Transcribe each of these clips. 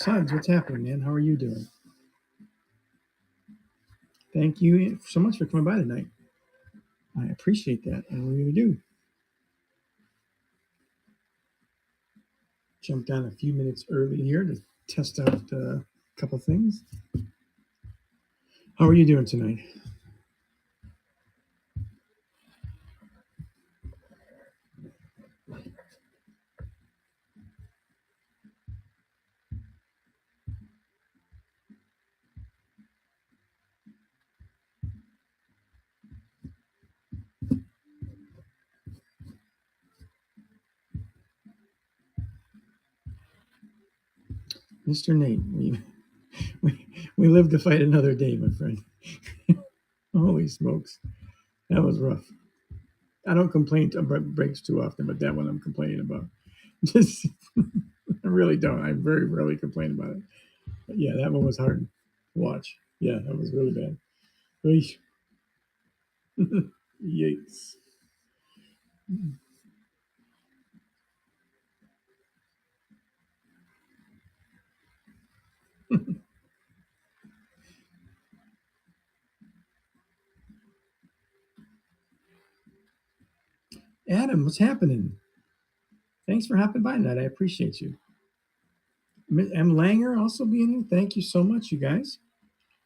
Suds, what's happening, man? How are you doing? Thank you so much for coming by tonight. I appreciate that. I really do. Jumped on a few minutes early here to test out a couple things. How are you doing tonight? Mr. Nate, we live to fight another day, my friend. Holy smokes. That was rough. I don't complain about breaks too often, but that one I'm complaining about. Just, I really don't. I very rarely complain about it. But yeah, that one was hard to watch. Yeah, that was really bad. Yikes. Adam, what's happening? Thanks for hopping by tonight. I appreciate you. M. Langer also being here. Thank you so much, you guys,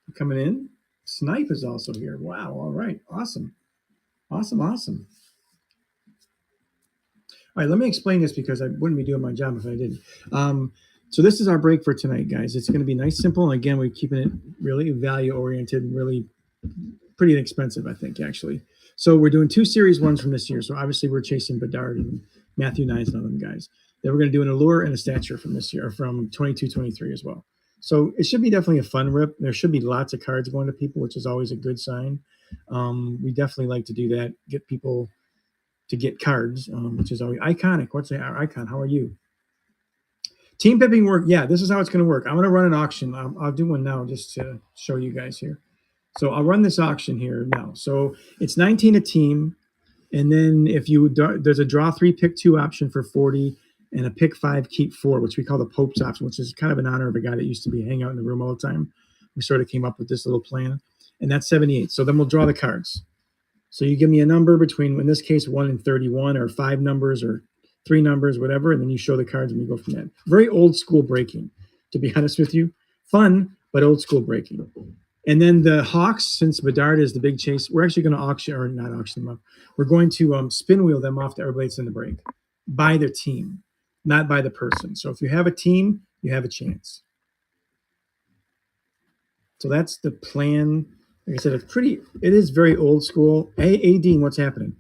for coming in. Snipe is also here. Wow. All right. Awesome. Awesome. Awesome. All right. Let me explain this because I wouldn't be doing my job if I didn't. So this is our break for tonight, guys. It's going to be nice, simple. And again, we're keeping it really value oriented and really pretty inexpensive, I think, actually. So we're doing two series ones from this year. So obviously we're chasing Bedard and Matthew Nines and all them guys. Then we're going to do an allure and a stature from this year, from 22-23 as well. So it should be definitely a fun rip. There should be lots of cards going to people, which is always a good sign. We definitely like to do that, get people to get cards, which is always iconic. What's our icon? How are you? Team pipping work. Yeah, this is how it's going to work. I'm going to run an auction. I'll do one now just to show you guys here. So I'll run this auction here now. So it's 19 a team. And then if you, there's a draw 3, pick 2 option for 40 and a pick 5, keep 4, which we call the Pope's option, which is kind of in honor of a guy that used to be hang out in the room all the time. We sort of came up with this little plan, and that's 78. So then we'll draw the cards. So you give me a number between, in this case, 1 and 31, or 5 numbers or 3 numbers, whatever, and then you show the cards and we go from that. Very old school breaking, to be honest with you. Fun, but old school breaking. And then the Hawks, since Bedard is the big chase, we're actually going to auction, or not auction them up. We're going to spin wheel them off to everybody that's in the break by their team, not by the person. So if you have a team, you have a chance. So that's the plan. Like I said, it is very old school. Hey, Dean, what's happening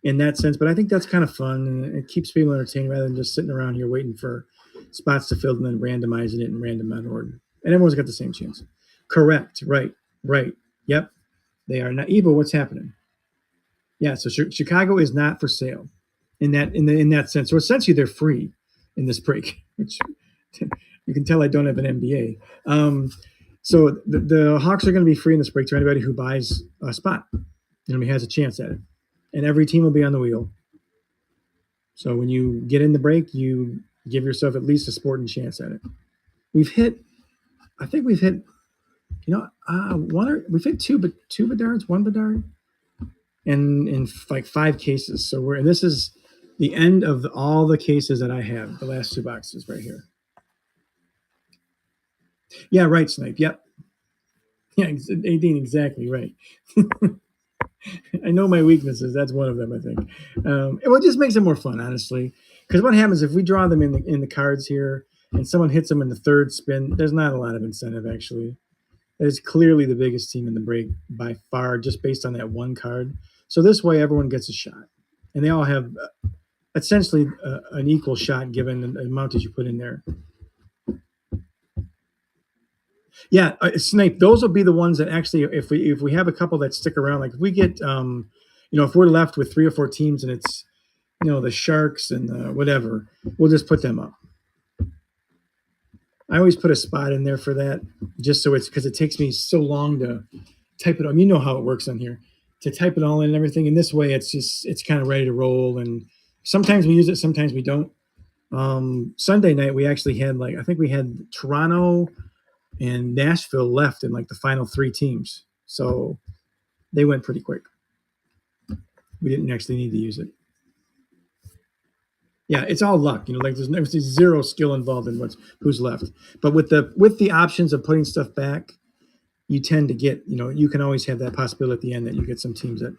in that sense? But I think that's kind of fun, and it keeps people entertained rather than just sitting around here waiting for spots to fill and then randomizing it in random order. And everyone's got the same chance. Correct. Right. Yep. They are not. Evo, what's happening? Yeah. So Chicago is not for sale in that sense. So essentially, they're free in this break, which you can tell I don't have an MBA. So the Hawks are going to be free in this break to anybody who buys a spot. Has a chance at it, and every team will be on the wheel. So when you get in the break, you give yourself at least a sporting chance at it. We've hit we've hit two Bedards, one Bedard, and in like 5 cases. So this is the end of all the cases that I have. The last 2 boxes right here. Yeah, right, Snipe. Yep. Yeah, 18, exactly right. I know my weaknesses. That's one of them, I think. It just makes it more fun, honestly. Because what happens if we draw them in the cards here and someone hits them in the 3rd spin? There's not a lot of incentive, actually. Is clearly the biggest team in the break by far, just based on that one card. So this way, everyone gets a shot, and they all have essentially an equal shot given the amount that you put in there. Yeah, Snape. Those will be the ones that actually, if we have a couple that stick around, like if we get, if we're left with 3 or 4 teams and it's, the Sharks and whatever, we'll just put them up. I always put a spot in there for that, just so because it takes me so long to type it on. You know how it works on here, to type it all in and everything. And this way, it's kind of ready to roll. And sometimes we use it, sometimes we don't. Sunday night we actually had like I think we had Toronto and Nashville left in like the final three teams, so they went pretty quick. We didn't actually need to use it. Yeah, it's all luck, like there's zero skill involved in who's left. But with the options of putting stuff back, you tend to get, you can always have that possibility at the end that you get some teams that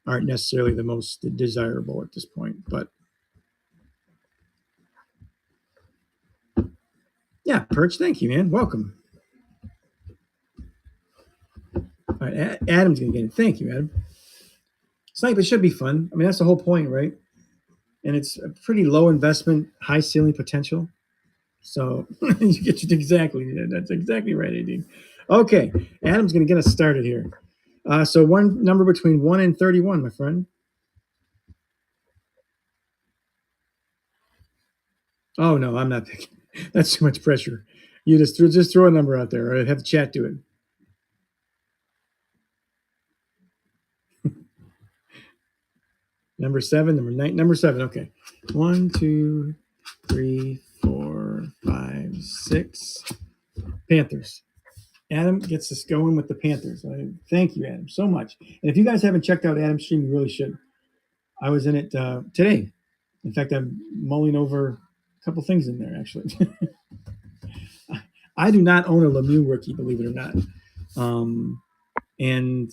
aren't necessarily the most desirable at this point. But yeah, Perch, thank you, man. Welcome. All right, Adam's gonna get it. Thank you, Adam. Snipe, it should be fun. I mean, that's the whole point, right? And it's a pretty low investment, high ceiling potential. So you get it exactly. That's exactly right, AD. Okay, Adam's going to get us started here. So one number between 1 and 31, my friend. Oh, no, I'm not picking. That's too much pressure. You just throw a number out there, or have the chat do it. Number 7, number 7. Okay. 1, 2, 3, 4, 5, 6. Panthers. Adam gets us going with the Panthers. Thank you, Adam, so much. And if you guys haven't checked out Adam's stream, you really should. I was in it today. In fact, I'm mulling over a couple things in there, actually. I do not own a Lemieux rookie, believe it or not. And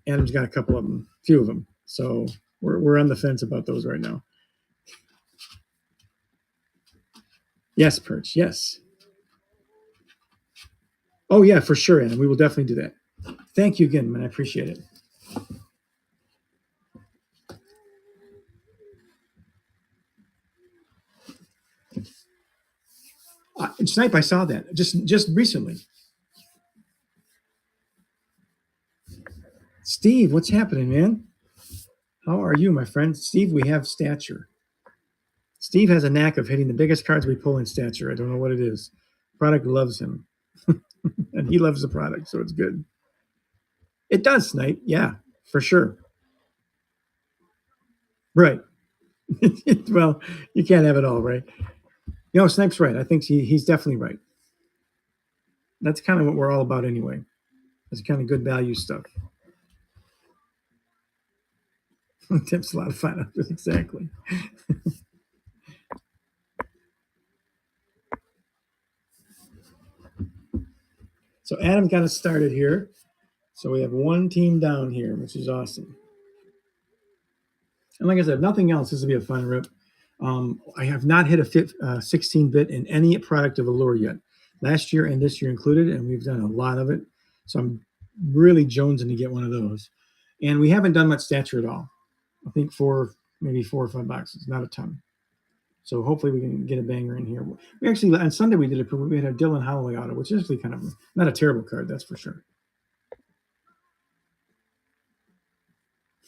Adam's got a couple of them, a few of them. So we're on the fence about those right now. Yes, Perch, yes. Oh, yeah, for sure, Adam. We will definitely do that. Thank you again, man. I appreciate it. Snipe, I saw that just recently. Steve, what's happening, man? How are you, my friend? Steve, we have stature. Steve has a knack of hitting the biggest cards we pull in stature. I don't know what it is. Product loves him. And he loves the product, so it's good. It does, Snipe. Yeah, for sure. Right. Well, you can't have it all, right? Snipe's right. I think he's definitely right. That's kind of what we're all about anyway. It's kind of good value stuff. Tips a lot of fun. Exactly. So Adam got us started here. So we have one team down here, which is awesome. And like I said, nothing else. This will be a fun rip. I have not hit a 16-bit in any product of Allure yet. Last year and this year included, and we've done a lot of it. So I'm really jonesing to get one of those. And we haven't done much stature at all. I think maybe 4 or 5 boxes, not a ton. So hopefully we can get a banger in here. We actually on Sunday we had a Dylan Holloway auto, which is actually kind of not a terrible card, that's for sure.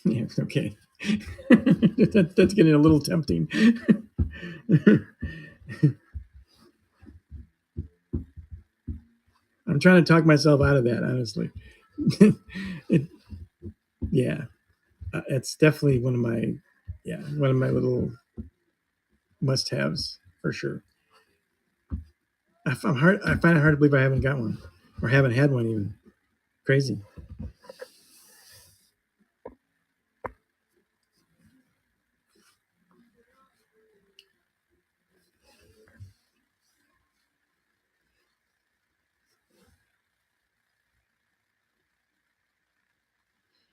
Yeah, okay. That's getting a little tempting. I'm trying to talk myself out of that, honestly. Yeah, it's definitely one of my little must-haves for sure. I find it hard to believe I haven't got one or haven't had one even. Crazy.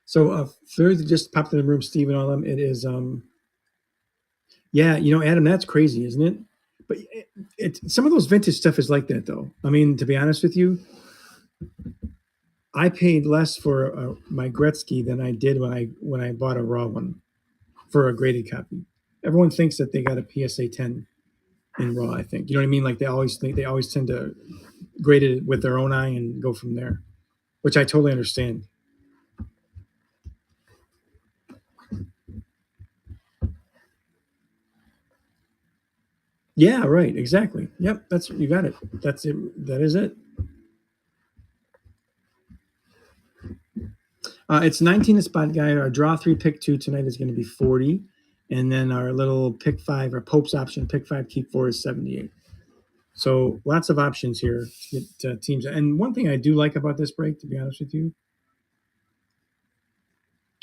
So for those that just popped in the room, Steve and all them, it is yeah, Adam, that's crazy, isn't it? But some of those vintage stuff is like that, though. I mean, to be honest with you, I paid less for my Gretzky than I did when I bought a raw one for a graded copy. Everyone thinks that they got a PSA 10 in raw. I think you know what I mean. Like they always tend to grade it with their own eye and go from there, which I totally understand. Yeah, right. Exactly. Yep. You got it. That's it. That is it. It's 19 a spot, guy. Our draw 3 pick 2 tonight is going to be 40. and then our little pick five, our Pope's option, pick five, keep four is 78. So lots of options here to get teams. And one thing I do like about this break, to be honest with you,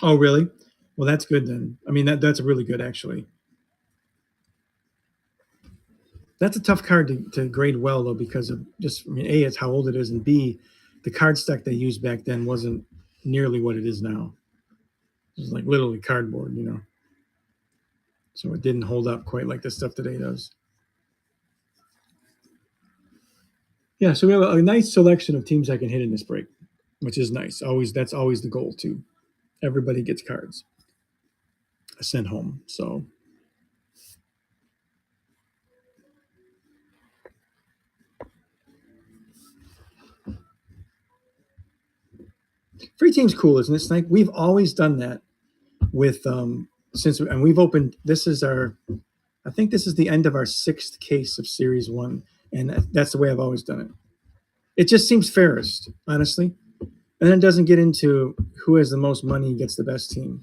oh really? Well, that's good then. I mean, that's really good actually. That's a tough card to grade well though, because of just, I mean, A, it's how old it is, and B, the card stock they used back then wasn't nearly what it is now. It was like literally cardboard, you know. So it didn't hold up quite like the stuff today does. Yeah, so we have a nice selection of teams I can hit in this break, which is nice. Always, that's always the goal too. Everybody gets cards sent home. So free team's cool, isn't it? It's like we've always done that with since, and we've opened. This is our, I think this is the end of our sixth case of Series One, and that's the way I've always done it. It just seems fairest, honestly, and then it doesn't get into who has the most money gets the best team,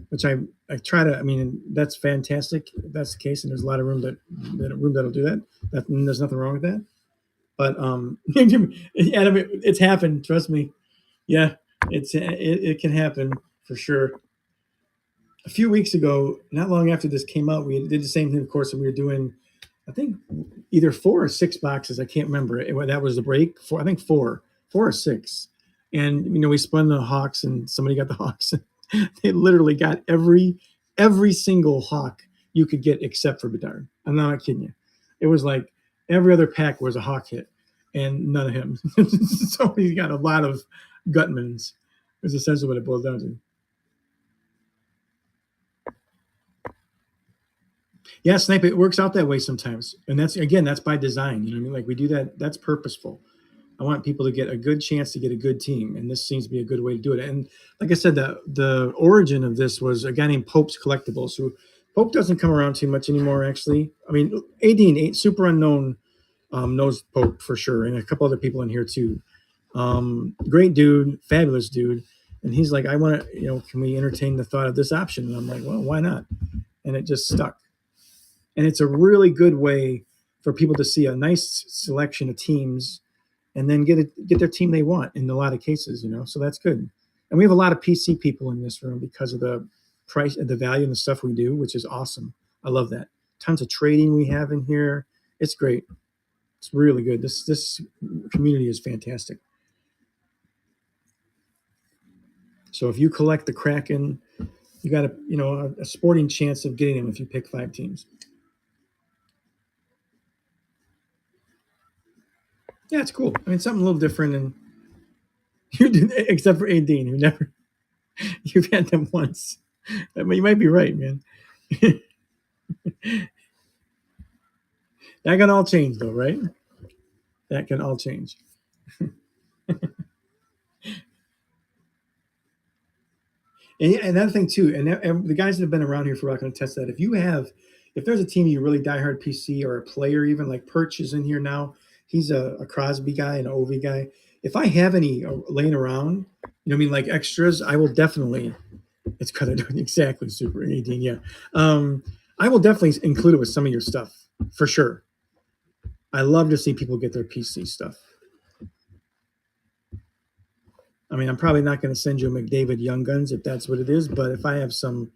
which I try to. I mean, that's fantastic. If that's the case, and there's a lot of room that'll do that. There's nothing wrong with that. But Adam, it's happened. Trust me. Yeah, it can happen for sure. A few weeks ago, not long after this came out, we did the same thing, of course, and we were doing, I think, either 4 or 6 boxes. I can't remember. That was the break. I think four or six. And we spun the Hawks, and somebody got the Hawks. They literally got every single Hawk you could get except for Bedard. I'm not kidding you. It was like every other pack was a Hawk hit, and none of him. So he got a lot of Gutmans. Is essentially what it boils down to. Yeah, snipe. It works out that way sometimes, and that's by design. You know what I mean? Like we do that. That's purposeful. I want people to get a good chance to get a good team, and this seems to be a good way to do it. And like I said, the origin of this was a guy named Pope's Collectibles. Who Pope doesn't come around too much anymore. Actually, I mean, AD super unknown knows Pope for sure, and a couple other people in here too. Great dude, fabulous dude. And he's like, I want to, can we entertain the thought of this option? And I'm like, well, why not? And it just stuck. And it's a really good way for people to see a nice selection of teams and then get their team they want in a lot of cases, So that's good. And we have a lot of PC people in this room because of the price and the value and the stuff we do, which is awesome. I love that. Tons of trading we have in here. It's great. It's really good. This community is fantastic. So if you collect the Kraken, you got a sporting chance of getting them if you pick 5 teams. Yeah, it's cool. I mean, something a little different, and you did, except for Adine, who never. You've had them once. I mean, you might be right, man. That can all change, though, right? That can all change. And another thing too, and the guys that have been around here for a while can attest that if there's a team you really diehard PC or a player even like Perch is in here now, he's a Crosby guy, an OV guy. If I have any laying around, I mean, like extras, I will definitely. It's kind of exactly super 18, yeah. I will definitely include it with some of your stuff for sure. I love to see people get their PC stuff. I mean, I'm probably not going to send you a McDavid Young Guns if that's what it is, but if I have some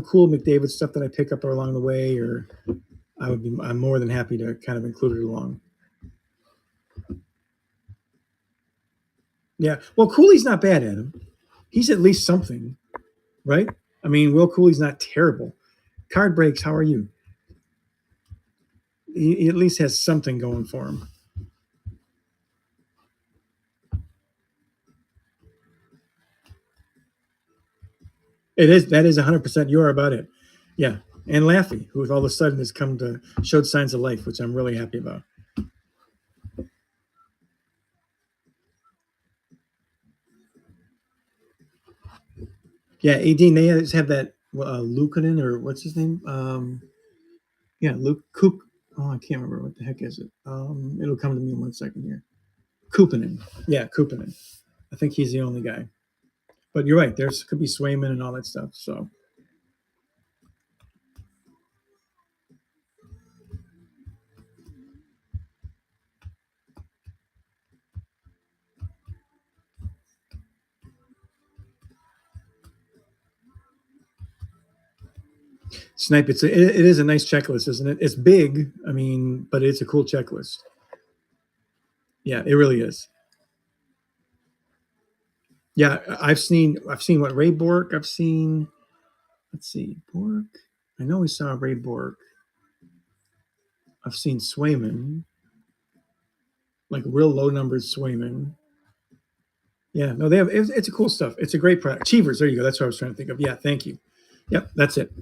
cool McDavid stuff that I pick up along the way, or I'm more than happy to kind of include it along. Yeah, well, Cooley's not bad, Adam. He's at least something, right? I mean, Will Cooley's not terrible. Card breaks. How are you? He at least has something going for him. That is 100%. You are about it. Yeah, and Laffy, who all of a sudden has showed signs of life, which I'm really happy about. Yeah, 18. They have that Lukanen, or what's his name? Yeah, Luke Coop. Oh, I can't remember what the heck is it. It'll come to me in 1 second here. Kupanen. Yeah, Kupanen. I think he's the only guy. But you're right. There's could be Swayman and all that stuff. So Snipe, it is a nice checklist, isn't it? It's big, I mean, but it's a cool checklist. Yeah, it really is. Yeah, I've seen what Ray Bork. I've seen. Let's see, Bork. I know we saw Ray Bork. I've seen Swayman, like real low numbers Swayman. Yeah, no, they have. It's a cool stuff. It's a great product. Cheevers. There you go. That's what I was trying to think of. Yeah, thank you. Yep, that's it.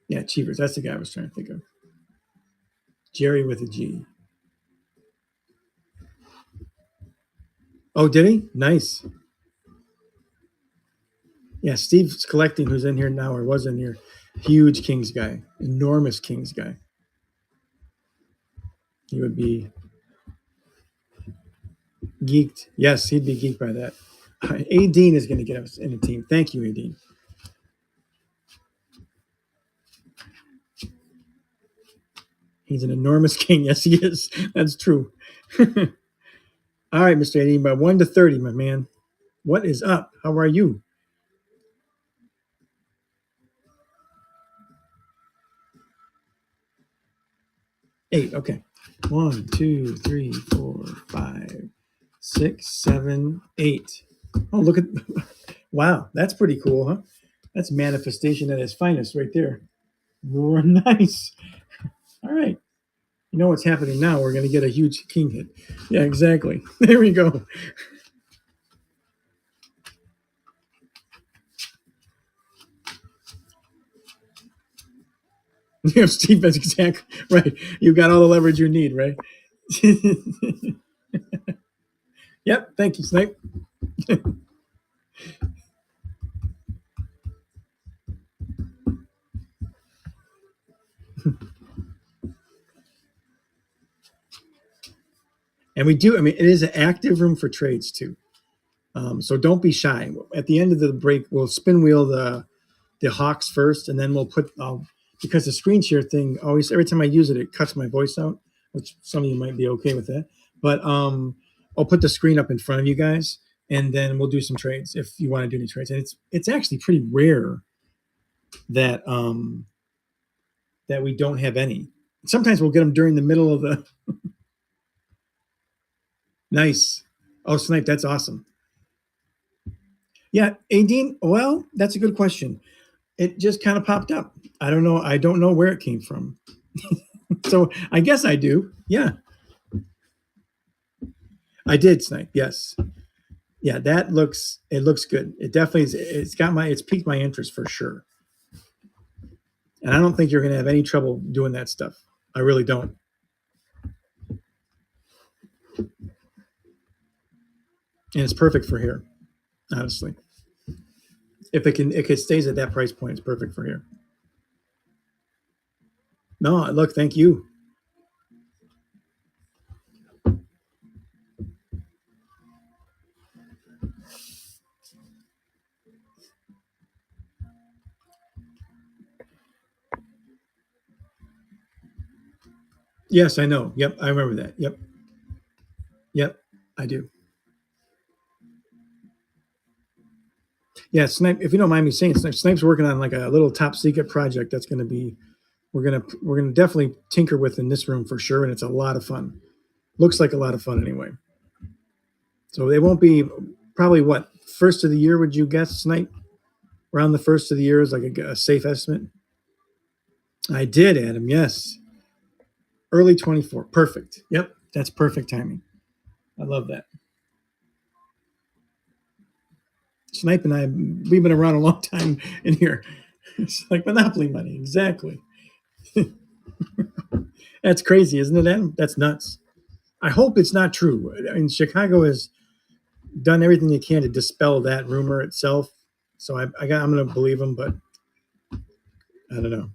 Yeah, Cheevers. That's the guy I was trying to think of. Jerry with a G. Oh, did he? Nice. Yeah, Steve's collecting. Who's in here now or was in here? Huge Kings guy. Enormous Kings guy. He would be geeked. Yes, he'd be geeked by that. Adine is going to get us in a team. Thank you, Adine. He's an enormous king. Yes, he is. That's true. All right, Mr. Adine, by 1 to 30, my man. What is up? How are you? 8. Okay. 1, 2, 3, 4, 5, 6, 7, 8. Oh, look at wow, that's pretty cool, huh? That's manifestation at its finest right there. Nice. All right. You know what's happening now? We're going to get a huge king hit. Yeah, exactly. There we go. Yeah, Steve, that's exactly right. You got all the leverage you need, right? Yep. Thank you, Snipe. And we do. I mean, it is an active room for trades too. So don't be shy. At the end of the break, we'll spin wheel the Hawks first, and then we'll put because the screen share thing always every time I use it, it cuts my voice out, which some of you might be okay with that. But I'll put the screen up in front of you guys, and then we'll do some trades if you want to do any trades. And it's actually pretty rare that that we don't have any. Sometimes we'll get them during the middle of the nice. Oh, Snipe, that's awesome. Yeah, Adine. Well, that's a good question. It just kind of popped up. I don't know. I don't know where it came from. So I guess I do. Yeah, I did, Snipe. Yes. Yeah, it looks good. It definitely is. It's piqued my interest for sure. And I don't think you're going to have any trouble doing that stuff. I really don't. And it's perfect for here, honestly. If it stays at that price point, it's perfect for here. No, look, thank you. Yes, I know. Yep, I remember that. Yep, yep, I do. Yeah, Snipe. If you don't mind me saying, Snipe's working on like a little top secret project that's going to be we're gonna definitely tinker with in this room for sure, and it's a lot of fun. Looks like a lot of fun anyway. So it won't be probably what first of the year would you guess, Snipe? Around the first of the year is like a safe estimate. I did, Adam. Yes, early 24. Perfect. Yep, that's perfect timing. I love that. Snipe and I, we've been around a long time in here. It's like Monopoly money, exactly. That's crazy, isn't it, Adam? That's nuts. I hope it's not true. I mean, Chicago has done everything they can to dispel that rumor itself. So I'm going to believe him, but I don't know.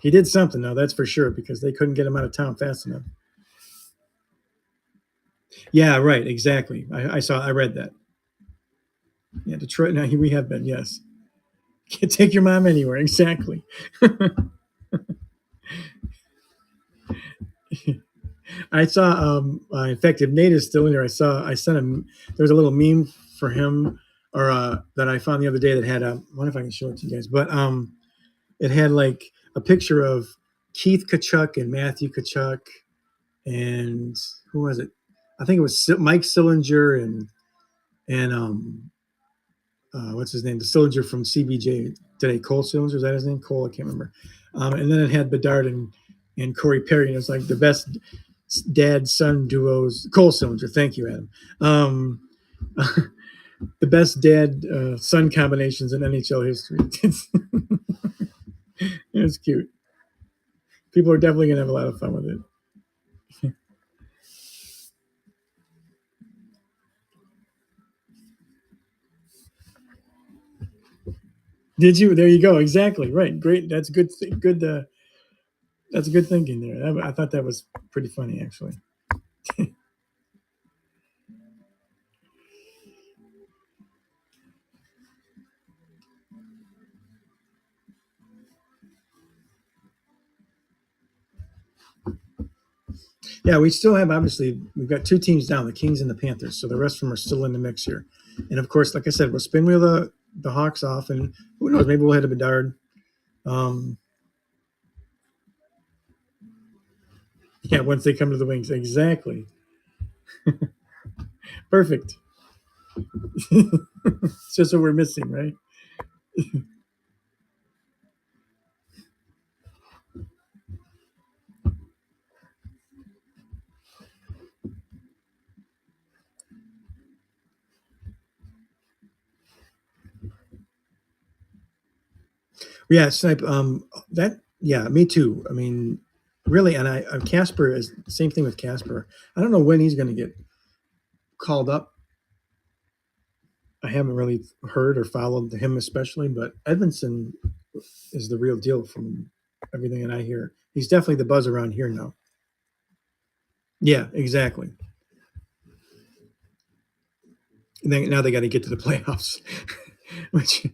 He did something, though, that's for sure, because they couldn't get him out of town fast enough. Yeah, right, exactly. I read that. Yeah, Detroit. Now we have been, yes. Can't take your mom anywhere, exactly. I saw, in fact, if Nate is still in here, I sent him. There's a little meme for him or that I found the other day that had a. I wonder if I can show it to you guys, but it had like a picture of Keith Kachuk and Matthew Kachuk and who was it? I think it was Mike Sillinger and what's his name? The Sillinger from CBJ today, Cole Sillinger, is that his name? Cole, I can't remember. And then it had Bedard and Corey Perry, and it was like the best dad son duos. Cole Sillinger, thank you, Adam. The best dad son combinations in NHL history. It's cute. People are definitely gonna have a lot of fun with it. Did you? There you go. Exactly right. Great. That's good. Good. That's good thinking there. I thought that was pretty funny, actually. Yeah, we still have obviously we've got two teams down, the Kings and the Panthers. So the rest of them are still in the mix here. And of course, like I said, we'll spin wheel the Hawks off, and who knows, maybe we'll hit a Bedard. Um, yeah, once they come to the Wings, exactly. Perfect. It's just what we're missing, right? Yeah, Snipe. That. Yeah, me too. I mean, really, and Casper is same thing with Casper. I don't know when he's going to get called up. I haven't really heard or followed him especially, but Edmondson is the real deal from everything that I hear. He's definitely the buzz around here now. Yeah, exactly. And then now they got to get to the playoffs, which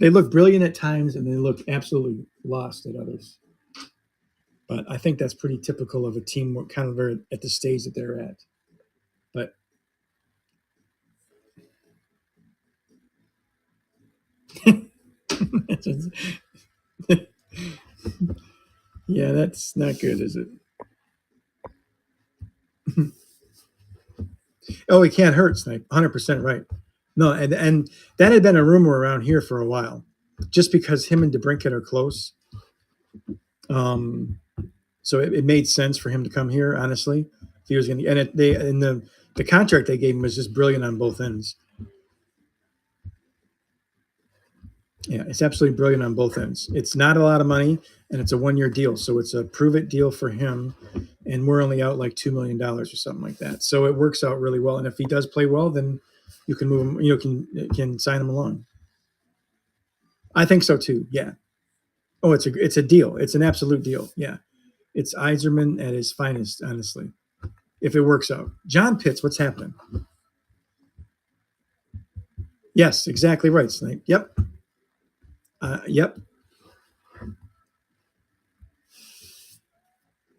they look brilliant at times and they look absolutely lost at others. But I think that's pretty typical of a team kind of at the stage that they're at. But yeah, that's not good, is it? Oh, he can't hurt, Snipe. 100% right. No, and that had been a rumor around here for a while, just because him and DeBrincat are close. Um, so it made sense for him to come here. Honestly, if he was going to, and the contract they gave him was just brilliant on both ends. Yeah, it's absolutely brilliant on both ends. It's not a lot of money, and it's a 1 year deal, so it's a prove it deal for him. And we're only out like $2 million or something like that. So it works out really well. And if he does play well, then you can move him. Can sign him along. I think so too. Yeah. Oh, it's a deal. It's an absolute deal. Yeah. It's Eiserman at his finest, honestly. If it works out. John Pitts, what's happening? Yes, exactly right, Snake. Yep. Yep.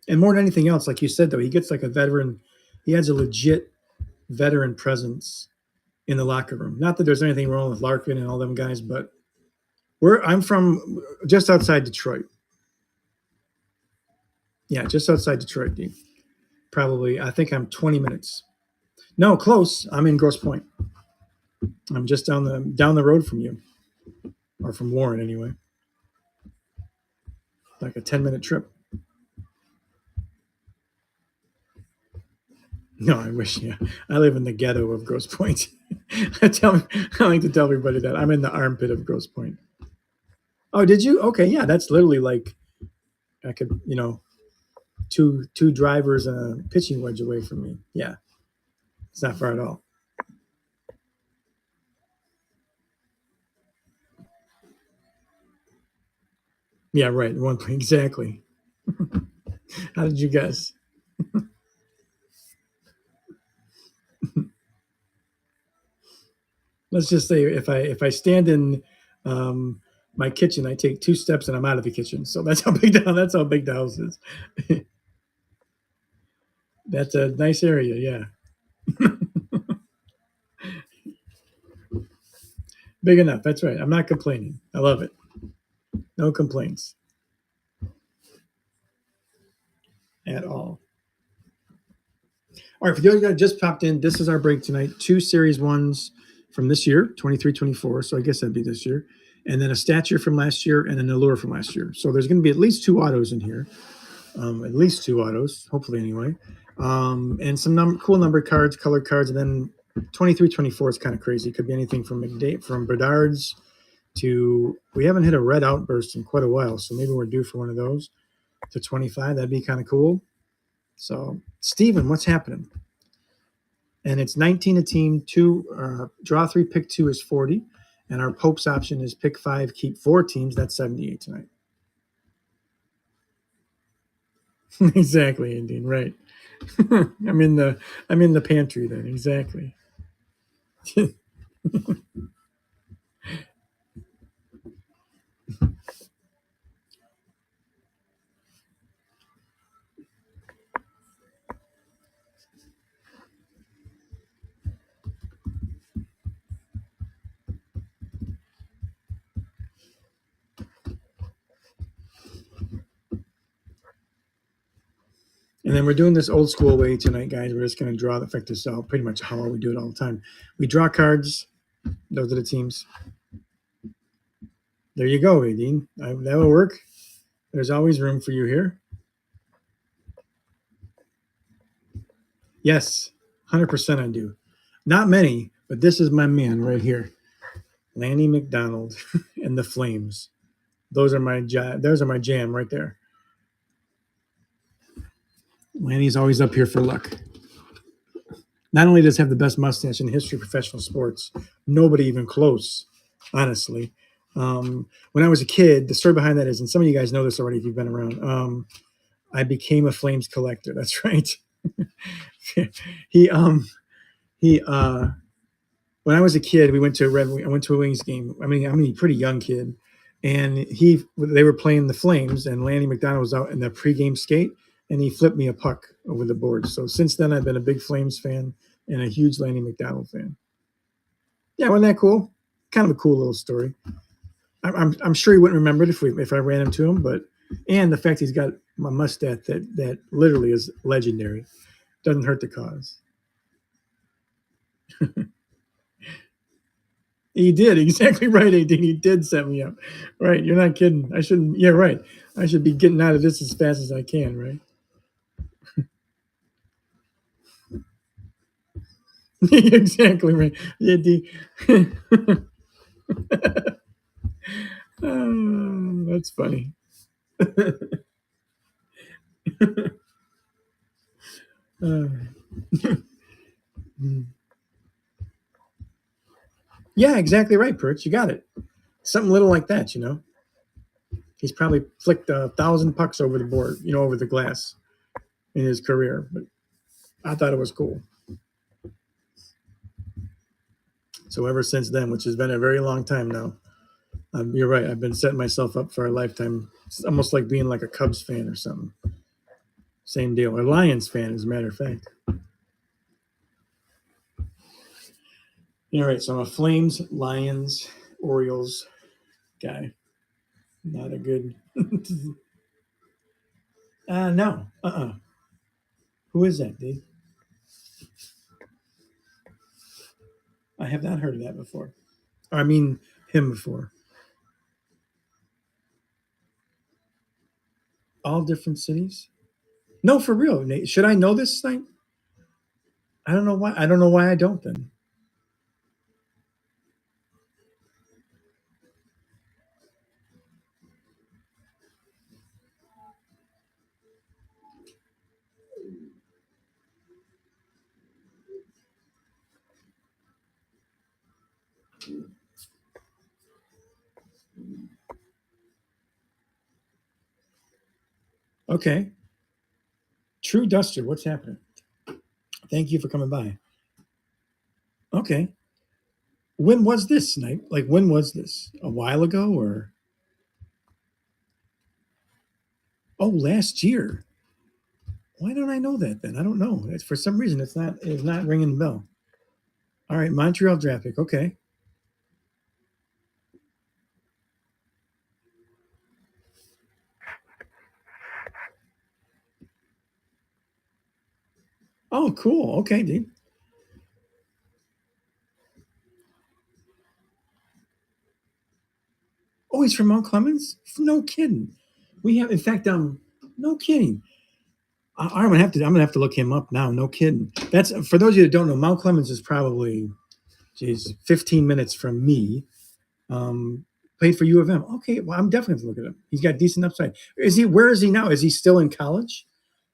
And more than anything else, like you said, though, he gets like a veteran. He has a legit veteran presence in the locker room. Not that there's anything wrong with Larkin and all them guys, but I'm from just outside Detroit. Yeah, just outside Detroit, Dean. Probably, I think I'm 20 minutes. No, close. I'm in Grosse Pointe. I'm just down the road from you, or from Warren anyway. Like a 10-minute trip. No, I wish. Yeah, I live in the ghetto of Grosse Pointe. I like to tell everybody that I'm in the armpit of Grosse Pointe. Oh, did you? Okay, yeah, that's literally like I could, two drivers and a pitching wedge away from me. Yeah, it's not far at all. Yeah, right. One point exactly. How did you guess? Let's just say if I stand in my kitchen, I take 2 steps and I'm out of the kitchen. So that's how big the house is. That's a nice area. Yeah. Big enough. That's right. I'm not complaining. I love it. No complaints at all. All right, for those that just popped in, this is our break tonight. Two series ones from this year, 23-24. So I guess that'd be this year. And then a stature from last year and an allure from last year. So there's going to be at least two autos in here. At least two autos, hopefully anyway. And some cool number cards, colored cards. And then 23-24 is kind of crazy. It could be anything from Bedard's to, we haven't hit a red outburst in quite a while. So maybe we're due for one of those to 25. That'd be kind of cool. So, Steven, what's happening? And it's 19 a team. Draw three, pick two is 40. And our Pope's option is pick five, keep four teams. That's 78 tonight. Exactly, Indeed. Right. I'm in the pantry then. Exactly. And then we're doing this old school way tonight, guys. We're just going to draw the effect this out pretty much how we do it all the time. We draw cards. Those are the teams. There you go, Adine. That will work. There's always room for you here. Yes, 100% I do. Not many, but this is my man right here, Lanny McDonald and the Flames. Those are my jam right there. Lanny's always up here for luck. Not only does he have the best mustache in the history of professional sports, nobody even close, honestly. When I was a kid, the story behind that is, and some of you guys know this already if you've been around, I became a Flames collector. That's right. he when I was a kid, I went to a Wings game. I mean, I'm a pretty young kid, and they were playing the Flames, and Lanny McDonald was out in the pregame skate, and he flipped me a puck over the board. So since then, I've been a big Flames fan and a huge Lanny McDonald fan. Yeah, wasn't that cool? Kind of a cool little story. I'm sure he wouldn't remember it if I ran into him, but and the fact he's got a mustache that literally is legendary doesn't hurt the cause. He did exactly right, AD. He did set me up. Right, you're not kidding. I shouldn't. Yeah, right. I should be getting out of this as fast as I can. Right. Exactly right. Yeah, oh, that's funny. Uh, yeah, exactly right, Perch. You got it. Something little like that, you know. He's probably flicked 1,000 pucks over the board, over the glass in his career. But I thought it was cool. So ever since then, which has been a very long time now, you're right. I've been setting myself up for a lifetime. It's almost like being like a Cubs fan or something. Same deal. A Lions fan, as a matter of fact. All right. So I'm a Flames, Lions, Orioles guy. Not a good. No. Who is that, Dave? I have not heard of that before. I mean, him before. All different cities? No, for real. Nate. Should I know this thing? I don't know why. I don't know why I don't then. Okay. True Duster, what's happening? Thank you for coming by. Okay. When was this, Snipe? Like, when was this? A while ago or? Oh, last year. Why don't I know that then? I don't know. It's, for some reason, it's not ringing the bell. All right. Montreal draft pick. Okay. Oh, cool. Okay, dude. Oh, he's from Mount Clemens? No kidding. We have, in fact, no kidding. I'm gonna have to look him up now. No kidding. That's for those of you that don't know. Mount Clemens is probably, geez, 15 minutes from me. Um, Played for U of M. Okay, well, I'm definitely going to look at him. He's got decent upside. Is he? Where is he now? Is he still in college,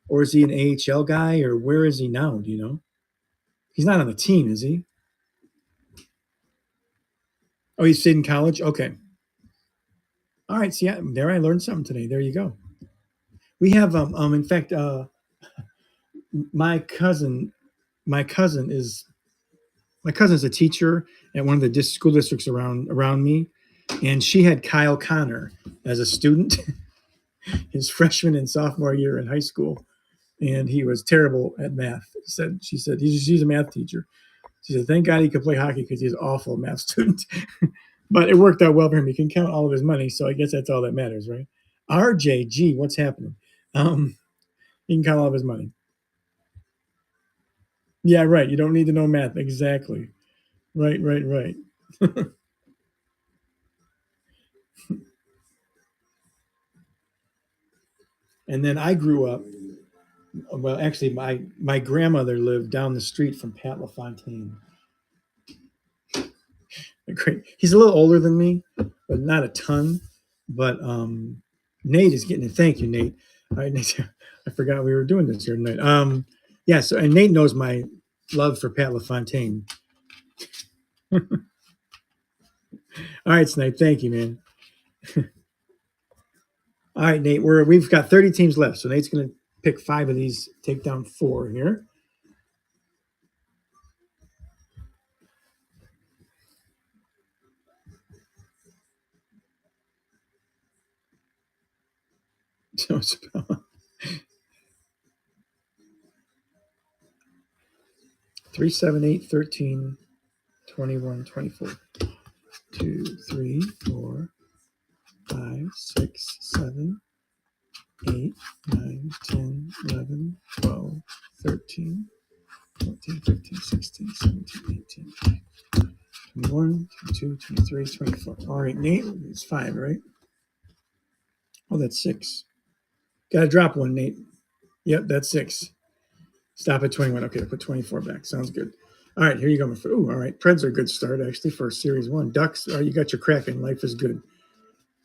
or is he an AHL guy, or where is he now? Do you know? He's not on the team, is he? Oh, he stayed in college. Okay. All right. See, there I learned something today. There you go. We have in fact, my cousin, my cousin is my cousin's a teacher at one of the school districts around me, and she had Kyle Connor as a student his freshman and sophomore year in high school, and he was terrible at math. She said she's a math teacher. She said, "Thank God he could play hockey because he's an awful math student." But it worked out well for him. He can count all of his money, so I guess that's all that matters, right? RJG, what's happening? Um, he can count all of his money. Yeah, right. You don't need to know math exactly. Right, right, right. And then I grew up. Well, actually, my grandmother lived down the street from Pat LaFontaine. Great. He's a little older than me, but not a ton. But Nate is getting it. Thank you, Nate. All right, Nate. I forgot we were doing this here tonight. Yeah. So, and Nate knows my love for Pat LaFontaine. All right, Snipe. Thank you, man. All right, Nate. We've got 30 teams left, so Nate's going to pick 5 of these, take down 4 here. So it's about 3, 7, 8, 13, 21, 24. 2, 3, 4, 5, 6, 7, 8, 9, 10, 11, 12, 13, 14, 15, 16, 17, 18, 21, 22, 23, 24. All right, Nate, it's 5, right? Oh, that's 6. Got to drop one, Nate. Yep, that's 6. Stop at 21. Okay, put 24 back. Sounds good. All right, here you go. Ooh, all right. Preds are a good start, actually, for Series 1. Ducks, you got your Kraken. Life is good.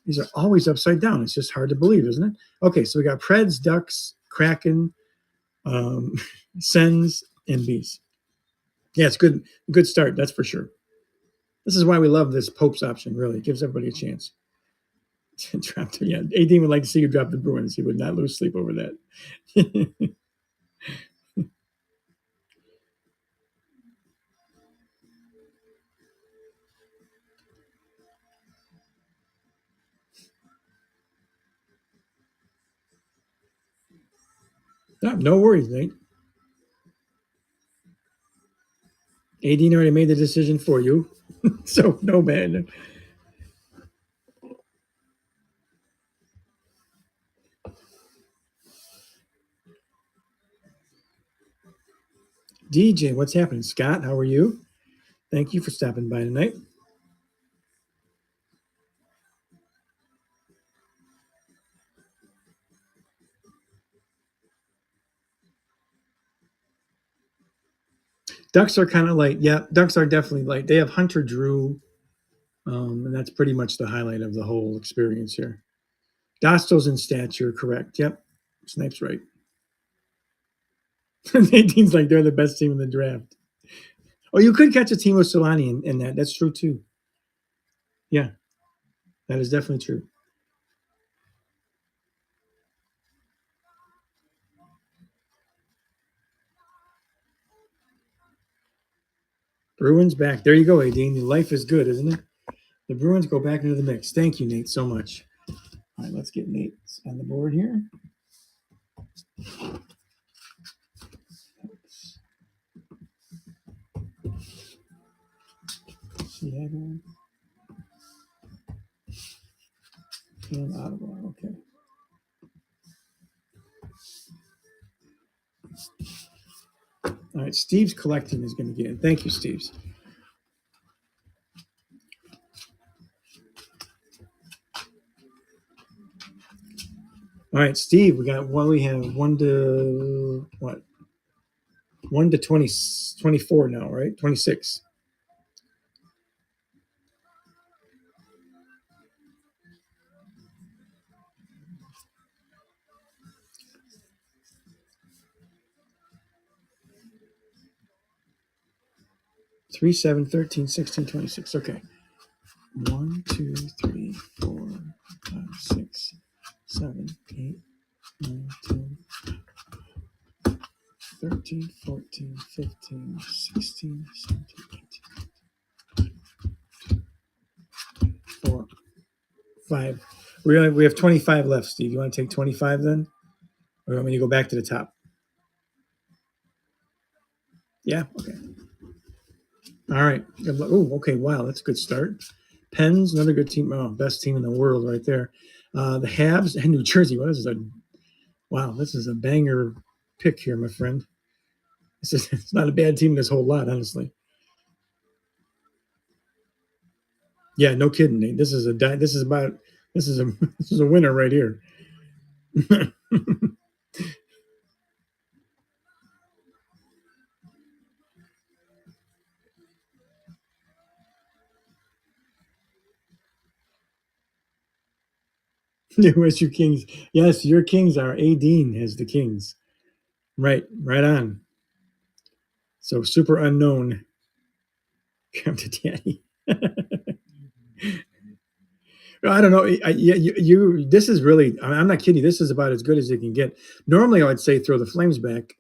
These are always upside down. It's just hard to believe, isn't it? Okay, so we got Preds, Ducks, Kraken, um, Sens, and Bees. Yeah, it's good. Good start, that's for sure. This is why we love this Pope's option. Really, it gives everybody a chance. Drop yeah, AD would like to see you drop the Bruins. He would not lose sleep over that. No worries, Nate. AD already made the decision for you, so no man. DJ, what's happening? Scott, how are you? Thank you for stopping by tonight. Ducks are kind of light. Yeah, Ducks are definitely light. They have Hunter Drew, and that's pretty much the highlight of the whole experience here. Dostal's in stature, correct. Yep. Snipe's right. Nadine's like they're the best team in the draft. Oh, you could catch a team with Solani in that. That's true too. Yeah, that is definitely true. Bruins back. There you go, Adine. Life is good, isn't it? The Bruins go back into the mix. Thank you, Nate, so much. All right, let's get Nate on the board here. Seattle and Ottawa. Okay. All right, Steve's collecting is going to get in. Thank you, Steve's. All right, Steve, we got one. We have 1 to 20, 24 now, right? 26. Three, 7, 13, 16, 26. Okay. 1, 2, 3, 4, 5, 6, 7, 8, 9, 10, 13, 14, 15, 16, 17, 18, 4, 5. We have 25 left, Steve. You want to take 25 then? Or want me to go back to the top? Yeah? Okay. All right. Oh, okay. Wow. That's a good start. Pens, another good team. Oh, best team in the world right there. The Habs and New Jersey. Wow, this is a banger pick here, my friend. It's not a bad team in this whole lot, honestly. Yeah, no kidding, Nate. This is a this is a winner right here. Where's your Kings? Yes, your Kings are A. Dean has the Kings. Right on. So super unknown. Come to Danny. I don't know. Yeah, This is really. I'm not kidding. This is about as good as it can get. Normally, I would say throw the Flames back,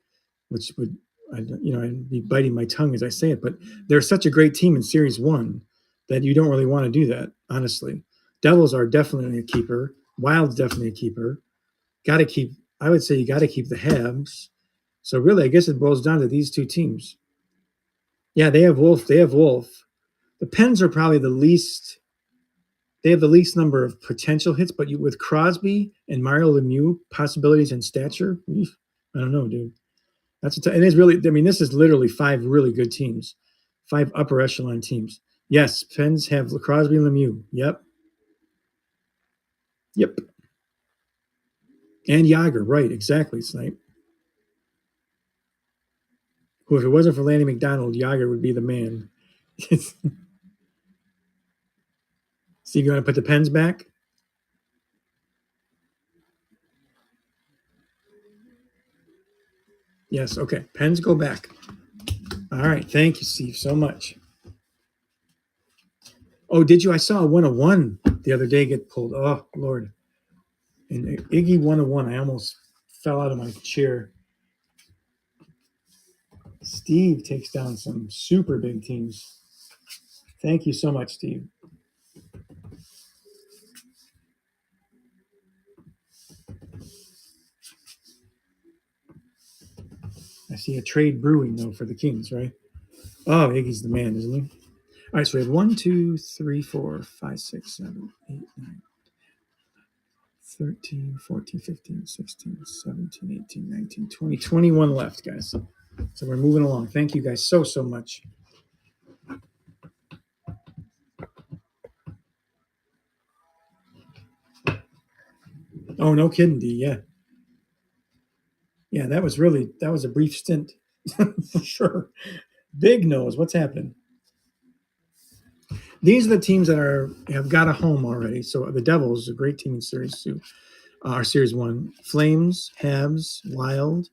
which would, I'd be biting my tongue as I say it. But they're such a great team in Series One that you don't really want to do that. Honestly, Devils are definitely a keeper. Wild's definitely a keeper. Got to keep. I would say you got to keep the Habs. So really, I guess it boils down to these two teams. Yeah, they have Wolf. They have Wolf. The Pens are probably the least. They have the least number of potential hits, but with Crosby and Mario Lemieux, possibilities and stature, I don't know, dude. It is really. I mean, this is literally five really good teams, five upper echelon teams. Yes, Pens have Crosby and Lemieux. Yep, and Yager. Right, exactly, Snipe. Who, if it wasn't for Lanny McDonald, Yager would be the man. Steve, you want to put the Pens back? Yes. Okay. Pens go back. All right. Thank you, Steve, so much. Oh, did you? I saw a 101 the other day get pulled. Oh, Lord. And Iggy 101, I almost fell out of my chair. Steve takes down some super big teams. Thank you so much, Steve. I see a trade brewing, though, for the Kings, right? Oh, Iggy's the man, isn't he? All right, so we have 1, 2, 3, 4, 5, 6, 7, 8, 9, 13, 14, 15, 16, 17, 18, 19, 20, 21 left, guys. So we're moving along. Thank you guys so much. Oh, no kidding, D. Yeah. Yeah, that was a brief stint for sure. Big nose. What's happening? These are the teams that have got a home already. So the Devils, a great team in Series 2, Series 1. Flames, Habs, Wild,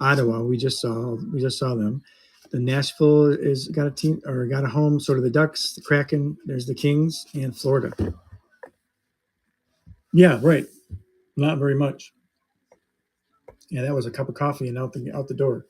Ottawa. We just saw them. The Nashville is got a team or got a home. Sort of the Ducks, the Kraken. There's the Kings and Florida. Yeah, right. Not very much. Yeah, that was a cup of coffee and out the door.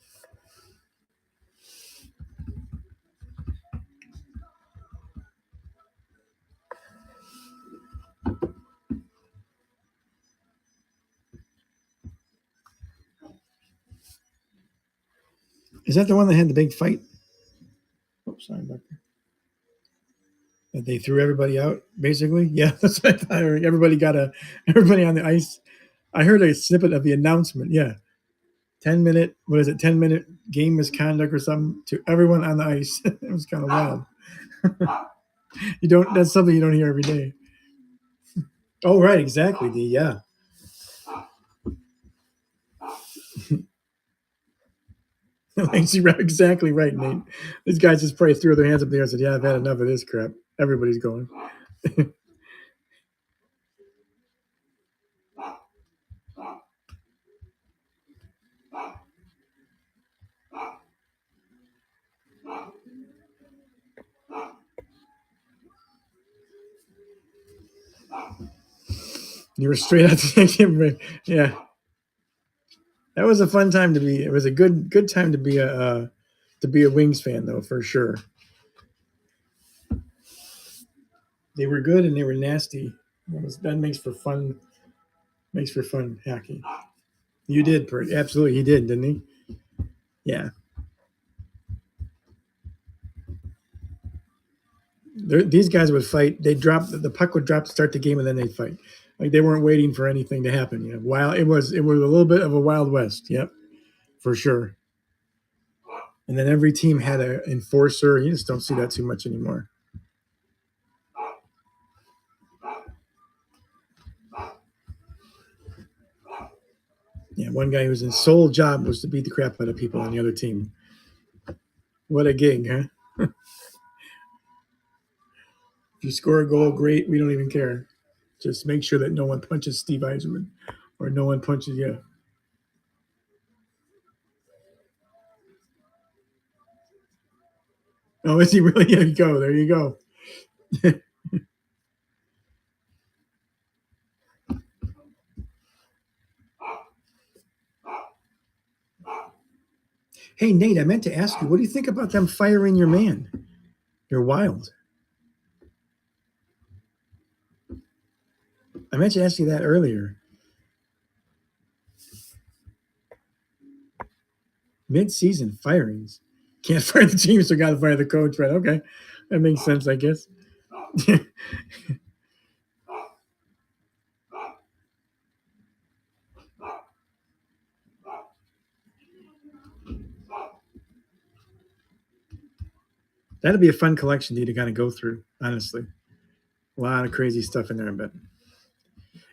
Is that the one that had the big fight? Oh, sorry, Doctor. That they threw everybody out, basically. Yeah, that's what I thought. Everybody on the ice. I heard a snippet of the announcement. Yeah. 10-minute, what is it, 10-minute game misconduct or something to everyone on the ice. It was kind of wild. You don't, that's something you don't hear every day. Oh, right, exactly. Yeah. Exactly right, Nate. These guys just probably threw their hands up there and said, "Yeah, I've had enough of this crap." Everybody's going. You were straight out to him. Yeah, that was a fun time to be. It was a good time to be a Wings fan, though, for sure. They were good and they were nasty. That makes for fun hockey. You did, absolutely, he did, didn't he? Yeah. These guys would fight. They drop the puck would drop to start the game, and then they'd fight. Like they weren't waiting for anything to happen. You know, while it was a little bit of a wild west. Yep, for sure. And then every team had an enforcer. You just don't see that too much anymore. Yeah, one guy whose sole job was to beat the crap out of people on the other team. What a gig, huh? If you score a goal, great. We don't even care. Just make sure that no one punches Steve Eiserman, or no one punches you. Oh, is he really? There you go. There you go. Hey, Nate, I meant to ask you, what do you think about them firing your man? You're wild. I meant to ask you that earlier. Mid-season firings. Can't fire the team, so got to fire the coach, right? Okay, that makes sense, I guess. That'd be a fun collection to kind of go through. Honestly, a lot of crazy stuff in there, but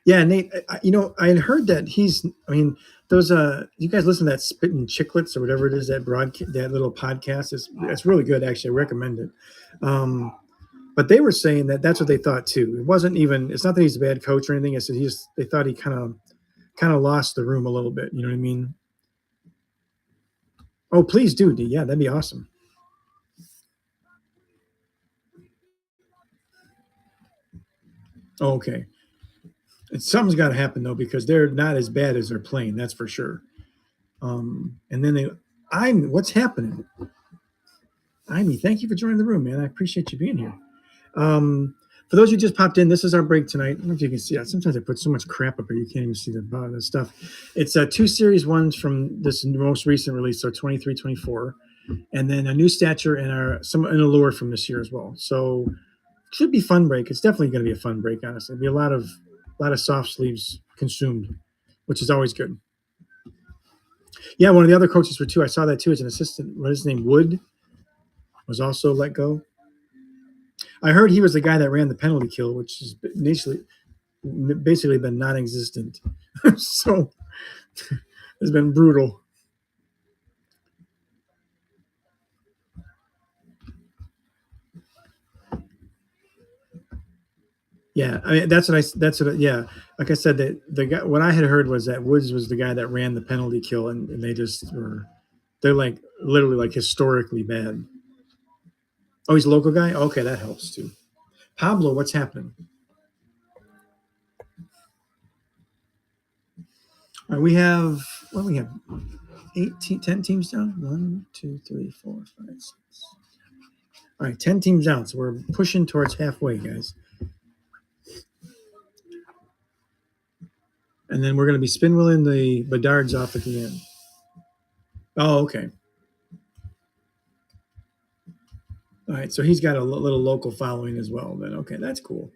yeah, Nate. I had heard that he's. I mean, those. You guys listen to that Spittin' Chicklets or whatever it is, that little podcast. It's really good, actually. I recommend it. But they were saying that that's what they thought too. It wasn't even. It's not that he's a bad coach or anything. It's that they thought he kind of lost the room a little bit. You know what I mean? Oh, please do. Yeah, that'd be awesome. Oh, okay. Something's got to happen though because they're not as bad as they're playing. That's for sure. And then what's happening? Amy, thank you for joining the room, man. I appreciate you being here. For those who just popped in, this is our break tonight. I don't know if you can see that. Sometimes I put so much crap up here you can't even see the stuff. It's two series ones from this most recent release, so 23, 24, and then a new stature and an allure from this year as well. So it should be fun break. It's definitely going to be a fun break. Honestly, it'll be a lot of soft sleeves consumed, which is always good. Yeah, one of the other coaches for two, I saw that too, as an assistant. What is his name? Wood was also let go. I heard he was the guy that ran the penalty kill, which is basically been non-existent. So it's been brutal. Yeah, I mean yeah. Like I said, that the guy, what I had heard was that Woods was the guy that ran the penalty kill, and they're like literally like historically bad. Oh, he's a local guy. Okay, that helps too. Pablo, what's happening? All right, we have what do we have 10 teams down. 1, 2, 3, 4, 5, 6. All right, 10 teams down. So we're pushing towards halfway, guys. And then we're going to be spinwheeling the Bedards off at the end. Oh, okay. All right, so he's got a little local following as well. Then okay, that's cool.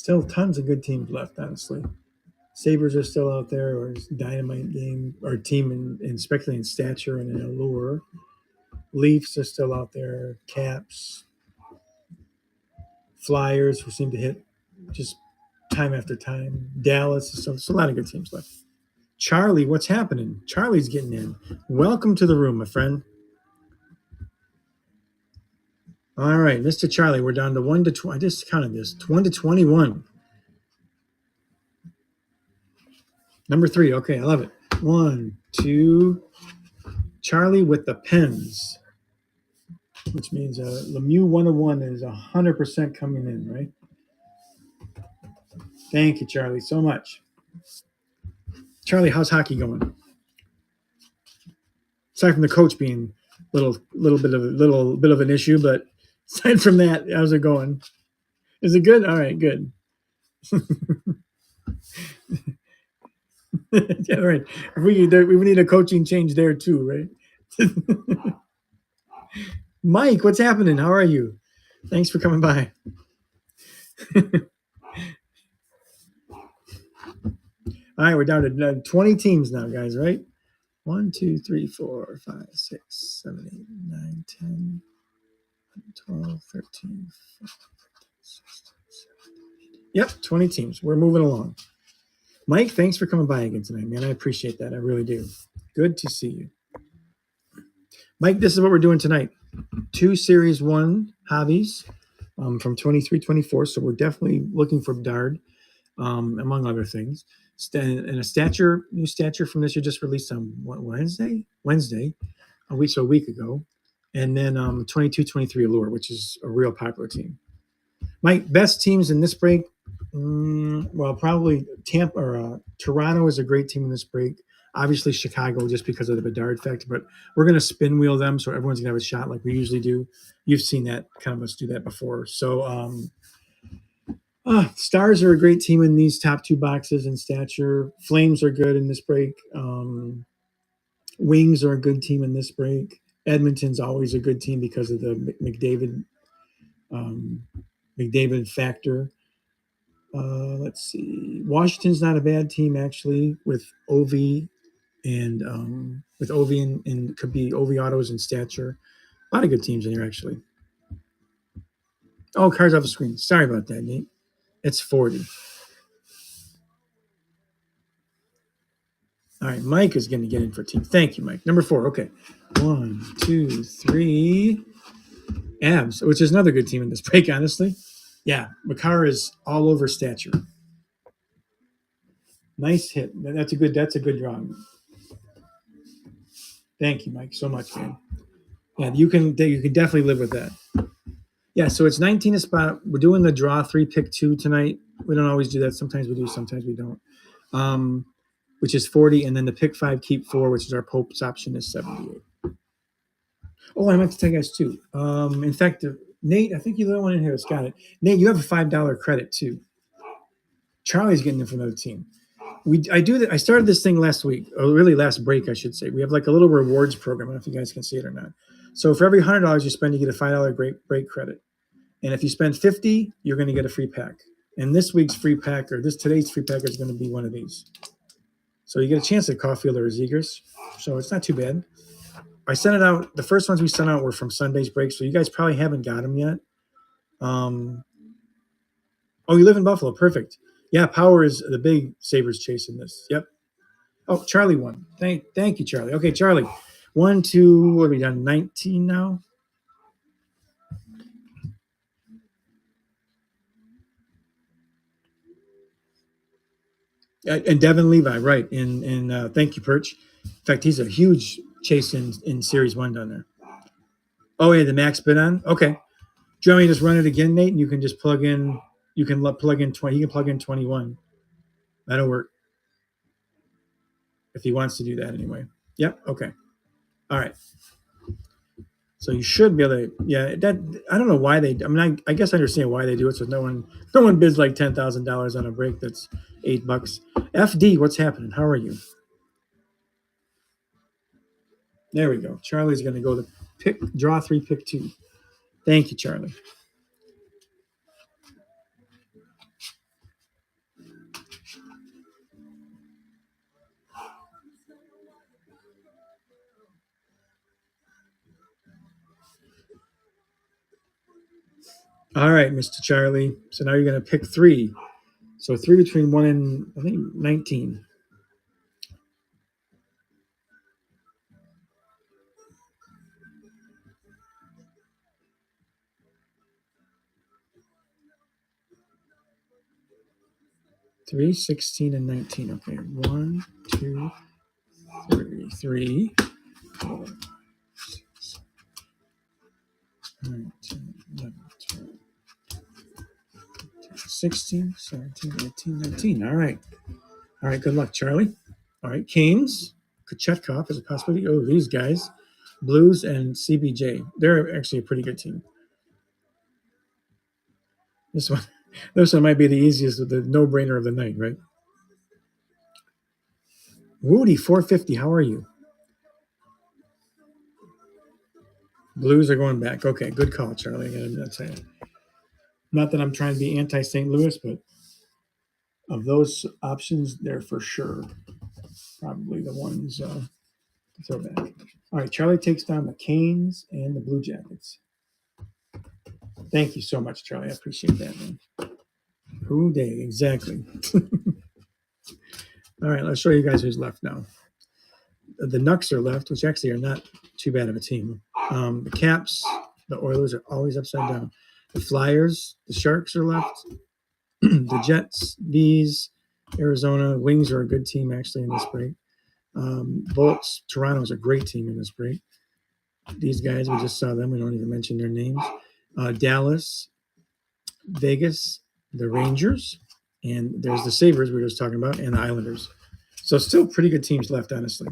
Still tons of good teams left, honestly. Sabres are still out there, or Dynamite game or team especially in stature and in allure. Leafs are still out there. Caps, Flyers, who seem to hit just time after time. Dallas, so a lot of good teams left. Charlie, what's happening? Charlie's getting in. Welcome to the room, my friend. All right, Mr. Charlie, we're down to 1 to 20. I just counted this 1 to 21. Number 3. Okay, I love it. 1, 2. Charlie with the pens, which means Lemieux 101 is 100% coming in, right? Thank you, Charlie, so much. Charlie, how's hockey going? Aside from the coach being little bit of an issue, but aside from that, how's it going? Is it good? All right, good. Yeah, right. We need a coaching change there too, right? Mike, what's happening? How are you? Thanks for coming by. All right, we're down to 20 teams now, guys, right? 1, 2, 3, 4, 5, 6, 7, 8, 9, 10, 12, 13, 14, 16, 17. Yep, 20 teams. We're moving along. Mike, thanks for coming by again tonight, man. I appreciate that. I really do. Good to see you. Mike, this is what we're doing tonight. 2 Series 1 hobbies from 23-24. So we're definitely looking for Dard, among other things. And a new stature from this year just released on Wednesday, a week ago. And then 22-23 Allure, which is a real popular team. My best teams in this break, well, probably Tampa or Toronto is a great team in this break. Obviously, Chicago just because of the Bedard effect, but we're going to spin wheel them so everyone's going to have a shot like we usually do. You've seen that, kind of us do that before. So, Stars are a great team in these top 2 boxes in stature. Flames are good in this break. Wings are a good team in this break. Edmonton's always a good team because of the McDavid factor. Let's see. Washington's not a bad team actually with Ovi and could be Ovi autos and stature. A lot of good teams in here actually. Oh, cards off the screen. Sorry about that, Nate. It's 40. All right, Mike is going to get in for team. Thank you, Mike. Number 4. Okay. 1, 2, 3. Abs, which is another good team in this break, honestly. Yeah, Makar is all over stature. Nice hit. That's a good drawing. Thank you, Mike, so much, man. Yeah, you can definitely live with that. Yeah, so it's 19 a spot. We're doing the draw 3 pick 2 tonight. We don't always do that. Sometimes we do, sometimes we don't. Which is 40, and then the pick 5 keep 4, which is our Pope's option, is 78. Oh, I meant to tell you guys too. In fact, Nate, I think you're the only one in here that's got it. Nate, you have a $5 credit too. Charlie's getting it from another team. I started this thing last week, or really last break, I should say. We have like a little rewards program. I don't know if you guys can see it or not. So for every $100 you spend, you get a $5 break credit. And if you spend 50, you're going to get a free pack. And this week's free pack, or today's free pack, is going to be one of these. So you get a chance at Caulfield or Zegers. So it's not too bad. I sent it out. The first ones we sent out were from Sunday's break, so you guys probably haven't got them yet. Oh, you live in Buffalo. Perfect. Yeah, Power is the big Sabres chasing this. Yep. Oh, Charlie won. Thank you, Charlie. Okay, Charlie. 1, 2, what are we done? 19 now? And Devin Levi, right. And thank you, Perch. In fact, he's a huge chase in Series 1 down there. Oh, yeah, the max bid on? Okay. Do you want me to just run it again, Nate? And you can just plug in, plug in 20. He can plug in 21. That'll work. If he wants to do that anyway. Yep. Okay. All right. So you should be able to, yeah. That I don't know why they. I mean, I guess I understand why they do it. So no one bids like $10,000 on a break that's $8. FD, what's happening? How are you? There we go. Charlie's going to go to draw 3, pick 2. Thank you, Charlie. All right, Mr. Charlie. So now you're going to pick three. So three between 1 and, I think, 19. 3, 16, and 19. Okay. 1, 2, 3. 3, 4, 9, 10, 11, 12, 16, 17, 18, 19. All right. All right. Good luck, Charlie. All right. Canes, Kachetkov is a possibility. Oh, these guys. Blues and CBJ. They're actually a pretty good team. This one, this one might be the easiest, the no-brainer of the night, right? Woody, 450. How are you? Blues are going back. Okay, good call, Charlie. I'm not saying, not that I'm trying to be anti-St. Louis, but of those options, they're for sure probably the ones to throw back. All right, Charlie takes down the Canes and the Blue Jackets. Thank you so much, Charlie. I appreciate that, man. Hump-Day, exactly. All right, let's show you guys who's left now. The Nucks are left, which actually are not too bad of a team. The Caps, the Oilers are always upside down. The Flyers, the Sharks are left. The Jets, Bees, Arizona, Wings are a good team actually in this break. Bolts, Toronto is a great team in this break. These guys, we just saw them. We don't even mention their names. Dallas, Vegas, the Rangers, and there's the Sabres we were just talking about, and the Islanders. So still pretty good teams left, honestly.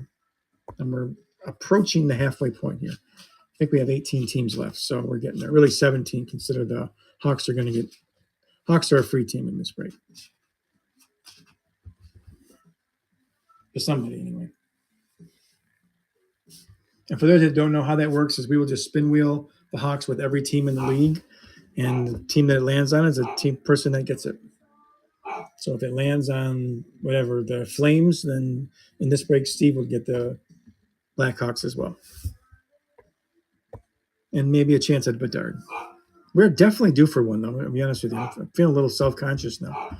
And we're approaching the halfway point here. I think we have 18 teams left, so we're getting there. Really 17. Consider the Hawks are going to get. Hawks are a free team in this break. For somebody, anyway. And for those that don't know how that works, is we will just spin wheel the Hawks with every team in the league, and the team that it lands on is a team person that gets it. So if it lands on whatever the Flames, then in this break, Steve will get the Blackhawks as well, and maybe a chance at Bedard. We're definitely due for one, though. I'll be honest with you. I'm feeling a little self-conscious now.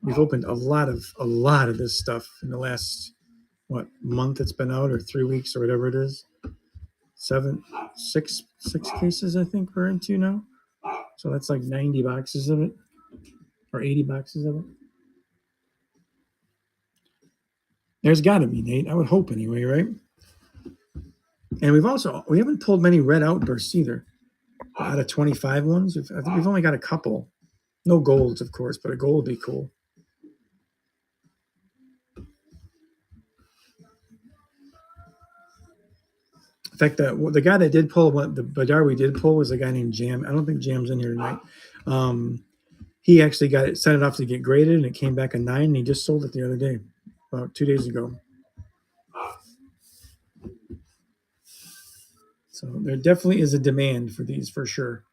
We've opened a lot of this stuff in the last month it's been out, or 3 weeks, or whatever it is. Six cases I think we're into now. So that's like 90 boxes of it, or 80 boxes of it. There's got to be, Nate. I would hope anyway, right? And we haven't pulled many red outbursts either. Out of 25 ones, I think we've only got a couple. No golds, of course, but a gold would be cool. In fact, the guy that did pull the Badar we did pull was a guy named Jam. I don't think Jam's in here tonight. He actually sent it off to get graded, and it came back a 9, and he just sold it the other day, about 2 days ago. So there definitely is a demand for these, for sure.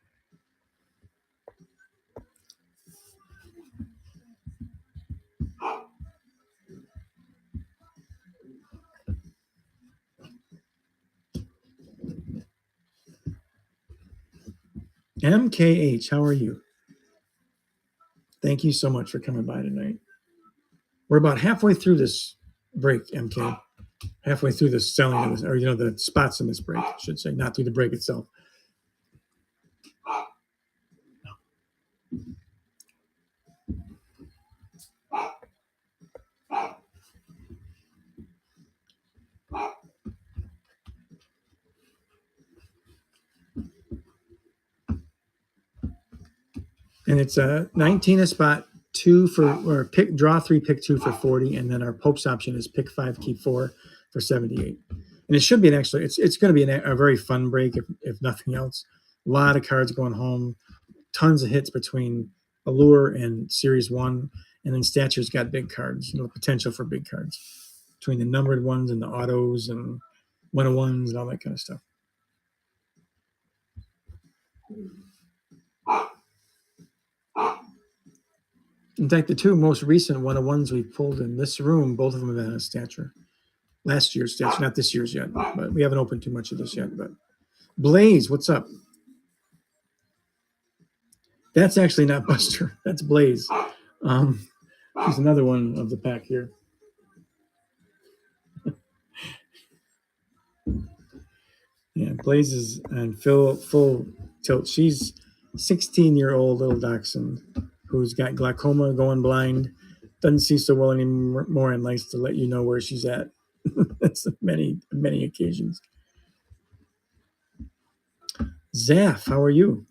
MKH, how are you? Thank you so much for coming by tonight. We're about halfway through this break, MK. Halfway through the selling of this, or the spots in this break, I should say, not through the break itself. And it's 19 a spot, 2 for, or draw 3, pick 2 for 40, and then our Pope's option is pick 5, keep 4 for 78. And it should be it's going to be a very fun break if nothing else. A lot of cards going home, tons of hits between Allure and Series 1, and then Stature's got big cards, potential for big cards between the numbered ones and the autos and 101s and all that kind of stuff. In fact, the 2 most recent 101s we pulled in this room, both of them have had a Stature. Last year's Stature, not this year's yet, but we haven't opened too much of this yet. But Blaze, what's up? That's actually not Buster. That's Blaze. He's another one of the pack here. Yeah, Blaze is on full tilt. She's 16-year-old little dachshund who's got glaucoma, going blind, doesn't see so well anymore, and likes to let you know where she's at. That's many occasions. Zaf, how are you?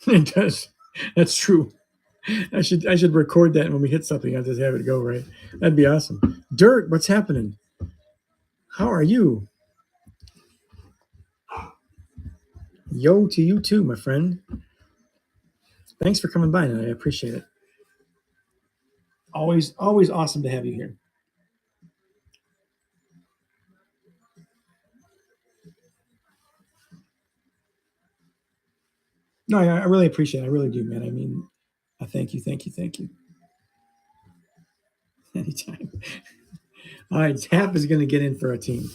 It does. That's true. I should record that, and when we hit something, I'll just have it go right. That'd be awesome. Dirt, what's happening? How are you? Yo to you too, my friend. Thanks for coming by, and I appreciate it. Always awesome to have you here. No, I really appreciate it. I really do, man. I mean, I thank you. Anytime. All right, Tap is going to get in for our team.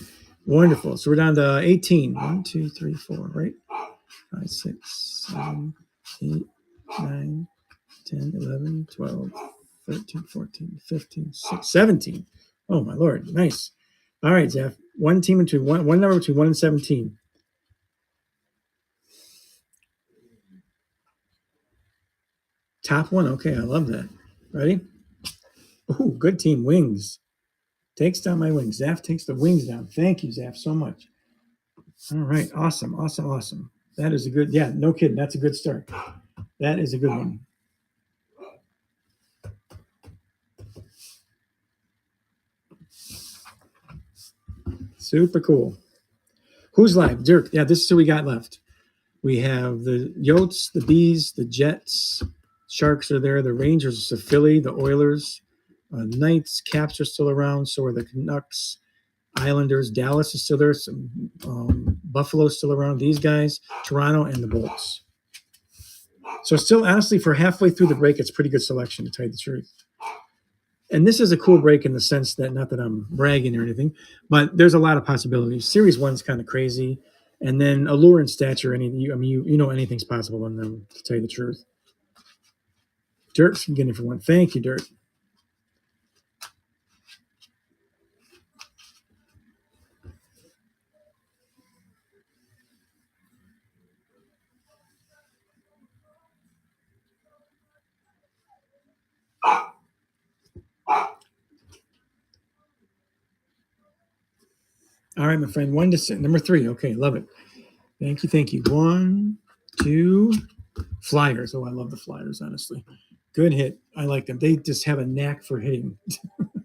Wonderful. So we're down to 18. 1, 2, 3, 4, right? 5, 6, 7, 8, 9, 10, 11, 12, 13, 14, 15, 16, 17. Oh, my Lord. Nice. All right, Zaf. One team between one number between 1 and 17. Top one. Okay, I love that. Ready? Ooh, good team. Wings. Takes down my wings. Zaf takes the wings down. Thank you, Zaf, so much. All right. Awesome. That is a good, yeah, no kidding. That's a good start. That is a good one. Super cool. Who's live? Dirk. Yeah, this is who we got left. We have the Yotes, the Bees, the Jets. Sharks are there. The Rangers, the Philly, the Oilers. Knights, Caps are still around. So are the Canucks. Islanders, Dallas is still there. Some Buffalo's still around. These guys, Toronto, and the Bolts. So still, honestly, for halfway through the break, it's pretty good selection, to tell you the truth. And this is a cool break in the sense that, not that I'm bragging or anything, but there's a lot of possibilities. Series one's kind of crazy, and then allure and stature. You know anything's possible in them, to tell you the truth. Dirt's getting for one. Thank you, Dirt. All right, my friend. 1 to 6. Number 3. Okay, love it. Thank you. 1, 2. Flyers. Oh, I love the Flyers, honestly. Good hit. I like them. They just have a knack for hitting.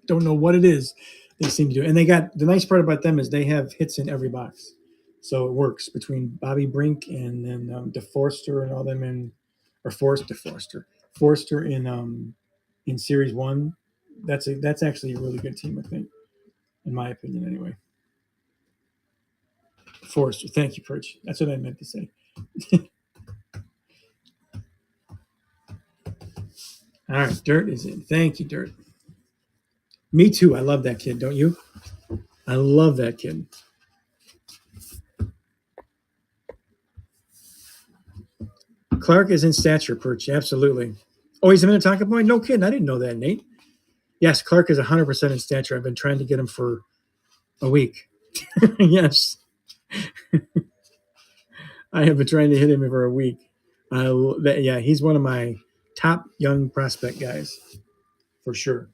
Don't know what it is. They seem to do. And they got, the nice part about them is they have hits in every box. So it works between Bobby Brink and then DeForster and all them or Forster in Series 1. That's actually a really good team, I think, in my opinion, anyway. Forster. Thank you, Perch. That's what I meant to say. All right, Dirt is in. Thank you, Dirt. Me too. I love that kid, don't you? I love that kid. Clark is in stature, Perch. Absolutely. Oh, he's a Minnetonka boy? No kidding. I didn't know that, Nate. Yes, Clark is 100% in stature. I've been trying to get him for a week. Yes. I have been trying to hit him for a week. Yeah, he's one of my top young prospect guys, for sure.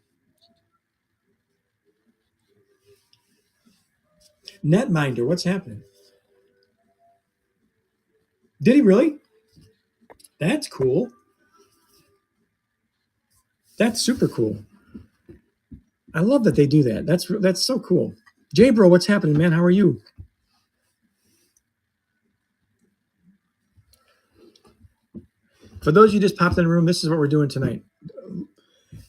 Netminder, what's happening? Did he really? That's cool. That's super cool. I love that they do that. That's so cool. Jay Bro, what's happening, man? How are you? For those of you just popped in the room, this is what we're doing tonight.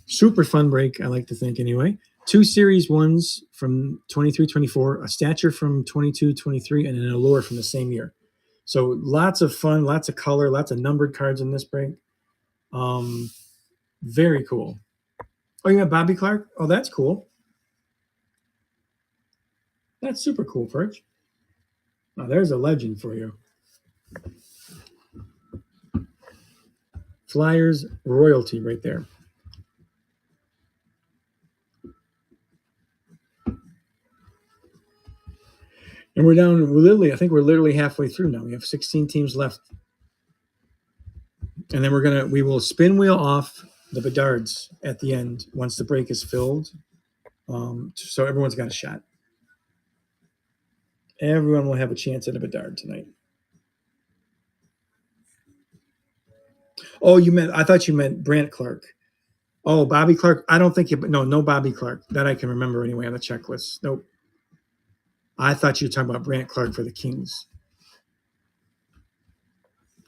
Super fun break, I like to think anyway. 2 series ones from 23-24, a stature from 22-23, and an allure from the same year. So lots of fun, lots of color, lots of numbered cards in this break. Very cool. Oh, you have Bobby Clark? Oh, that's cool. That's super cool, Perch. Now, there's a legend for you. Flyers royalty right there. And we're down literally, I think we're literally halfway through now. We have 16 teams left. And then we will spin wheel off the Bedards at the end once the break is filled. So everyone's got a shot. Everyone will have a chance at a Bedard tonight. Oh, I thought you meant Brant Clark. Oh, Bobby Clark. I don't think no Bobby Clark. That I can remember anyway on the checklist. Nope. I thought you were talking about Brant Clark for the Kings.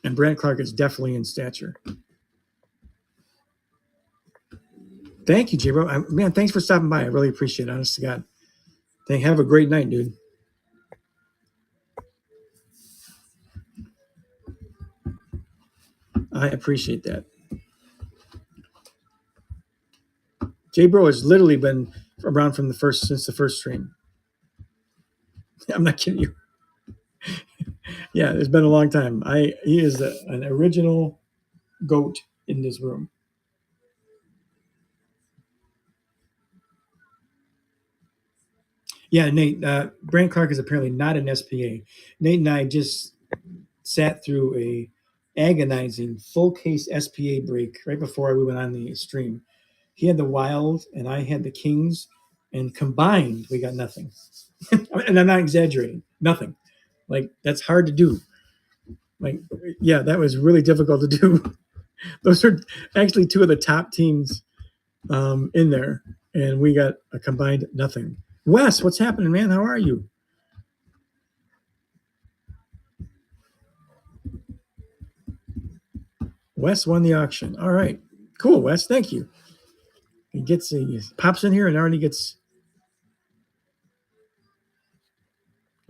And Brant Clark is definitely in stature. Thank you, J-Bro. Man, thanks for stopping by. I really appreciate it. Honest to God. Have a great night, dude. I appreciate that. J-Bro has literally been around since the first stream. I'm not kidding you. Yeah, it's been a long time. He is an original goat in this room. Yeah, Nate. Brant Clark is apparently not an SPA. Nate and I just sat through a agonizing full case SPA break right before we went on the stream. He had the Wild and I had the Kings, and combined we got nothing. And I'm not exaggerating. Nothing. Like, that's hard to do. Like, yeah, that was really difficult to do. Those are actually two of the top teams in there, and we got a combined nothing. Wes, what's happening, man? How are you? Wes won the auction. All right, cool, Wes. Thank you. He pops in here and already gets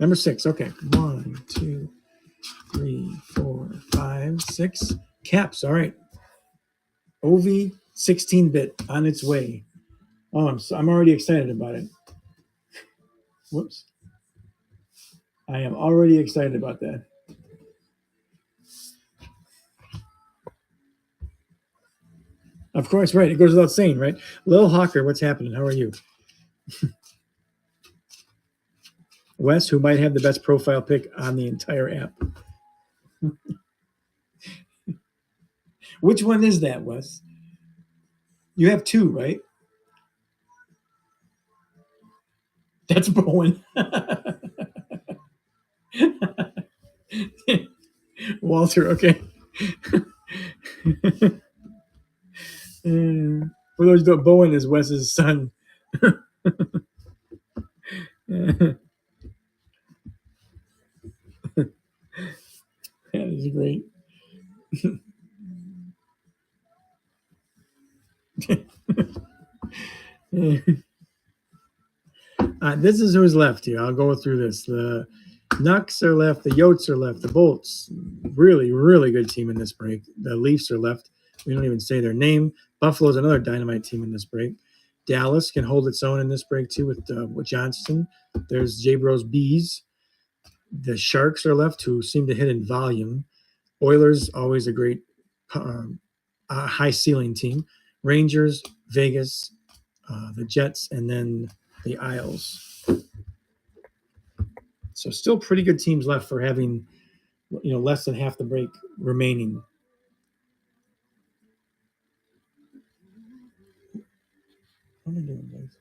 number 6. Okay, 1, 2, 3, 4, 5, 6 caps. All right, OV 16-bit on its way. Oh, I'm already excited about it. Whoops. I am already excited about that. Of course, right. It goes without saying, right? Lil Hawker, what's happening? How are you? Wes, who might have the best profile pic on the entire app. Which one is that, Wes? You have 2, right? That's Bowen. Walter, okay. For those who don't, Bowen is Wes's son. That is great. This is who's left here. I'll go through this. The Nucks are left. The Yotes are left. The Bolts, really, really good team in this break. The Leafs are left. We don't even say their name. Buffalo's another dynamite team in this break. Dallas can hold its own in this break too with Johnson. There's J-Bro's Bees. The Sharks are left, who seem to hit in volume. Oilers, always a great high ceiling team. Rangers, Vegas, the Jets, and then the Isles. So still pretty good teams left for having, less than half the break remaining. What am I doing, guys?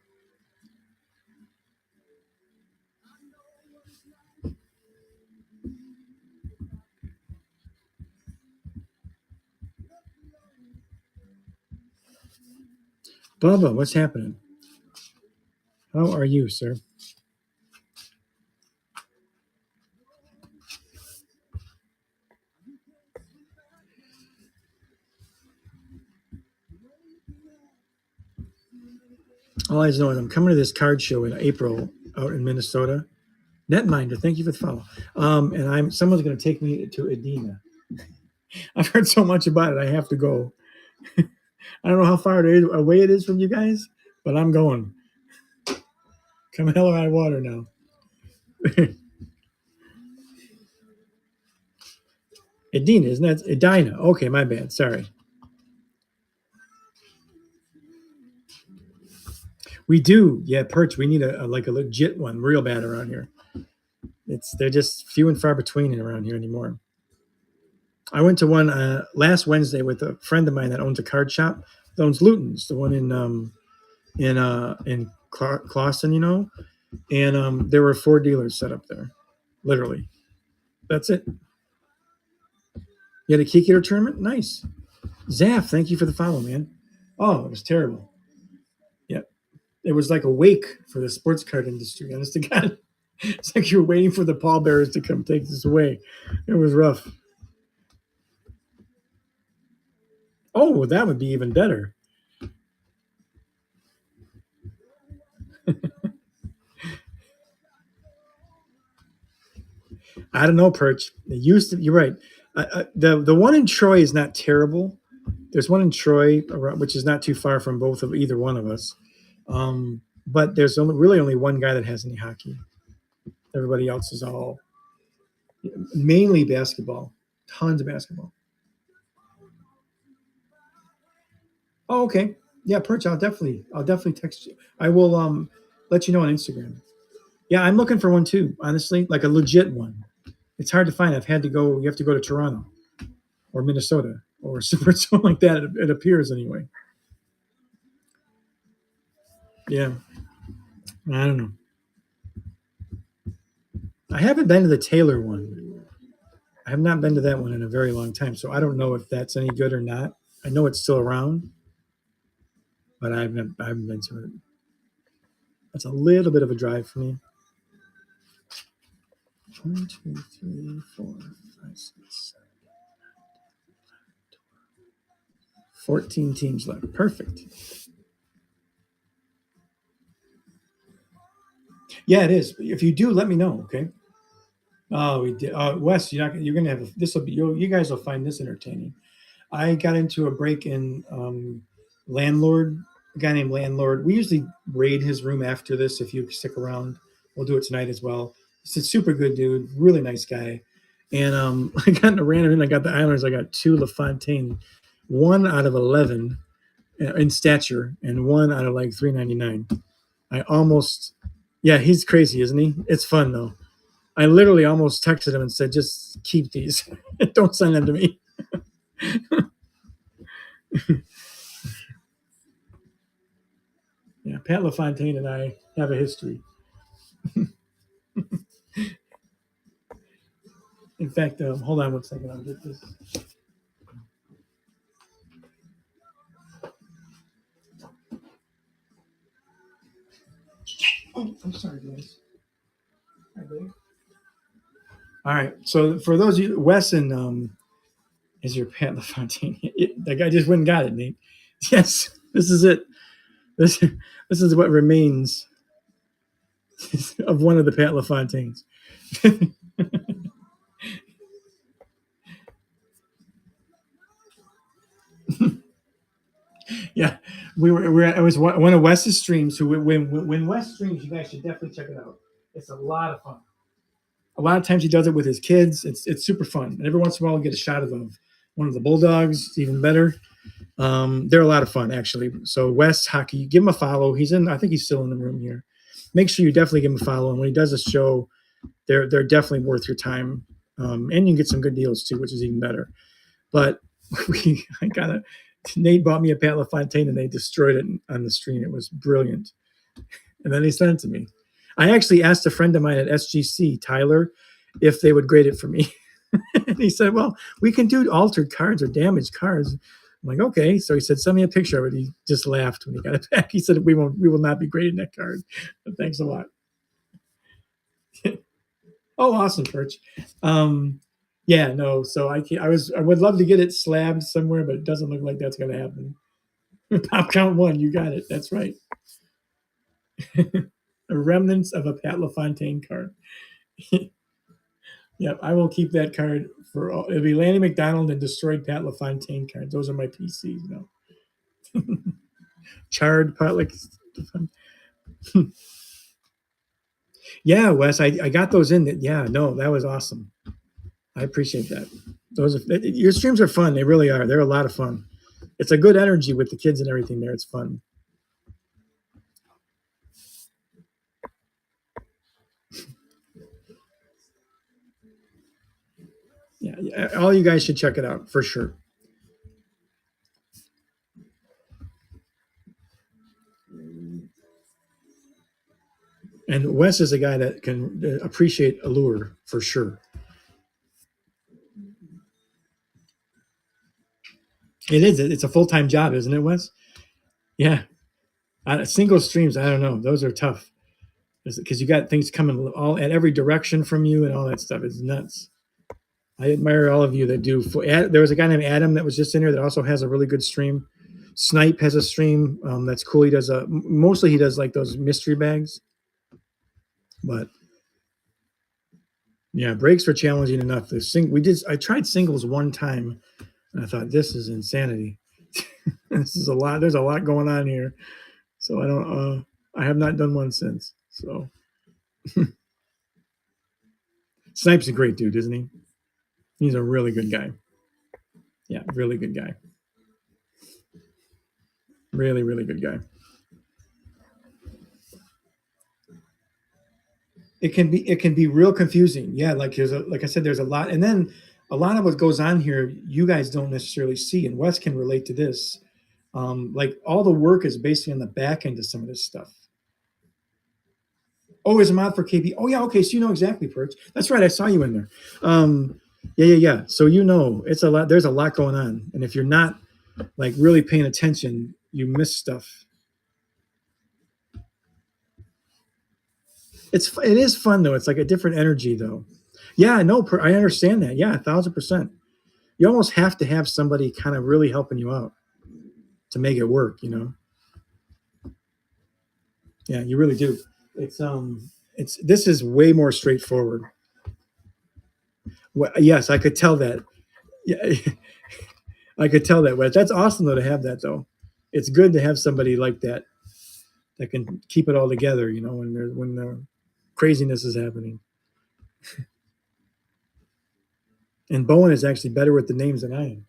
Bubba, what's happening? How are you, sir? All I know is I'm coming to this card show in April out in Minnesota. Netminder, thank you for the follow. And someone's going to take me to Edina. I've heard so much about it. I have to go. I don't know how far it is, away it is from you guys, but I'm going. Come hell or high water now. Edina, isn't that Edina? Okay, my bad. Sorry. We do. Yeah, perch. We need a like a legit one, real bad around here. They're just few and far between around here anymore. I went to one last Wednesday with a friend of mine that owns a card shop. That owns Luton's, the one in Clawson, you know. And there were 4 dealers set up there, literally. That's it. You had a Kikito tournament? Nice. Zaf, thank you for the follow, man. Oh, it was terrible. Yeah. It was like a wake for the sports card industry, honest to God. It's like you were waiting for the pallbearers to come take this away. It was rough. Oh, that would be even better. I don't know, Perch. It used to. You're right. The one in Troy is not terrible. There's one in Troy, which is not too far from both of either one of us. But there's really only one guy that has any hockey. Everybody else is all mainly basketball. Tons of basketball. Oh, okay. Yeah, Perch. I'll definitely text you. I will let you know on Instagram. Yeah, I'm looking for one too. Honestly, like a legit one. It's hard to find. I've had to go. You have to go to Toronto or Minnesota or something like that. It appears anyway. Yeah, I don't know. I haven't been to the Taylor one. I have not been to that one in a very long time, so I don't know if that's any good or not. I know it's still around, but I haven't been to it. That's a little bit of a drive for me. 1, 2, 3, 4, 5, 6, 7, 14 teams left. Perfect. Yeah, it is. If you do, let me know. Okay. Oh, we did. Wes, you're gonna have this will be you guys will find this entertaining. I got into a break in landlord, a guy named Landlord. We usually raid his room after this. If you stick around, we'll do it tonight as well. He's a super good dude, really nice guy. And I got in a random and I got the Islanders. I got 2 LaFontaine, 1 out of 11 in stature, and 1 out of like 399. I almost, yeah, he's crazy, isn't he? It's fun though. I literally almost texted him and said, just keep these. Don't send them to me. Yeah, Pat LaFontaine and I have a history. In fact, hold on 1 second. I'll get this. Oh, I'm sorry, guys. Hi, Dave. All right. So for those of you, Wes and is your Pat LaFontaine? That guy just went and got it, Nate. Yes, this is it. This is what remains of one of the Pat LaFontaines. Yeah, it was one of Wes's streams. Who when Wes streams, you guys should definitely check it out. It's a lot of fun. A lot of times he does it with his kids. It's super fun. And every once in a while, we get a shot of one of the bulldogs. It's even better. They're a lot of fun actually. So Wes Hockey, give him a follow. He's in. I think he's still in the room here. Make sure you definitely give him a follow. And when he does a show, they're definitely worth your time. And you can get some good deals too, which is even better. But I got a Nate bought me a Pat LaFontaine and they destroyed it on the stream. It was brilliant. And then they sent it to me. I actually asked a friend of mine at SGC, Tyler, if they would grade it for me. And he said, well, we can do altered cards or damaged cards. I'm like, okay. So he said, send me a picture of it. He just laughed when he got it back. He said, we will not be grading that card. But thanks a lot. Oh, awesome, Perch. Yeah, no. So I would love to get it slabbed somewhere, but it doesn't look like that's going to happen. Pop count 1, you got it. That's right. The remnants of a Pat LaFontaine card. Yep, I will keep that card for all. It'll be Lanny McDonald and destroyed Pat LaFontaine cards. Those are my PCs now. Charred potluck. Yeah, Wes, I got those in. Yeah, no, that was awesome. I appreciate that. Those are, your streams are fun. They really are. They're a lot of fun. It's a good energy with the kids and everything there. It's fun. Yeah, yeah, all you guys should check it out for sure. And Wes is a guy that can appreciate allure for sure. It is. It's a full time job, isn't it, Wes? Yeah. Single streams, I don't know. Those are tough because you got things coming all at every direction from you and all that stuff. It's nuts. I admire all of you that do. There was a guy named Adam that was just in here that also has a really good stream. Snipe has a stream that's cool. He does mostly he does like those mystery bags, but yeah, breaks are challenging enough. I tried singles one time, and I thought this is insanity. This is a lot. There's a lot going on here, so I don't. I have not done one since. So Snipe's a great dude, isn't he? He's a really good guy. Yeah, really good guy. Really, really good guy. It can be real confusing. Yeah, like I said, there's a lot, and then a lot of what goes on here you guys don't necessarily see, and Wes can relate to this. Like all the work is basically on the back end of some of this stuff. Oh, is a mod for KB? Oh yeah, okay, so you know exactly, Perch. That's right, I saw you in there. Yeah, yeah, yeah. So you know it's a lot. There's a lot going on, and if you're not like really paying attention, you miss stuff. It is fun though. It's like a different energy though. Yeah, no, I understand that. Yeah, 1,000%. You almost have to have somebody kind of really helping you out to make it work. Yeah, you really do. It's this is way more straightforward. Well, yes, I could tell that. Yeah, I could tell that. Well, that's awesome though to have that though. It's good to have somebody like that that can keep it all together. When the craziness is happening. And Bowen is actually better with the names than I am.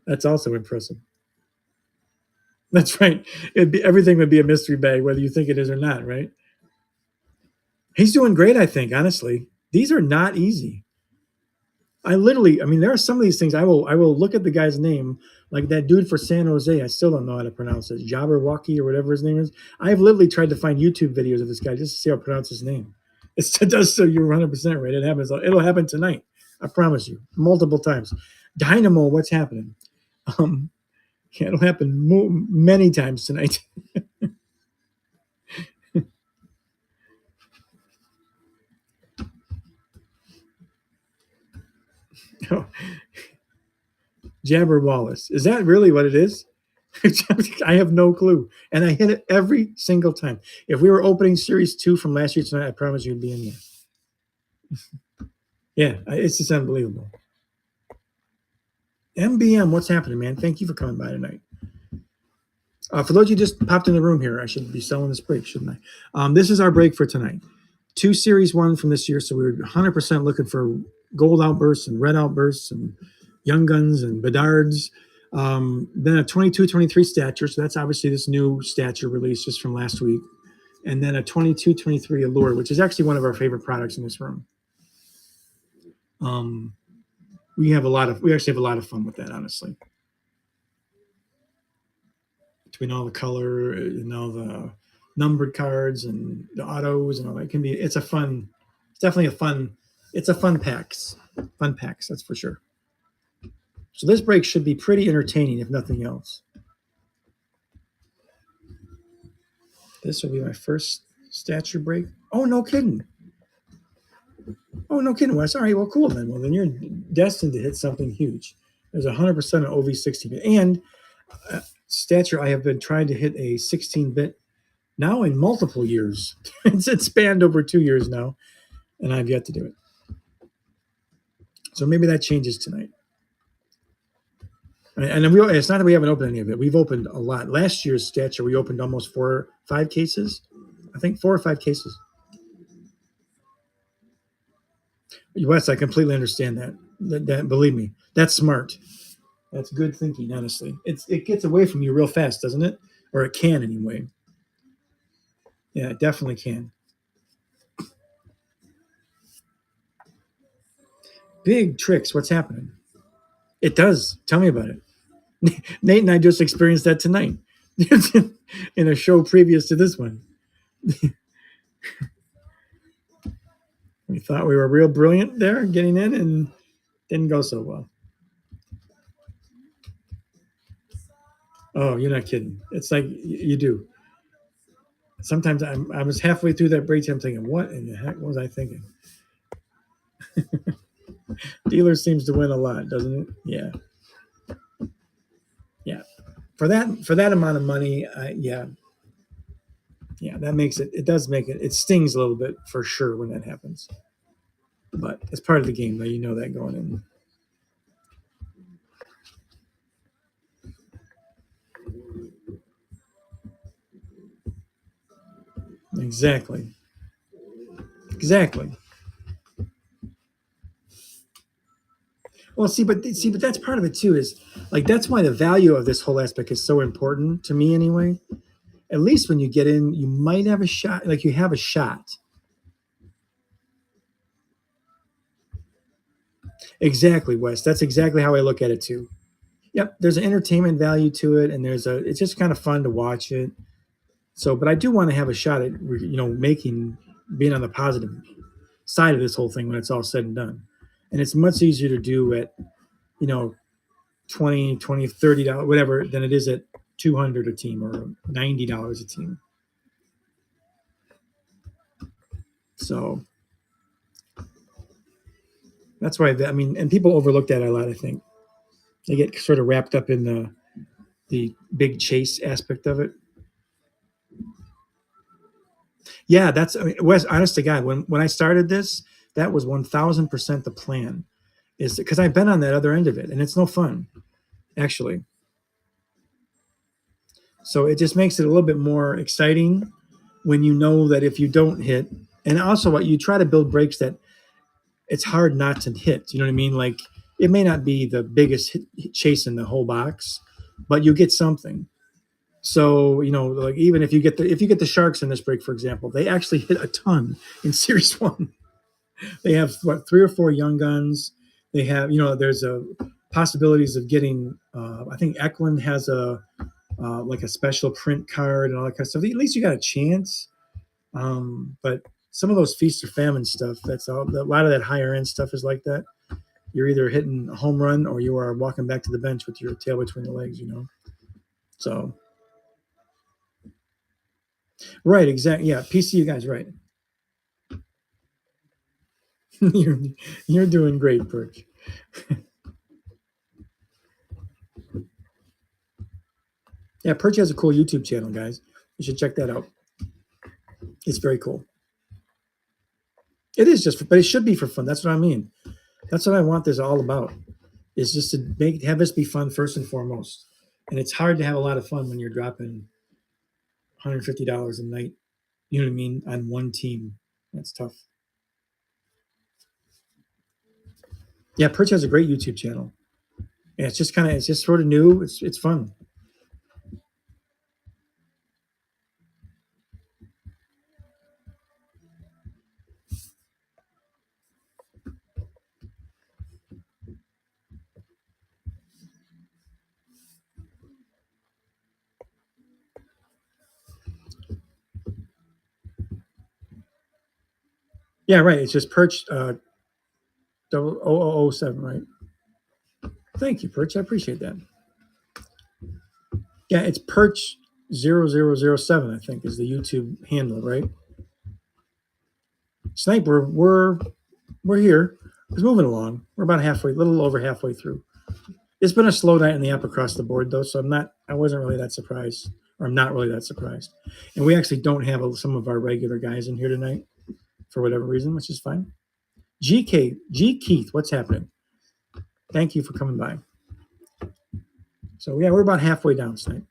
That's also impressive. That's right. Everything would be a mystery bag, whether you think it is or not, right? He's doing great, I think, honestly. These are not easy. I mean, there are some of these things I will look at the guy's name, like that dude for San Jose. I still don't know how to pronounce it. Jabberwocky or whatever his name is. I've literally tried to find YouTube videos of this guy just to see how to pronounce his name. It does, so you're 100% right. It happens. It'll happen tonight. I promise you, multiple times. Dynamo, what's happening? Um, yeah, it'll happen many times tonight. Jabber Wallace. Is that really what it is? I have no clue. And I hit it every single time. If we were opening series 2 from last year tonight, I promise you'd be in there. Yeah, it's just unbelievable. MBM, what's happening, man? Thank you for coming by tonight. For those of you just popped in the room here, I should be selling this break, shouldn't I? This is our break for tonight. 2 series 1 from this year, so we were 100% looking for gold outbursts and red outbursts and young guns and Bedards. Then a 22-23 stature, so that's obviously this new stature release just from last week. And then a 22-23 allure, which is actually one of our favorite products in this room. We actually have a lot of fun with that, honestly. Between all the color and all the numbered cards and the autos and all that, it's definitely it's a fun packs. Fun packs, that's for sure. So this break should be pretty entertaining, if nothing else. This will be my first stature break. Oh, no kidding. Oh, no kidding, Wes. All right, well, cool then. Well, then you're destined to hit something huge. There's 100% an OV16 and stature. I have been trying to hit a 16-bit now in multiple years. It's spanned over 2 years now, and I've yet to do it. So maybe that changes tonight. And it's not that we haven't opened any of it. We've opened a lot. Last year's stature, we opened almost 5 cases. I think 4 or 5 cases. Wes, I completely understand that. That believe me, that's smart. That's good thinking. Honestly, it gets away from you real fast, doesn't it? Or it can anyway. Yeah, it definitely can. Big tricks. What's happening? It does. Tell me about it. Nate and I just experienced that tonight in a show previous to this one. We thought we were real brilliant there getting in and didn't go so well. Oh, you're not kidding. It's like you do. Sometimes I was halfway through that break. I'm thinking, what in the heck was I thinking? Dealer seems to win a lot, doesn't it? Yeah, yeah. For that amount of money, yeah, yeah. That makes it. It does make it. It stings a little bit for sure when that happens. But it's part of the game, though. You know that going in. Exactly. Exactly. Well, but that's part of it too. Is like that's why the value of this whole aspect is so important to me, anyway. At least when you get in, you might have a shot. Like you have a shot. Exactly, Wes. That's exactly how I look at it too. Yep. There's an entertainment value to it, and it's just kind of fun to watch it. So, but I do want to have a shot at making being on the positive side of this whole thing when it's all said and done. And it's much easier to do at you know 20, $30, whatever, than it is at 200 a team or $90 a team. So that's why I mean, and people overlook that a lot. I think they get sort of wrapped up in the big chase aspect of it. Yeah, that's I mean, Wes. Honest to God, when I started this, that was 1,000% the plan. Is because I've been on that other end of it, and it's no fun actually. So it just makes it a little bit more exciting when you know that if you don't hit, and also what you try to build breaks that it's hard not to hit. You know what I mean? Like it may not be the biggest chase in the whole box, but you get something. So like even if you get the Sharks in this break, for example, they actually hit a ton in Series One. They have what 3 or 4 young guns. They have there's a possibilities of getting. I think Eklund has a like a special print card and all that kind of stuff. At least you got a chance. But some of those feast or famine stuff, a lot of that higher end stuff is like that. You're either hitting a home run or you are walking back to the bench with your tail between the legs. So right, exactly. Yeah, PCU guys, right. you're you're doing great, Perch. Yeah, Perch has a cool YouTube channel, guys. You should check that out. It's very cool. It is but it should be for fun. That's what I mean. That's what I want this all about. Is just to have this be fun first and foremost. And it's hard to have a lot of fun when you're dropping $150 a night. You know what I mean on one team. That's tough. Yeah, Perch has a great YouTube channel. Yeah, it's just sort of new. It's fun. Yeah, right. It's just Perch 0007, right? Thank you, Perch. I appreciate that. Yeah, it's Perch 0007, I think, is the YouTube handle, right? Sniper, we're here. It's moving along. We're about halfway, a little over halfway through. It's been a slow night in the app across the board, though, so I wasn't really that surprised, or I'm not really that surprised. And we actually don't have some of our regular guys in here tonight for whatever reason, which is fine. G Keith, what's happening? Thank you for coming by. So yeah, we're about halfway down tonight.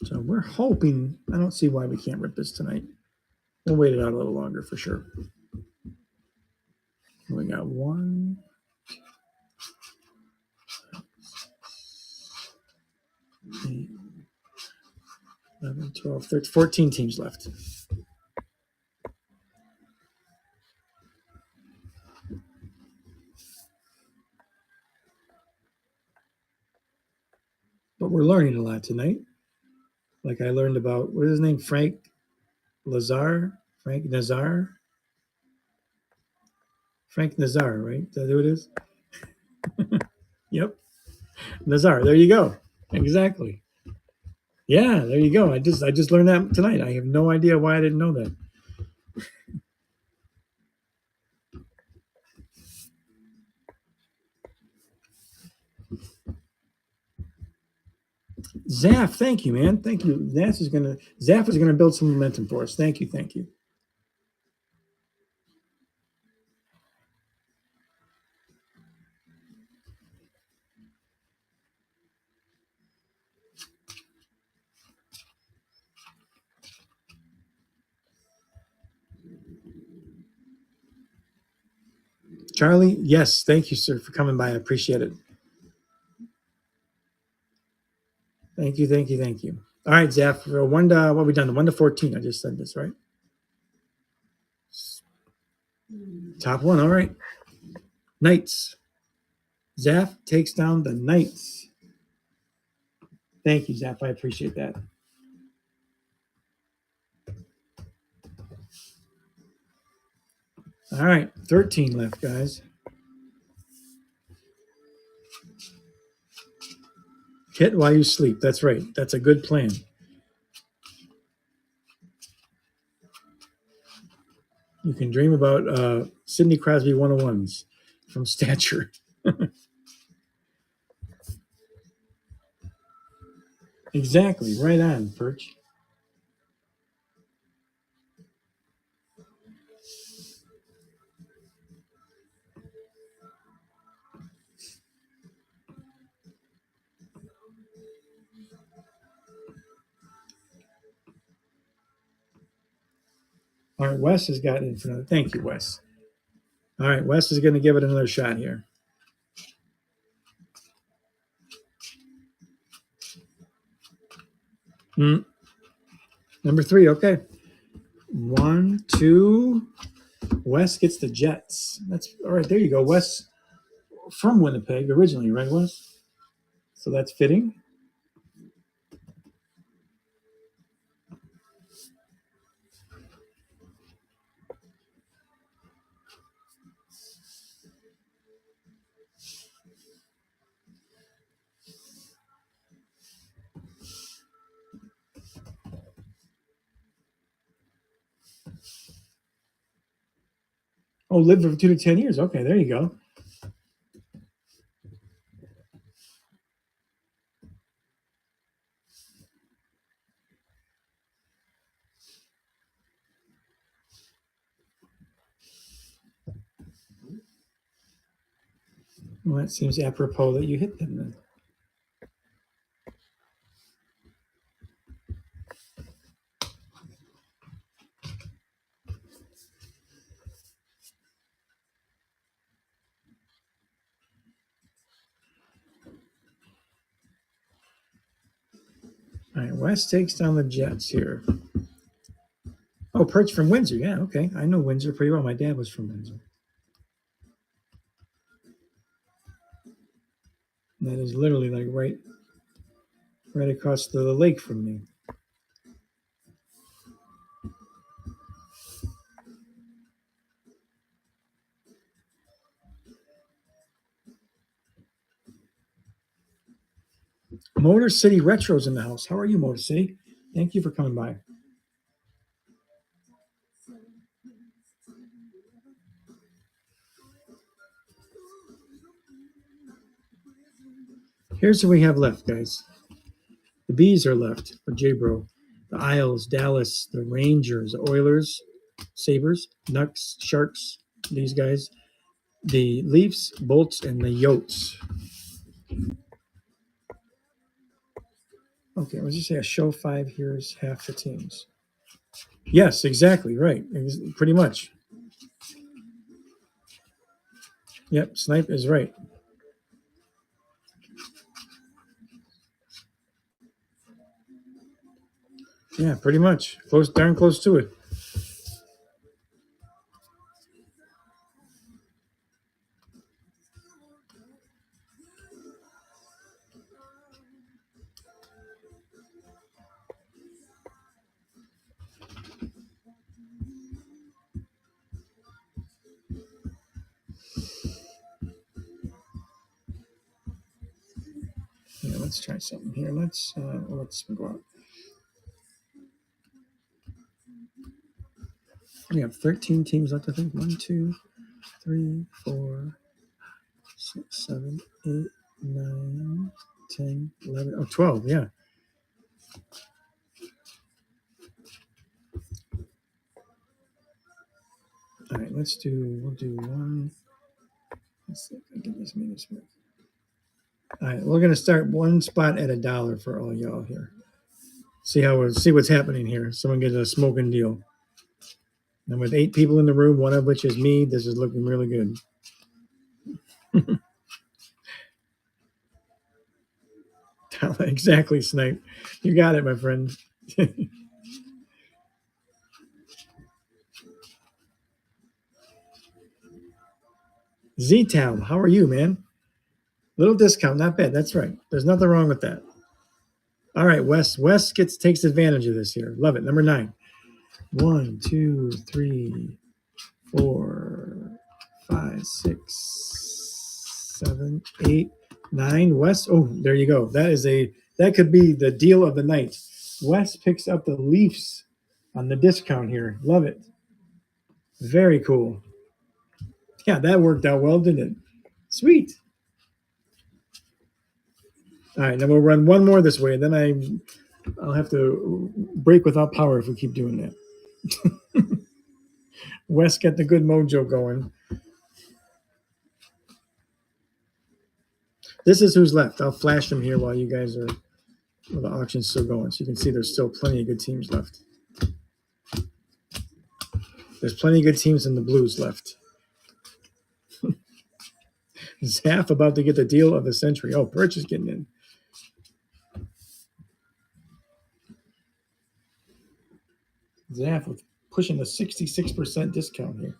So we're hoping. I don't see why we can't rip this tonight. We'll wait it out a little longer for sure. We got 1, 8, 11, 12, 13, 14 teams left. But we're learning a lot tonight. Like I learned about, what is his name? Frank Nazar, right? Frank Nazar, right? Is that who it is? Yep. Nazar. There you go. Exactly. Yeah, there you go. I just learned that tonight. I have no idea why I didn't know that. Zaf, thank you, man. Thank you. Zaf is gonna build some momentum for us. Thank you, thank you. Charlie, yes, thank you, sir, for coming by. I appreciate it. Thank you, thank you, thank you. All right, Zaf, one to what we done? 1 to 14. I just said this, right? Top one. All right. Knights. Zaf takes down the Knights. Thank you, Zaf. I appreciate that. All right, 13 left, guys. Hit while you sleep. That's right. That's a good plan. You can dream about Sidney Crosby 101s from Stature. Exactly. Right on, Perch. All right, Wes has gotten in front of. Thank you, Wes. All right, Wes is going to give it another shot here. Number 3, okay. 1, 2. Wes gets the Jets. That's all right. There you go, Wes. From Winnipeg originally, right, Wes? So that's fitting. Oh, lived for 2 to 10 years. Okay, there you go. Well, that seems apropos that you hit them then. All right, Wes takes down the Jets here. Oh, Perch from Windsor. Yeah, okay. I know Windsor pretty well. My dad was from Windsor. That is literally like right across the lake from me. Motor City Retro's in the house. How are you, Motor City? Thank you for coming by. Here's what we have left, guys. The Bees are left for J-Bro. The Isles, Dallas, the Rangers, the Oilers, Sabres, Nucks, Sharks, these guys. the Leafs, Bolts, and the Yotes. Okay, let's just say a show 5 here's half the teams. Yes, exactly, right. Pretty much. Yep, Snipe is right. Yeah, pretty much. Close, darn close to it. Yeah, let's try something here. Let's go out. We have 13 teams left, I think. 1, 2, 3, 4, 6, 7, 8, 9, 10, 11. Oh, 12, yeah. All right, we'll do one. Let's see if I can get this minutes work. All right, we're gonna start one spot at $1 for all y'all here. See what's happening here. Someone gets a smoking deal. And with 8 people in the room, one of which is me, this is looking really good. Exactly, Snipe. You got it, my friend. Z-Town, how are you, man? Little discount, not bad. That's right. There's nothing wrong with that. All right, Wes. Wes takes advantage of this here. Love it. Number 9. 1, 2, 3, 4, 5, 6, 7, 8, 9. Wes. Oh, there you go. That could be the deal of the night. Wes picks up the Leafs on the discount here. Love it. Very cool. Yeah, that worked out well, didn't it? Sweet. All right, now we'll run one more this way. Then I'll have to break without power if we keep doing that. Wes got the good mojo going. This is who's left. I'll flash them here while the auction's still going. So you can see there's still plenty of good teams left. There's plenty of good teams in the Blues left. Zaff about to get the deal of the century. Oh, Perch is getting in. Zaff with pushing a 66% discount here.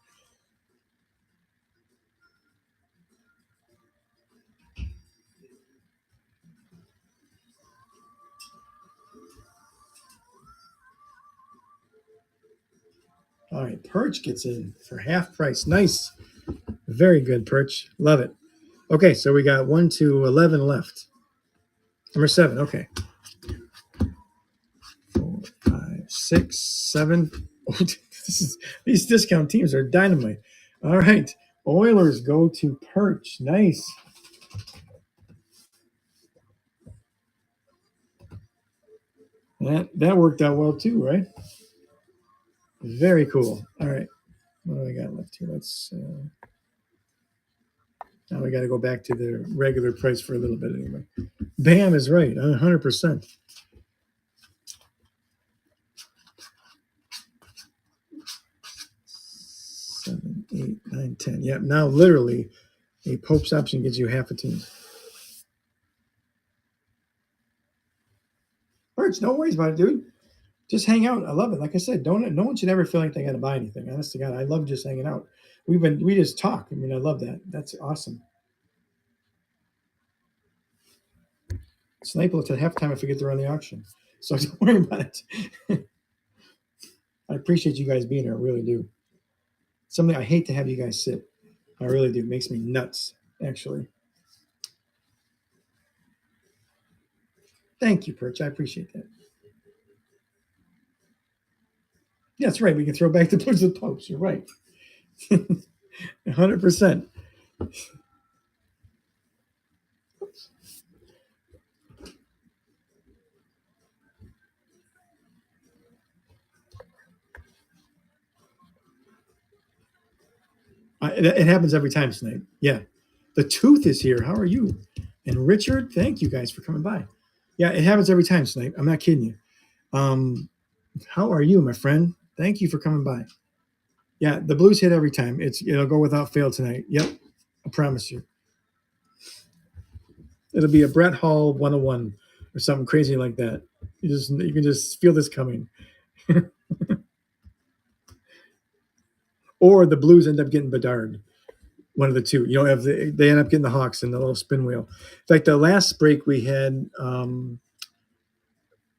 All right, Perch gets in for half price. Nice. Very good, Perch. Love it. Okay, so we got 1 to 11 left. Number 7. Okay. 4, 5, 6, 7. Oh, these discount teams are dynamite. All right. Oilers go to Perch. Nice. That worked out well too, right? Very cool. All right. What do I got left here? Let's now we got to go back to the regular price for a little bit anyway. Bam is right, 100%. Seven, 8, 9, 10. Yep. Now literally, a Pope's option gives you half a team. Birds, no worries about it, dude. Just hang out. I love it. Like I said, no one should ever feel like they got to buy anything. Honest to God, I love just hanging out. We just talk. I mean, I love that. That's awesome. Snipe till halftime. I forget to run the auction, so don't worry about it. I appreciate you guys being here. I really do. Something I hate to have you guys sit. I really do. It makes me nuts, actually. Thank you, Perch. I appreciate that. Yeah, that's right. We can throw back the Blues with Popes. You're right. 100%. It happens every time, Snipe. Yeah. The Tooth is here. How are you? And Richard, thank you guys for coming by. Yeah, it happens every time, Snipe. I'm not kidding you. How are you, my friend? Thank you for coming by. Yeah, the Blues hit every time. It'll go without fail tonight. Yep, I promise you. It'll be a Brett Hall 101 or something crazy like that. You can just feel this coming. Or the Blues end up getting Bedard. One of the two. If they end up getting the Hawks in the little spin wheel. Like the last break we had,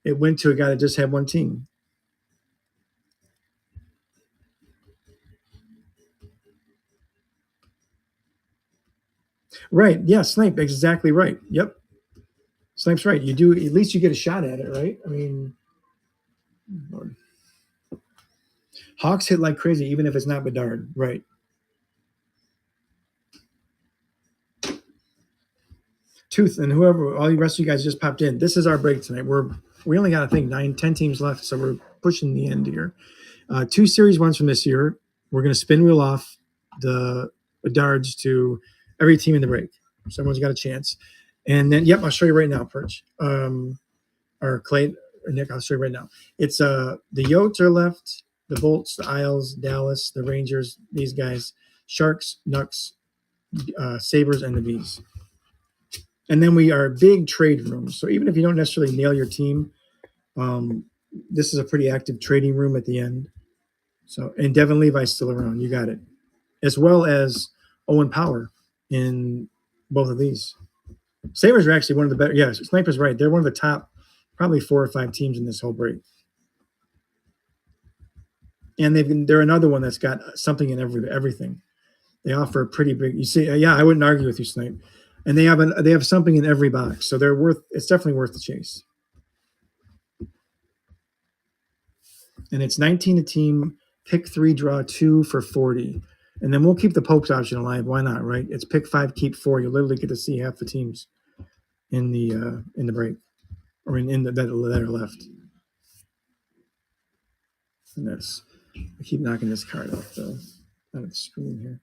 it went to a guy that just had one team. Right. Yeah, Snipe, exactly right. Yep. Snipe's right. You do, at least you get a shot at it, right? I mean, Lord. Hawks hit like crazy, even if it's not Bedard. Right. Tooth and whoever, all the rest of you guys just popped in. This is our break tonight. We only got, I think, 9, 10 teams left, so we're pushing the end here. 2 series ones from this year. We're going to spin wheel off the darts to every team in the break. So everyone's got a chance. And then, yep, I'll show you right now, Perch. Or Clay, or Nick, I'll show you right now. It's the Yotes are left, the Bolts, the Isles, Dallas, the Rangers, these guys, Sharks, Nucks, Sabres, and the Bees. And then we are big trade rooms. So even if you don't necessarily nail your team, this is a pretty active trading room at the end. So, and Devin Levi's still around. You got it. As well as Owen Power in both of these. Sabres are actually one of the better. Yeah, Sniper's right. They're one of the top, probably 4 or 5 teams in this whole break. And they're another one that's got something in everything. They offer a pretty big. You see, yeah, I wouldn't argue with you, Snipe. And they have something in every box, so they're worth. It's definitely worth the chase. And it's 19 a team. Pick 3, draw 2 for 40. And then we'll keep the Popes option alive. Why not, right? It's pick 5, keep 4. You literally get to see half the teams in the break, or in the that are left. And that's, I keep knocking this card off out of the screen here.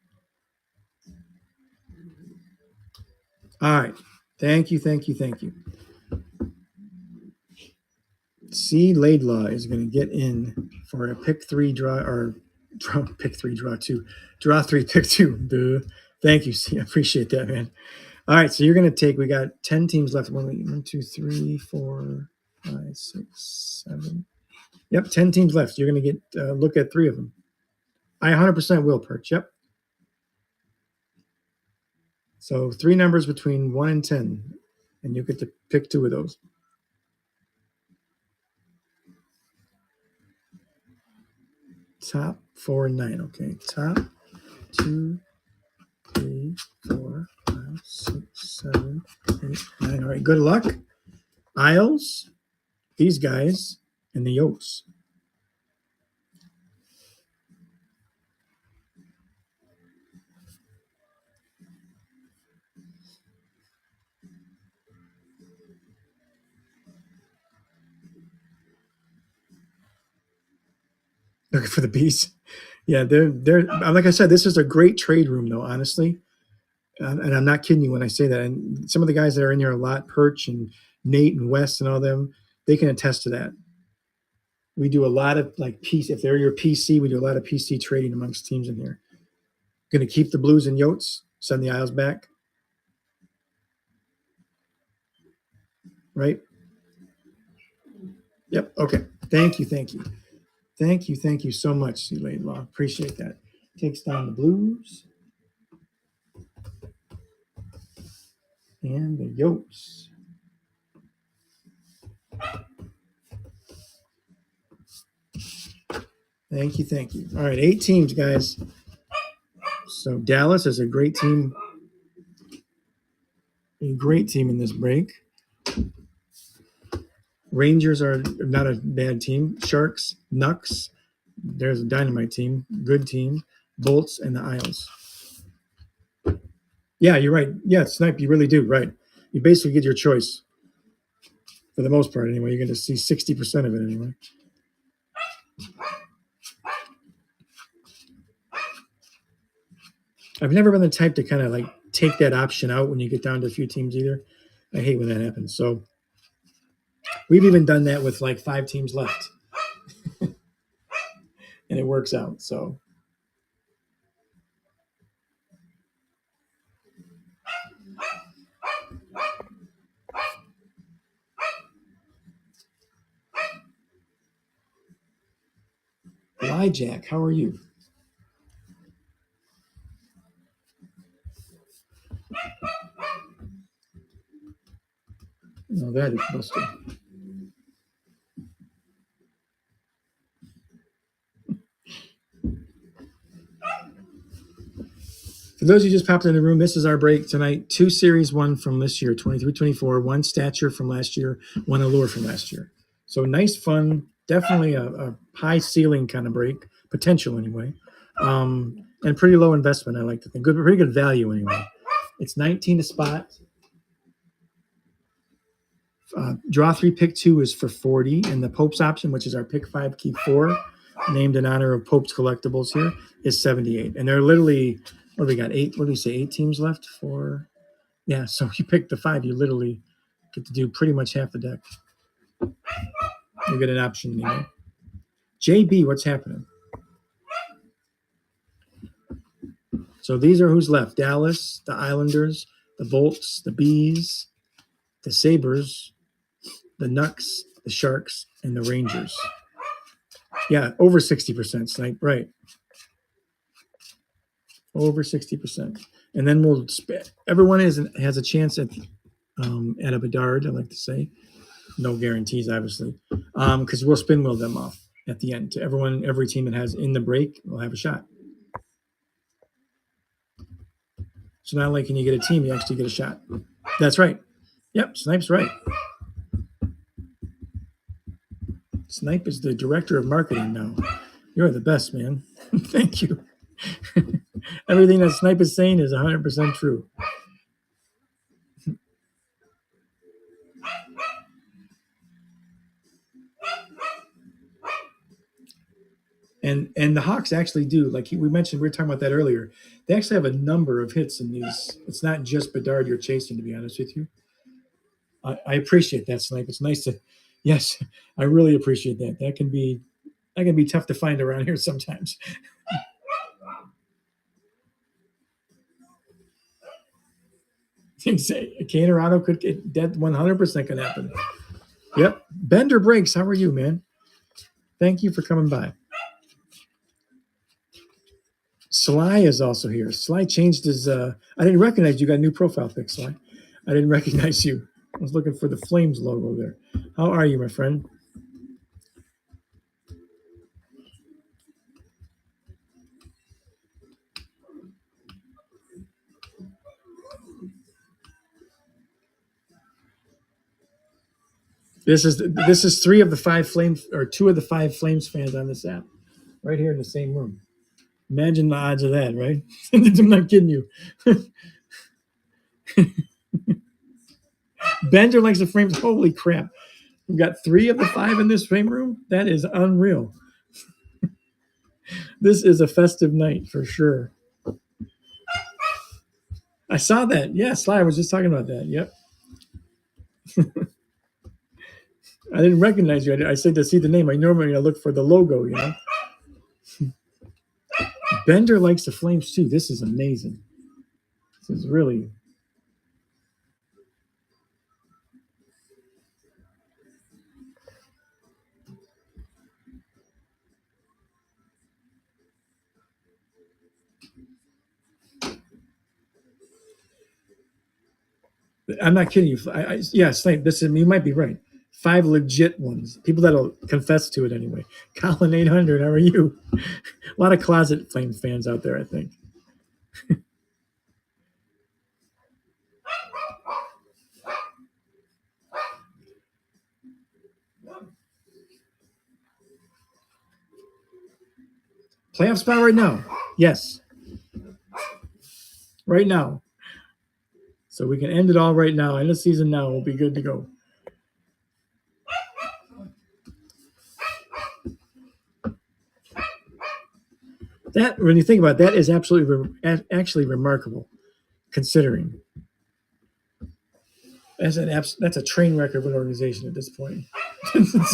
All right. Thank you. C. Laidlaw is going to get in for a pick 3 draw, or pick 3 draw 2, draw 3 pick 2. Duh. Thank you, C. I appreciate that, man. All right, so you're going to take. We got 10 teams left. 1, 2, 3, 4, 5, 6, 7. Yep, 10 teams left. You're going to get look at 3 of them. I 100% will, Perch. Yep. So 3 numbers between 1 and 10, and you get to pick 2 of those. Top 4 and 9. Okay, top 2, 3, 4, 5, 6, 7, 8, 9. All right, good luck. Isles, these guys, and the Yotes. Looking for the Bees. Yeah, they're like I said, this is a great trade room, though, honestly. And I'm not kidding you when I say that. And some of the guys that are in here a lot, Perch and Nate and Wes and all them, they can attest to that. We do a lot of like PC. If they're your PC, we do a lot of PC trading amongst teams in here. Going to keep the Blues and Yotes, send the Isles back. Right? Yep. Okay. Thank you so much, C. Laidlaw. Appreciate that. Takes down the Blues and the Yotes. Thank you. All right, 8 teams, guys. So Dallas is a great team. A great team in this break. Rangers are not a bad team. Sharks, Nucks, there's a dynamite team. Good team. Bolts and the Isles. Yeah, you're right. Yeah, Snipe, you really do. Right. You basically get your choice. For the most part, anyway. You're going to see 60% of it anyway. I've never been the type to kind of like take that option out when you get down to a few teams either. I hate when that happens. So we've even done that with like 5 teams left, and it works out. So why, Jack? How are you? No, that is busted. For those who just popped in the room, this is our break tonight. 2 series, one from this year, 23-24, one stature from last year, one allure from last year. So nice, fun, definitely a high ceiling kind of break, potential anyway, and pretty low investment. I like to think pretty good value anyway. It's 19 a spot. Draw 3, pick 2 is for 40, and the Pope's option, which is our pick 5, keep 4, named in honor of Pope's collectibles here, is 78. And they're literally, what do we got? 8? What do we say? 8 teams left? 4? Yeah. So if you pick the 5, you literally get to do pretty much half the deck. You get an option there. JB, what's happening? So these are who's left: Dallas, the Islanders, the Bolts, the Bees, the Sabres, the Nucks, the Sharks, and the Rangers. Yeah, over 60%. Snipe, right? Over 60%. And then we'll everyone has a chance at a Bedard. I like to say, no guarantees, obviously, because we'll spin wheel them off at the end to everyone. Every team that has in the break will have a shot. So not only can you get a team, you actually get a shot. That's right. Yep, Snipe's right. Snipe is the director of marketing now. You're the best, man. Thank you. Everything that Snipe is saying is 100% true. And the Hawks actually do, like we mentioned, we were talking about that earlier. They actually have a number of hits in these. It's not just Bedard you're chasing, to be honest with you. I appreciate that, Snipe. It's nice to, yes, I really appreciate that. That can be tough to find around here sometimes. Canerado could get that 100% can happen. Yep. Bender Breaks, how are you, man? Thank you for coming by. Sly is also here. Sly changed his. I didn't recognize you. Got a new profile pic, Sly. I didn't recognize you. I was looking for the Flames logo there. How are you, my friend? This is 3 of the 5 Flames, or 2 of the 5 Flames fans on this app, right here in the same room. Imagine the odds of that, right? I'm not kidding you. Bender likes the Flames. Holy crap! We've got 3 of the 5 in this frame room. That is unreal. This is a festive night for sure. I saw that. Yeah, Sly, I was just talking about that. Yep. I didn't recognize you. I said to see the name. I normally look for the logo, you know. Bender likes the Flames too. This is amazing. This is really. I'm not kidding you. Yeah, Slate, this is, you might be right. 5 legit ones. People that'll confess to it anyway. Colin 800, how are you? A lot of closet Flames fans out there, I think. Playoff spot right now. Yes. Right now. So we can end it all right now. End the season now. We'll be good to go. That, when you think about it, that is absolutely actually remarkable, considering that's a train wreck of an organization at this point.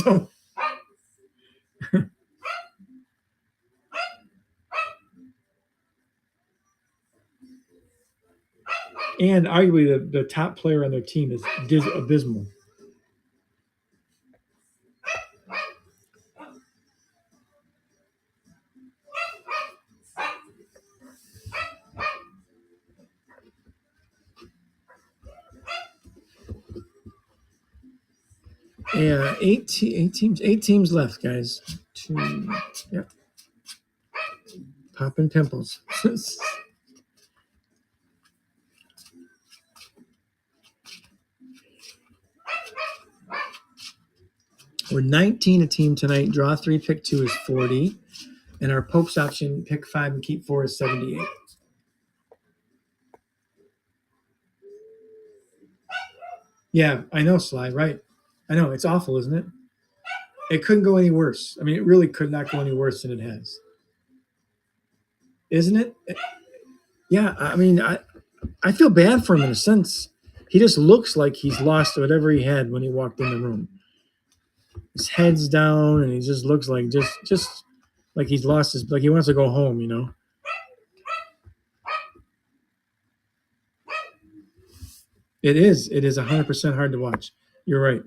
So, and arguably the top player on their team is abysmal. Yeah, eight teams left, guys. Two, yep, popping pimples. We're 19 a team tonight. Draw three, pick two is 40, and our Pope's option, pick five and keep four is 78. Yeah, I know, Sly. Right? I know it's awful, isn't it? It couldn't go any worse. I mean, it really could not go any worse than it has, isn't it? Yeah, I mean, I feel bad for him in a sense. He just looks like he's lost whatever he had when he walked in the room. His head's down, and he just looks like just like he's lost his, like he wants to go home. It is. It is 100% hard to watch. You're right.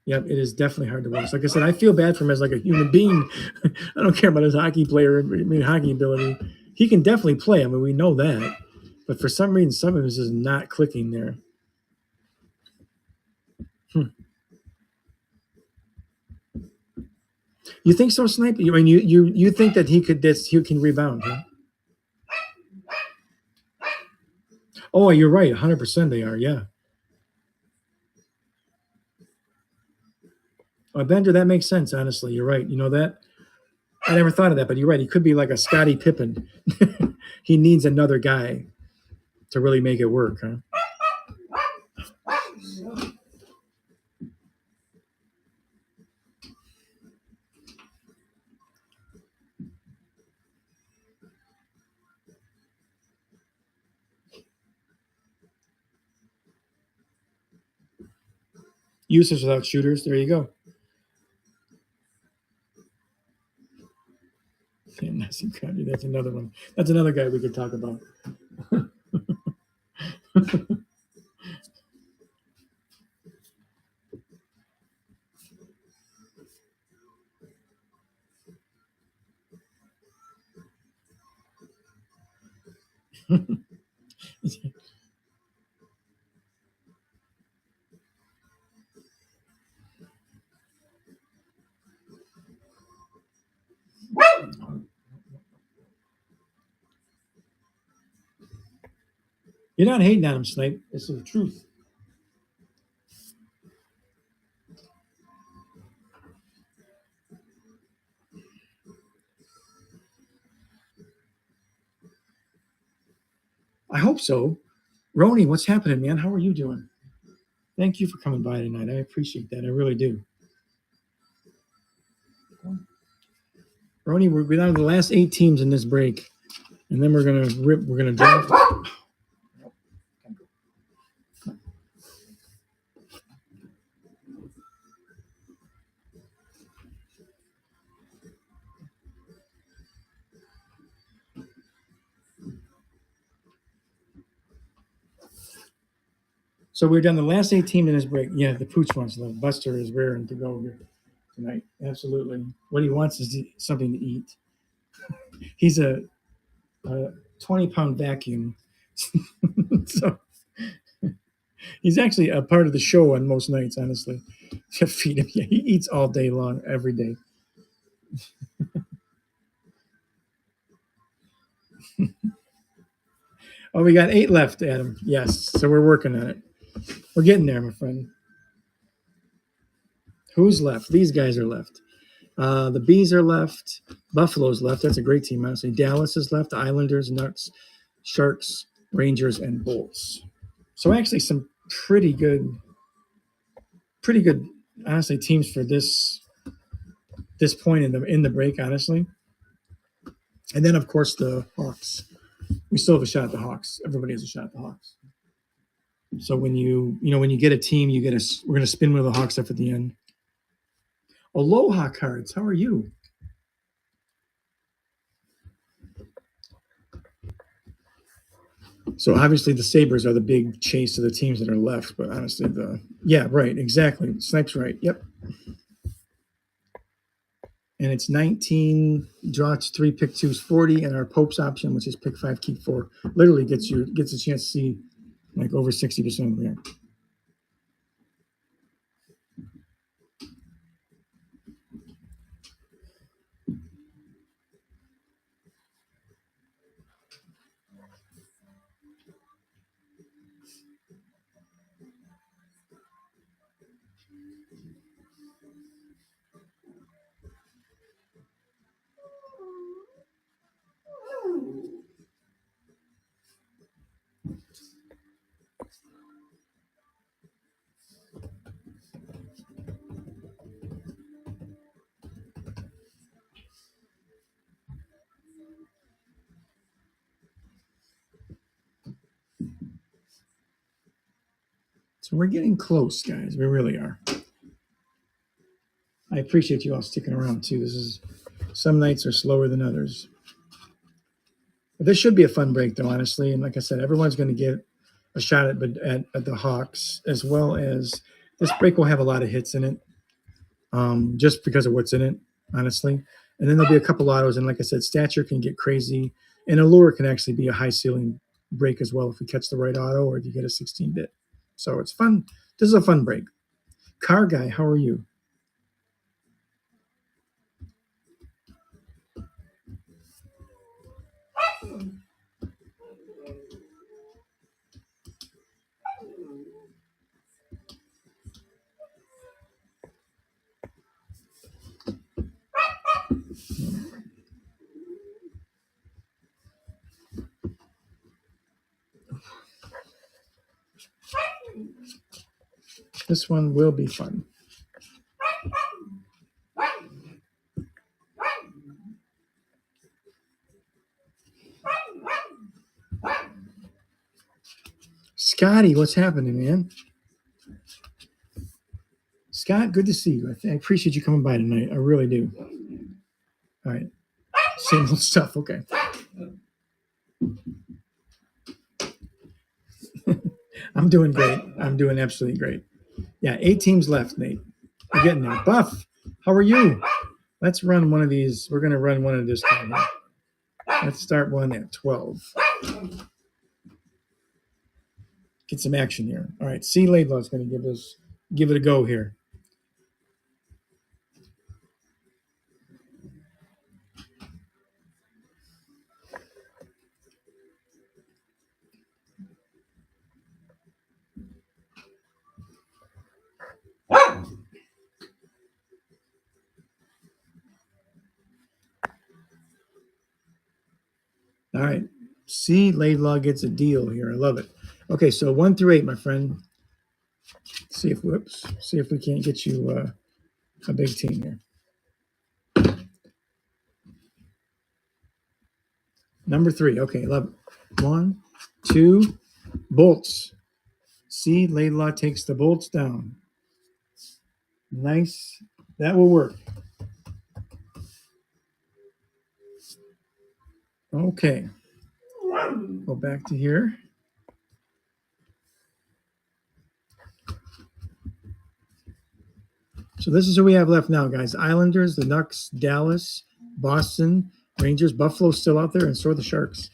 Yep, it is definitely hard to watch. Like I said, I feel bad for him as like a human being. I don't care about his hockey player, I mean hockey ability. He can definitely play. I mean, we know that. But for some reason, some of this is not clicking there. Hmm. You think so, Snipe? I mean, you think that he can rebound? Huh? Oh, you're right. 100% they are. Yeah. Bender, that makes sense. Honestly, you're right. You know that I never thought of that, but you're right. He could be like a Scottie Pippen. He needs another guy to really make it work, huh? Uses without shooters. There you go. And that's another one. That's another guy we could talk about. You're not hating on him, Snipe. It's the truth. I hope so. Roni, what's happening, man? How are you doing? Thank you for coming by tonight. I appreciate that. I really do. Roni, we're down to the last 8 teams in this break, and then we're gonna draft. So we're done the last 8 teams in this break. Yeah, the pooch wants the Buster is raring to go here tonight. Absolutely. What he wants is something to eat. He's a 20-pound vacuum. So he's actually a part of the show on most nights, honestly. To feed him. Yeah, he eats all day long, every day. Oh, we got 8 left, Adam. Yes. So we're working on it. We're getting there, my friend. Who's left? These guys are left. The Bees are left. Buffalo's left. That's a great team, honestly. Dallas is left. Islanders, Nuts, Sharks, Rangers, and Bolts. So actually, some pretty good, honestly, teams for this point in the break. Honestly, And then, of course, the Hawks. We still have a shot at the Hawks. Everybody has a shot at the Hawks. So when when you get a team, we're going to spin with the Hawks stuff at the end. Aloha cards. How are you? So obviously the Sabres are the big chase of the teams that are left, but honestly yeah, right, exactly. Snipe's right. Yep. And it's 19, draw 3, pick 2 is 40, and our Pope's option, which is pick 5, keep 4, literally gets a chance to see like over 60% of the air. So we're getting close, guys. We really are. I appreciate you all sticking around too. Some nights are slower than others. But this should be a fun break, though, honestly. And like I said, everyone's going to get a shot at the Hawks, as well as this break will have a lot of hits in it, just because of what's in it, honestly. And then there'll be a couple autos, and like I said, stature can get crazy, and allure can actually be a high ceiling break as well if you catch the right auto or if you get a 16-bit. So it's fun. This is a fun break. Car guy, how are you? This one will be fun. Scotty, what's happening, man? Scott, good to see you. I appreciate you coming by tonight. I really do. All right. Same old stuff. Okay. I'm doing great. I'm doing absolutely great. Yeah, 8 teams left, Nate. We're getting there. Buff, how are you? Let's run one of these. We're going to run one of this time. Let's start one at 12. Get some action here. All right, C. Laidlaw is going to give it a go here. All right, C. Laidlaw gets a deal here. I love it. Okay, so 1 through 8, my friend. See if we can't get you a big team here. Number 3. Okay, love it. 1, 2, bolts. C. Laidlaw takes the bolts down. Nice. That will work. Okay. Go back to here. So this is who we have left now, guys. Islanders, the Ducks, Dallas, Boston, Rangers, Buffalo still out there, and so are the Sharks.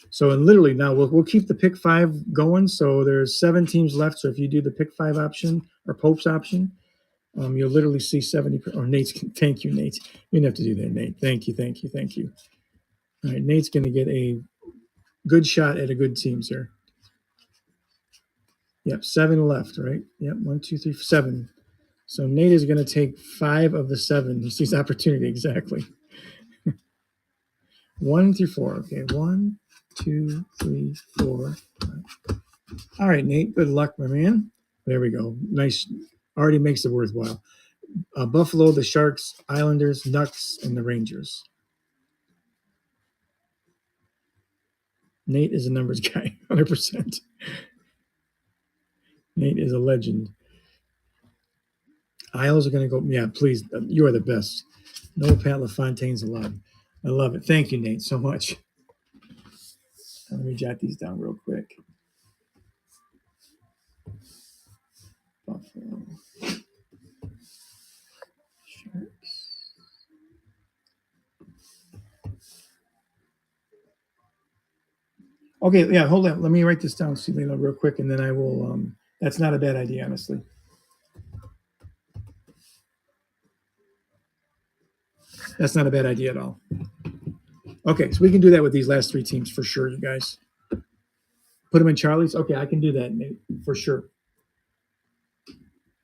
So and literally now we'll keep the pick 5 going. So there's 7 teams left. So if you do the pick 5 option or Pope's option, you'll literally see 70. Or Nate's. Thank you, Nate. You didn't have to do that, Nate. Thank you. All right, Nate's going to get a good shot at a good teams here. Yep, 7 left, right? Yep, 1, 2, 3, 7. So Nate is going to take 5 of the 7. He sees opportunity exactly. 1 through 4. Okay, 1, 2, 3, 4. 5. All right, Nate. Good luck, my man. There we go. Nice. Already makes it worthwhile. Buffalo, the Sharks, Islanders, Ducks, and the Rangers. Nate is a numbers guy, 100%. Nate is a legend. Isles are going to go. Yeah, please. You are the best. No Pat LaFontaine's allowed. I love it. Thank you, Nate, so much. Let me jot these down real quick. Buffalo Sharks. Okay, yeah, hold on. Let me write this down, Selena, real quick, and then I will. That's not a bad idea, honestly. That's not a bad idea at all. Okay, so we can do that with these last three teams for sure, you guys. Put them in Charlie's. Okay, I can do that, Nate, for sure.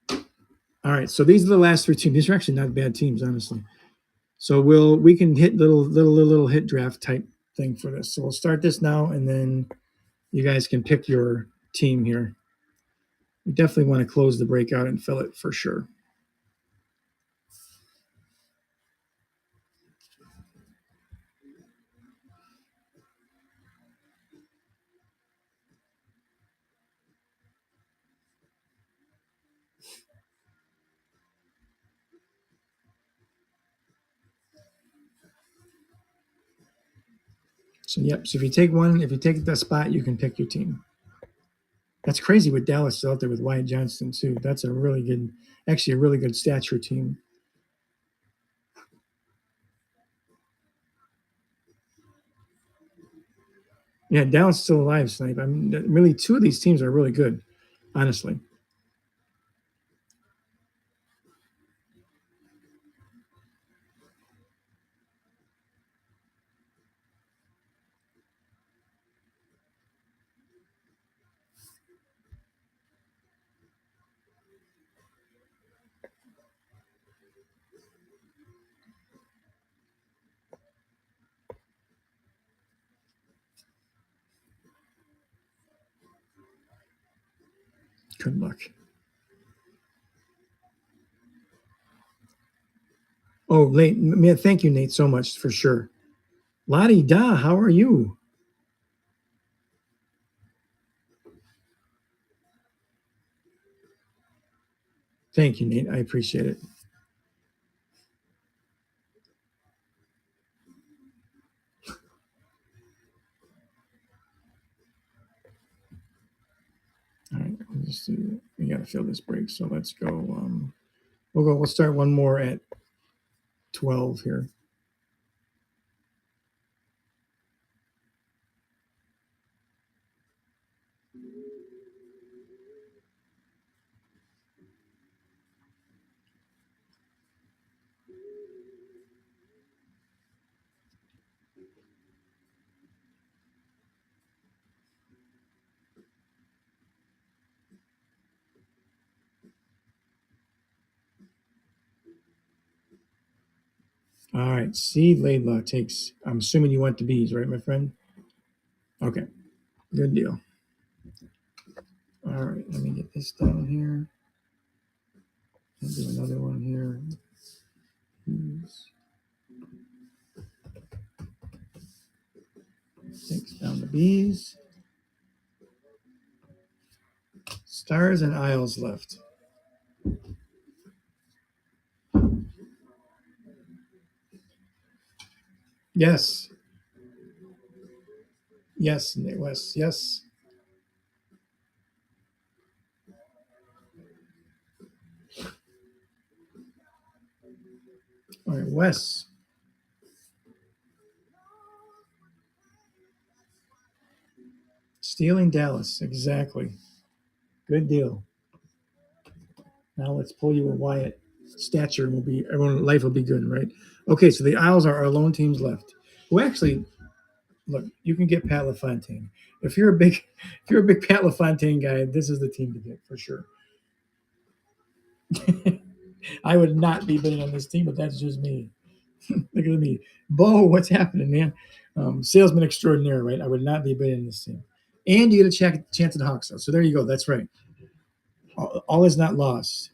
All right, so these are the last three teams. These are actually not bad teams, honestly. So we can hit little hit draft type thing for this. So we'll start this now, and then you guys can pick your team here. We definitely want to close the breakout and fill it for sure. So yep. So if you take the spot, you can pick your team. That's crazy with Dallas still out there with Wyatt Johnston too. That's a really good, actually a really good stature team. Yeah, Dallas still alive, Snipe. I mean, really, two of these teams are really good, honestly. Good luck. Oh, Nate, man, thank you, Nate, so much for sure. Lottie Da, how are you? Thank you, Nate. I appreciate it. All right, we got to fill this break, so let's go. We'll start one more at 12 here. All right, C. Laidlaw takes. I'm assuming you want the bees, right, my friend? Okay, good deal. All right, let me get this down here. I'll do another one here. Takes down the bees. Stars and Isles left. Yes. Yes, Wes. Yes. All right, Wes. Stealing Dallas. Exactly. Good deal. Now let's pull you a Wyatt stature and we'll be everyone life will be good, right? Okay, so the Isles are our lone teams left. Who actually look, you can get Pat LaFontaine. If you're a big Pat LaFontaine guy, this is the team to get for sure. I would not be bidding on this team, but that's just me. Look at me. Bo, what's happening, man? Salesman extraordinaire, right? I would not be bidding on this team. And you get a chance at Hawks. So there you go. That's right. All is not lost.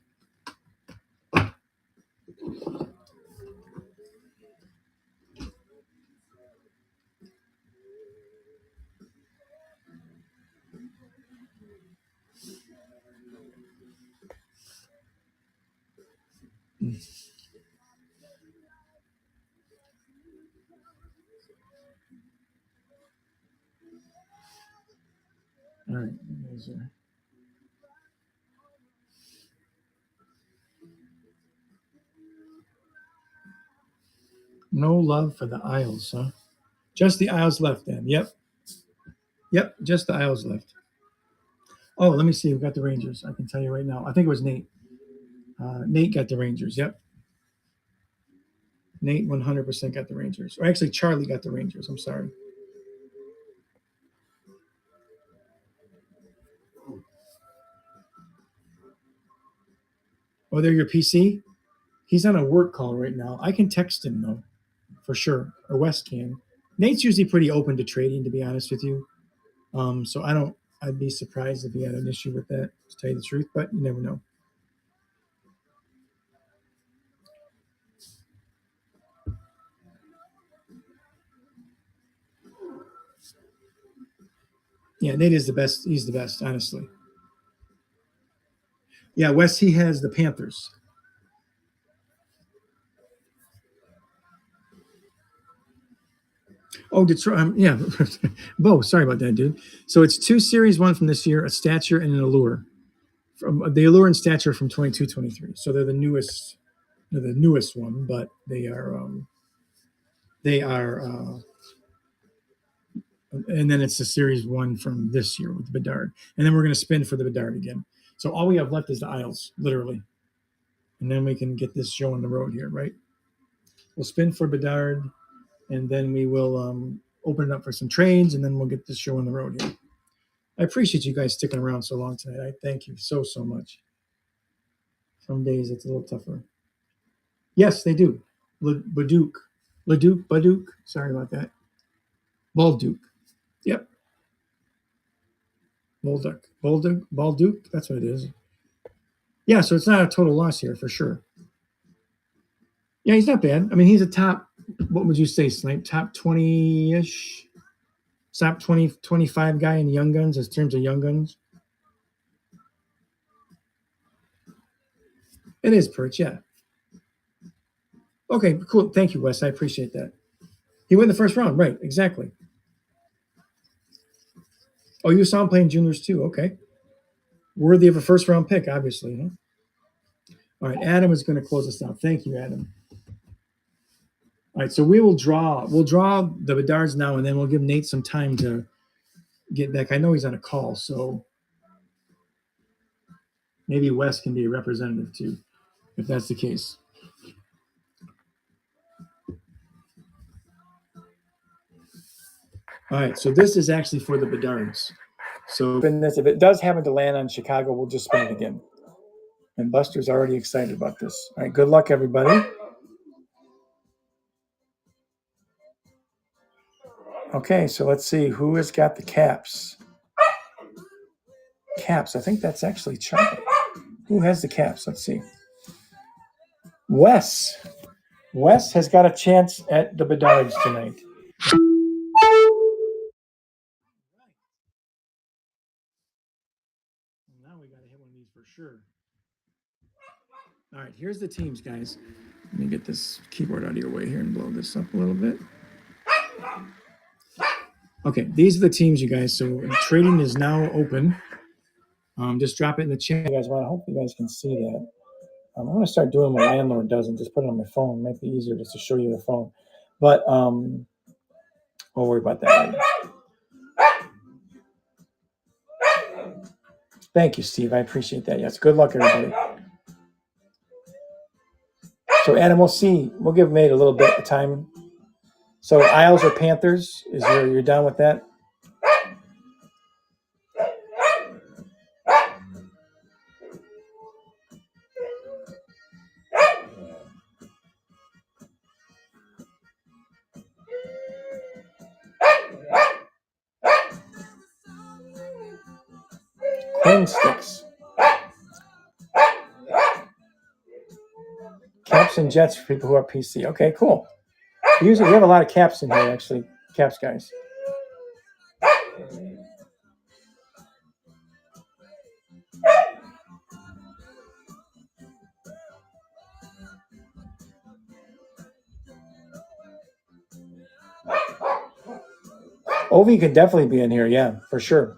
All right. No love for the Isles, huh? Just the Isles left then. Yep. Yep. Just the Isles left. Oh, let me see. We got the Rangers. I can tell you right now. I think it was Nate. Nate got the Rangers. Yep. Nate 100% got the Rangers. Or actually, Charlie got the Rangers. I'm sorry. Oh, they're your PC? He's on a work call right now. I can text him, though, for sure. Or Wes can. Nate's usually pretty open to trading, to be honest with you. So I'd be surprised if he had an issue with that, to tell you the truth, but you never know. Yeah, Nate is the best. He's the best, honestly. Yeah, Wes, he has the Panthers. Oh, Detroit. Yeah. Bo, sorry about that, dude. So it's two series, one from this year, a stature and an allure. From the allure and stature from 22-23. So they're the newest one, but they are and then it's the series one from this year with Bedard. And then we're gonna spin for the Bedard again. So all we have left is the Isles, literally. And then we can get this show on the road here, right? We'll spin for Bedard, and then we will open it up for some trades, and then we'll get this show on the road here. I appreciate you guys sticking around so long tonight. I thank you so much. Some days it's a little tougher. Yes, they do. Baduke. Sorry about that. Balduke. Yep. Balduke. That's what it is. Yeah, so it's not a total loss here for sure. Yeah, he's not bad. I mean, he's a top, what would you say, Snipe? Top 20 ish? Top 20, 25 guy in Young Guns in terms of Young Guns? It is Perch, yeah. Okay, cool. Thank you, Wes. I appreciate that. He went in the first round, right? Exactly. Oh, you saw him playing juniors too. Okay, worthy of a first round pick, obviously. Huh? All right, Adam is going to close us out. Thank you, Adam. All right, so we will draw. We'll draw the Bedards now, and then we'll give Nate some time to get back. I know he's on a call, so maybe Wes can be a representative too, if that's the case. All right, so this is actually for the Bedards. So if it does happen to land on Chicago, we'll just spin it again. And Buster's already excited about this. All right, good luck, everybody. Okay, so let's see who has got the Caps. Caps, I think that's actually Charlie. Who has the Caps? Let's see. Wes. Wes has got a chance at the Bedards tonight. Now we got to hit one of these for sure. All right, here's the teams, guys. Let me get this keyboard out of your way here and blow this up a little bit. Okay, these are the teams, you guys. So trading is now open. Just drop it in the chat, you guys. I hope you guys can see that. I'm going to start doing what my landlord does and just put it on my phone. Make it easier just to show you the phone. But we'll worry about that later. Thank you, Steve. I appreciate that. Yes, good luck, everybody. So, Adam, we'll see. We'll give Nate a little bit of time. So, Isles or Panthers? You're done with that? Queen sticks. Caps and Jets for people who are PC. Okay, cool. Usually we have a lot of Caps in here, actually. Caps guys. Ovi could definitely be in here, yeah, for sure.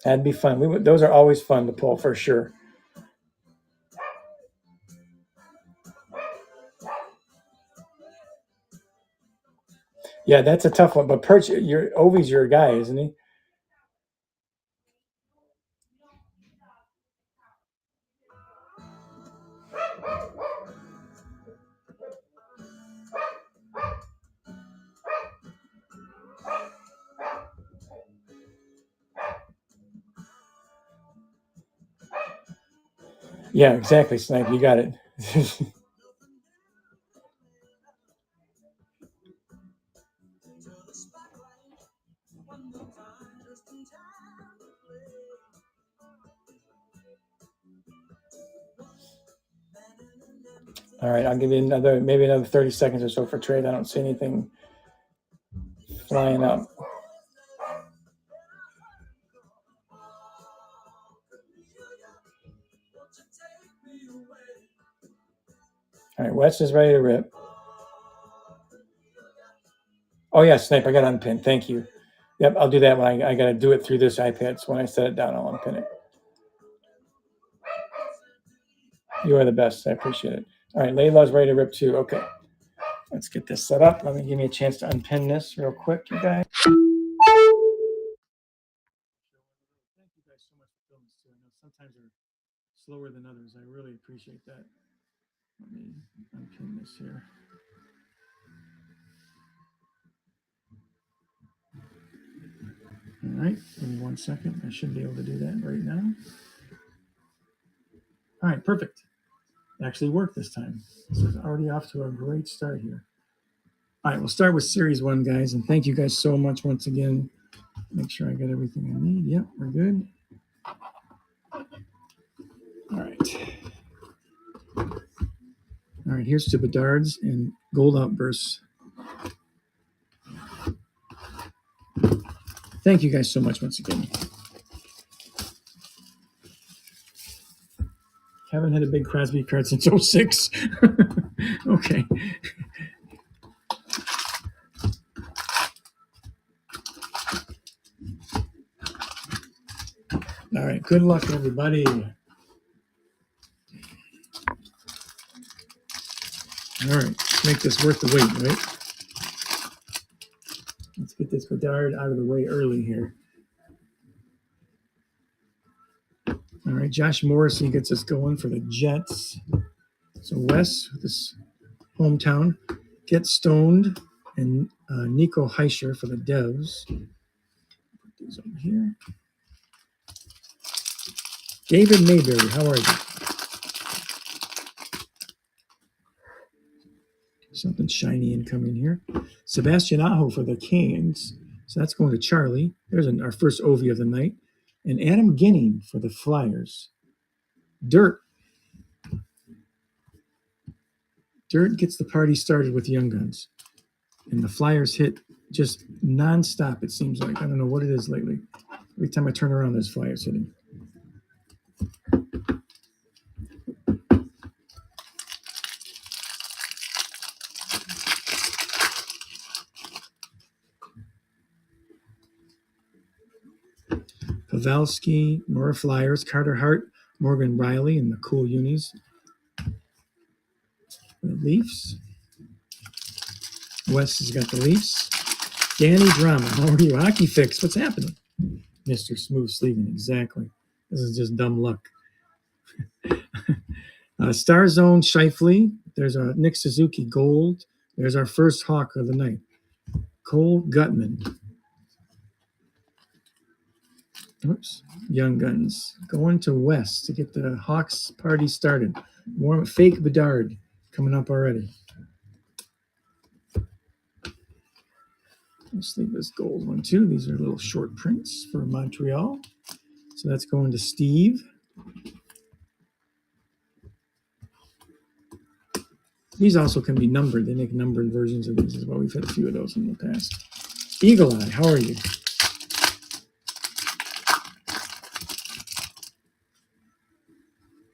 That'd be fun. Those are always fun to pull for sure. Yeah, that's a tough one. But Ovi's your guy, isn't he? Yeah, exactly, Snipe. You got it. All right, I'll give you maybe another 30 seconds or so for trade. I don't see anything flying up. All right, Wes is ready to rip. Oh yeah, Snipe, I got to unpin. Thank you. Yep, I'll do that when I got to do it through this iPad. So when I set it down, I'll unpin it. You are the best. I appreciate it. All right, Layla's ready to rip too. Okay, let's get this set up. Let me give me a chance to unpin this real quick, you guys. Thank you guys so much for filming this too. I know sometimes they're slower than others. I really appreciate that. Let me unpin this here. All right, give me 1 second. I should be able to do that right now. All right, perfect. It actually worked this time. This is already off to a great start here. All right, we'll start with series one, guys, and thank you guys so much once again. Make sure I got everything I need. Yep, we're good. All right. All right, here's to Bedards and Gold Outbursts. Thank you guys so much once again. Haven't had a big Crosby card since 06. Okay. All right, good luck, everybody. All right, let's make this worth the wait, right? Let's get this Bedard out of the way early here. All right, Josh Morrissey gets us going for the Jets. So Wes, this hometown, Get Stoned, and Nico Heischer for the Devs. Put these over here. David Mayberry, how are you? Something shiny incoming here. Sebastian Aho for the Canes. So that's going to Charlie. There's our first Ovi of the night. And Adam Ginning for the Flyers. Dirt gets the party started with Young Guns. And the Flyers hit just nonstop, it seems like. I don't know what it is lately. Every time I turn around, there's Flyers hitting. Pavelski, more Flyers. Carter Hart, Morgan Riley, and the cool unis. The Leafs. Wes has got the Leafs. Danny Drama, how are you? Hockey Fix, what's happening? Mr. Smooth Sleeving, exactly. This is just dumb luck. Star Zone Shifley. There's a Nick Suzuki Gold. There's our first Hawk of the night. Cole Gutman. Oops. Young Guns. Going to West to get the Hawks party started. More fake Bedard coming up already. Let's leave this gold one too. These are little short prints for Montreal. So that's going to Steve. These also can be numbered. They make numbered versions of these as well. We've had a few of those in the past. Eagle Eye, how are you?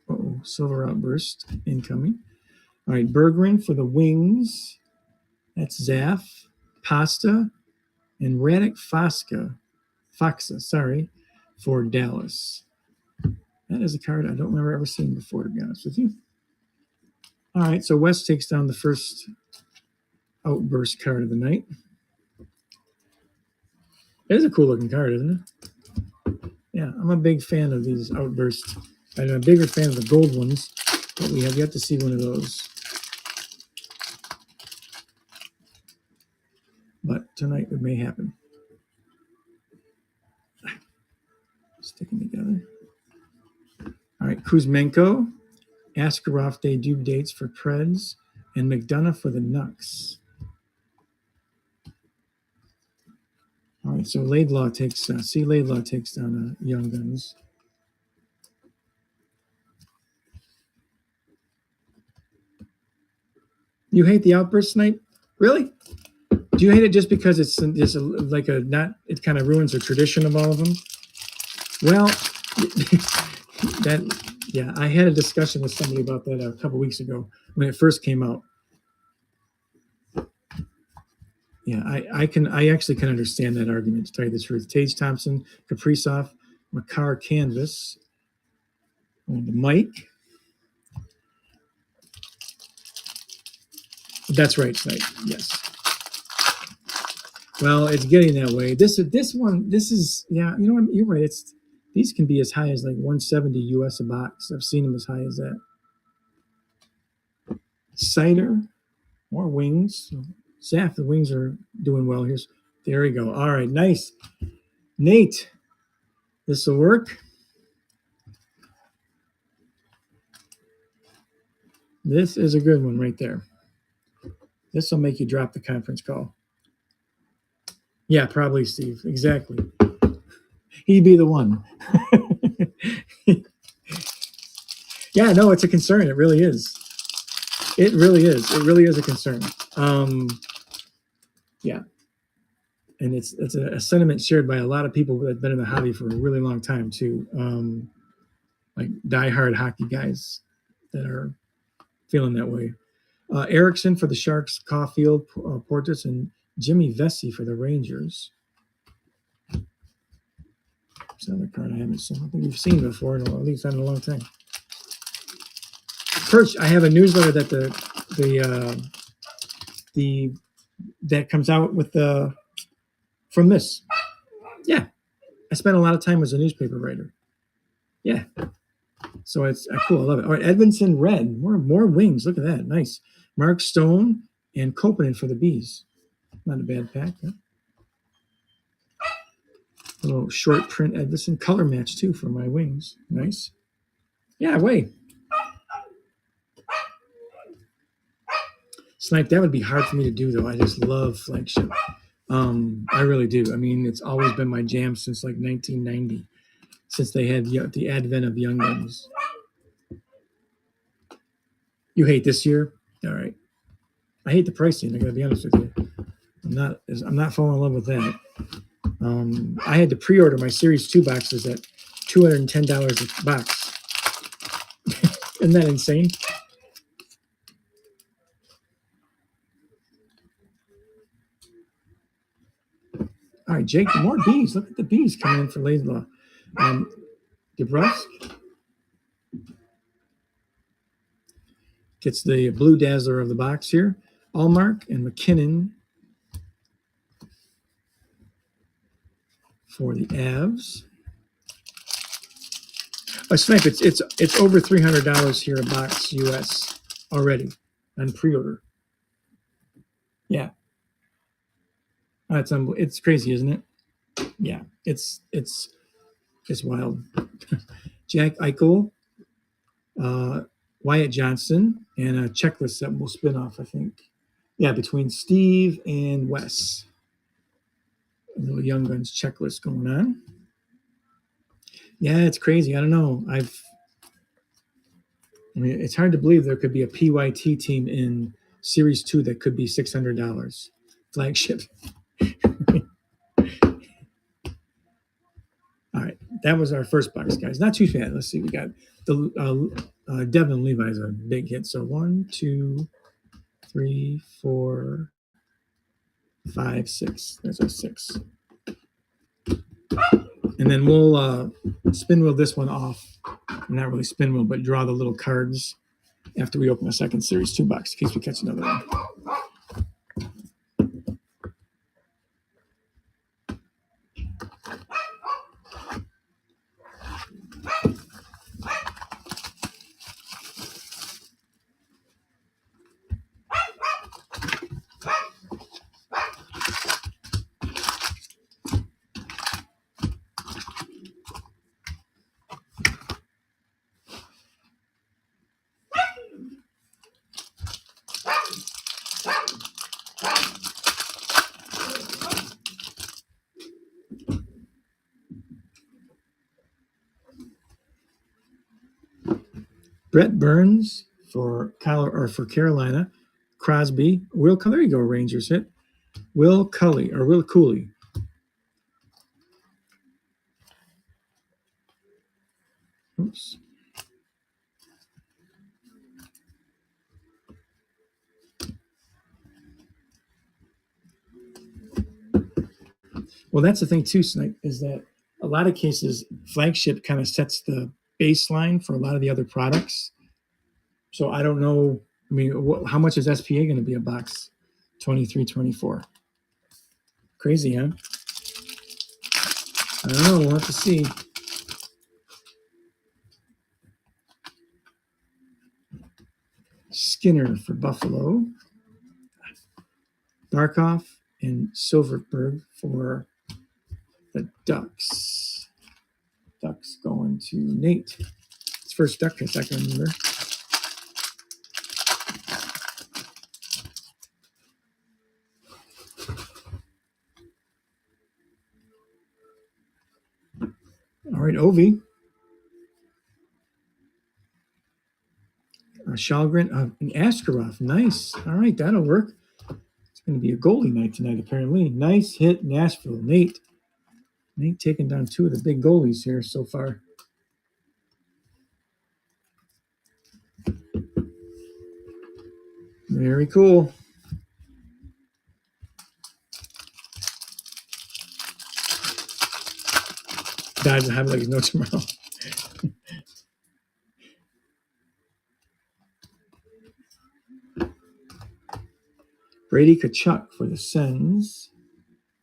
Uh-oh, Silver Outburst incoming. All right, Berggren for the Wings. That's Zaff, Pasta, and Radek Faxa, sorry, for Dallas. That is a card I don't remember ever seeing before, to be honest with you. All right, so West takes down the first outburst card of the night. It is a cool looking card, isn't it? Yeah, I'm a big fan of these outbursts. I'm a bigger fan of the gold ones, but we have yet to see one of those. But tonight it may happen. Sticking together. All right, Kuzmenko, Askarov debut dates for Preds, and McDonough for the Nucks. All right, so Laidlaw takes down Young Guns. You hate the outburst tonight? Really? Do you hate it just because it's like a not? It kind of ruins the tradition of all of them. Well, I had a discussion with somebody about that a couple weeks ago when it first came out. Yeah, I actually can understand that argument, to tell you the truth. Tage Thompson, Kaprizov, Makar Canvas, and Mike. That's right, tonight. Yes. Well, it's getting that way. This is yeah. You know what? You're right. These can be as high as like 170 US a box. I've seen them as high as that. Cider, more wings. Zaf, the wings are doing well. There we go. All right, nice. Nate, this will work. This is a good one right there. This will make you drop the conference call. Yeah, probably, Steve. Exactly. He'd be the one. Yeah, no, it's a concern. It really is. It really is. It really is a concern. Yeah. And it's a sentiment shared by a lot of people that have been in the hobby for a really long time, too. Like diehard hockey guys that are feeling that way. Erickson for the Sharks, Caulfield, Portis, and Jimmy Vesey for the Rangers. It's another card I haven't seen. I don't think we've seen before, at least not in a long time. Perch, I have a newsletter that that comes out with from this. Yeah, I spent a lot of time as a newspaper writer. Yeah, so it's cool. I love it. All right, Edvinsson Red, more wings. Look at that, nice. Mark Stone and Kopanen for the Bees. Not a bad pack. Huh? A little short print Edvinsson color match too for my wings. Nice. Yeah, wait. Snipe, that would be hard for me to do though. I just love flagship. I really do. I mean, it's always been my jam since like 1990, since they had the advent of Young Guns. You hate this year? All right. I hate the pricing. I gotta be honest with you. I'm not falling in love with that. I had to pre-order my Series 2 boxes at $210 a box. Isn't that insane? All right, Jake, more bees. Look at the bees coming in for Laidlaw. DeBrusk gets the blue dazzler of the box here. Allmark and McKinnon for the Avs. Snipe, it's over $300 here a box US already on pre-order. Yeah, it's crazy, isn't it? Yeah, it's wild. Jack Eichel, Wyatt Johnson, and a checklist that will spin off, I think. Yeah, between Steve and Wes. A little Young Guns checklist going on. Yeah, it's crazy. I don't know. I mean, it's hard to believe there could be a PYT team in Series 2 that could be $600 flagship. All right, that was our first box, guys. Not too bad. Let's see. We got the Devin Levi's a big hit. So 1, 2, 3, 4, 5, 6. There's our 6. And then we'll spin wheel this one off. Not really spin wheel, but draw the little cards after we open the second series $2 in case we catch another one. Brett Burns for Carolina. Crosby. There you go, Rangers hit. Will Cooley. Oops. Well, that's the thing too, Snipe, is that a lot of cases, Flagship kind of sets the baseline for a lot of the other products. So I don't know. I mean, how much is SPA going to be a box? 23.24. Crazy, huh? I don't know. We'll have to see. Skinner for Buffalo. Barkov and Silverberg for the Ducks. Ducks going to Nate. It's first Duck hit I can remember. All right, Ovi. Shalgren and Askarov. Nice. All right, that'll work. It's going to be a goalie night tonight, apparently. Nice hit, Nashville. Nate taking down two of the big goalies here so far. Very cool. Dives have like no tomorrow. Brady Tkachuk for the Sens.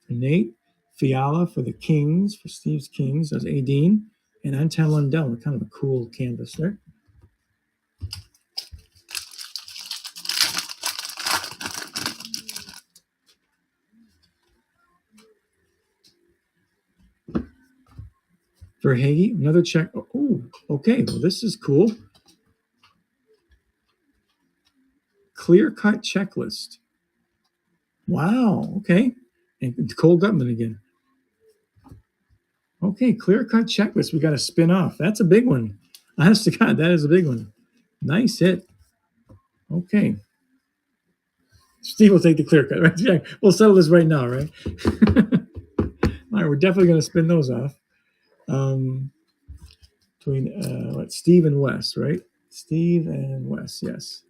For Nate. Fiala for the Kings, for Steve's Kings. That's Adine. And Anton Lundell. Kind of a cool canvas there. For Hagee, another check. Oh, okay. Well, this is cool. Clear cut checklist. Wow. Okay. And Cole Gutman again. Okay. Clear cut checklist. We got to spin off. That's a big one. Honest to God, that is a big one. Nice hit. Okay. Steve will take the clear cut. Right? Yeah, we'll settle this right now, right? All right. We're definitely going to spin those off. Between Steve and Wes, right? Steve and Wes, yes.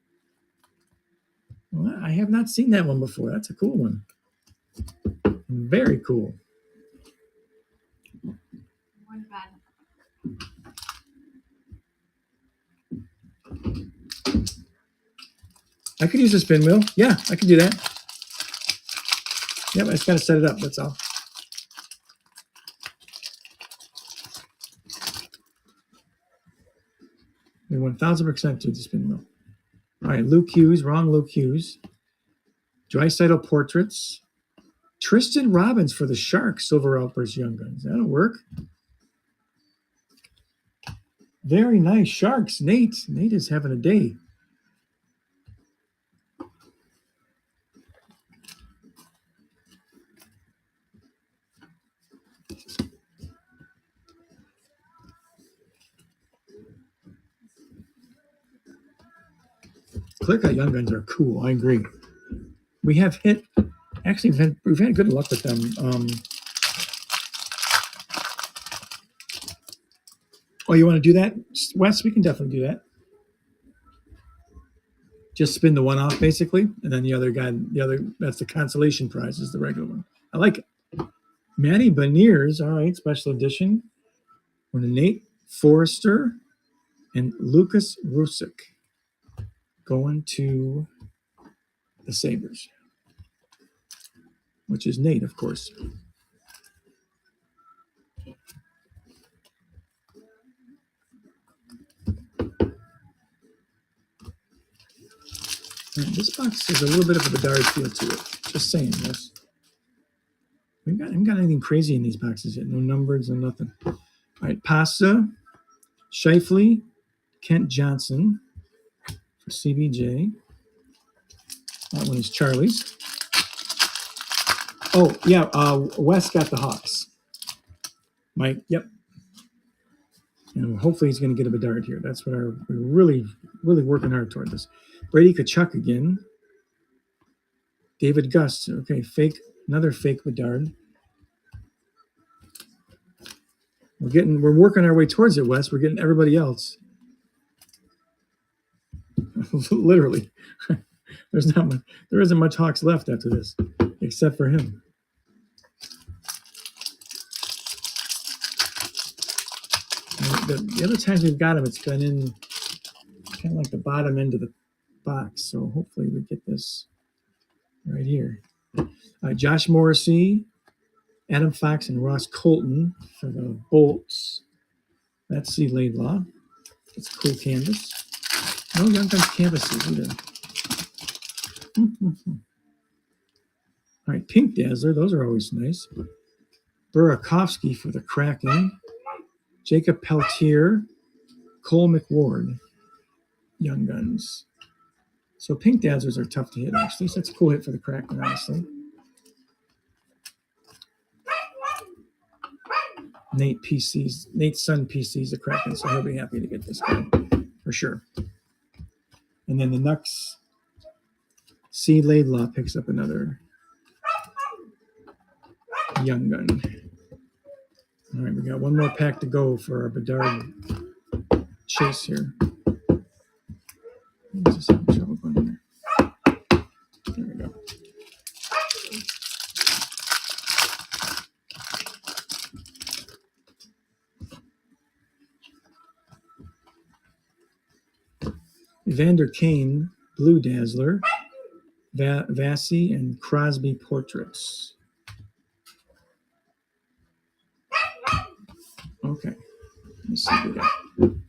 Well, I have not seen that one before. That's a cool one. Very cool. I could use a spin wheel. Yeah, I could do that. Yep, I just got to set it up. That's all. We 1,000% do the spin wheel. All right, Luke Hughes, wrong Luke Hughes. Draisaitl portraits. Tristan Robbins for the Sharks, Silver Outburst Young Guns. That'll work. Very nice. Sharks. Nate is having a day. Clear cut Young Guns are cool. I agree. We have hit. Actually, we've had good luck with them. Oh, you want to do that, Wes? We can definitely do that. Just spin the one off, basically, and then the other that's the consolation prize is the regular one. I like it. Matty Beniers, all right, special edition. We're to Nate Forrester and Lucas Rusick going to the Sabres, which is Nate, of course. This box has a little bit of a Bedard feel to it. Just saying, yes. We haven't got anything crazy in these boxes yet. No numbers, no nothing. All right, Pasta, Scheifele, Kent Johnson for CBJ. That one is Charlie's. Oh, yeah, Wes got the Hawks. Mike, yep. And hopefully he's going to get a Bedard here. That's what we're really, really working hard toward this. Brady Tkachuk again. David Gust. Okay, another fake Bedard. We're working our way towards it, Wes. We're getting everybody else. Literally. There isn't much Hawks left after this, except for him. The other times we've got him, it's been in kind of like the bottom end of the box. So hopefully we get this right here. Josh Morrissey, Adam Fox, and Ross Colton for the Bolts. That's C. Laidlaw. It's a cool canvas. No Young Guns canvases either. All right, Pink Dazzler. Those are always nice. Burakovsky for the Kraken. Jacob Peltier. Cole McWard. Young Guns. So Pink Dazzlers are tough to hit, actually. So that's a cool hit for the Kraken, honestly. Nate's son PC's the Kraken, so he'll be happy to get this guy for sure. And then the Nucks, C. Laidlaw picks up another Young Gun. All right, we got one more pack to go for our Bedard chase here. Just having trouble going in there. There we go. Evander Kane, Blue Dazzler, Vassy, and Crosby portraits. Okay, let me see what we got.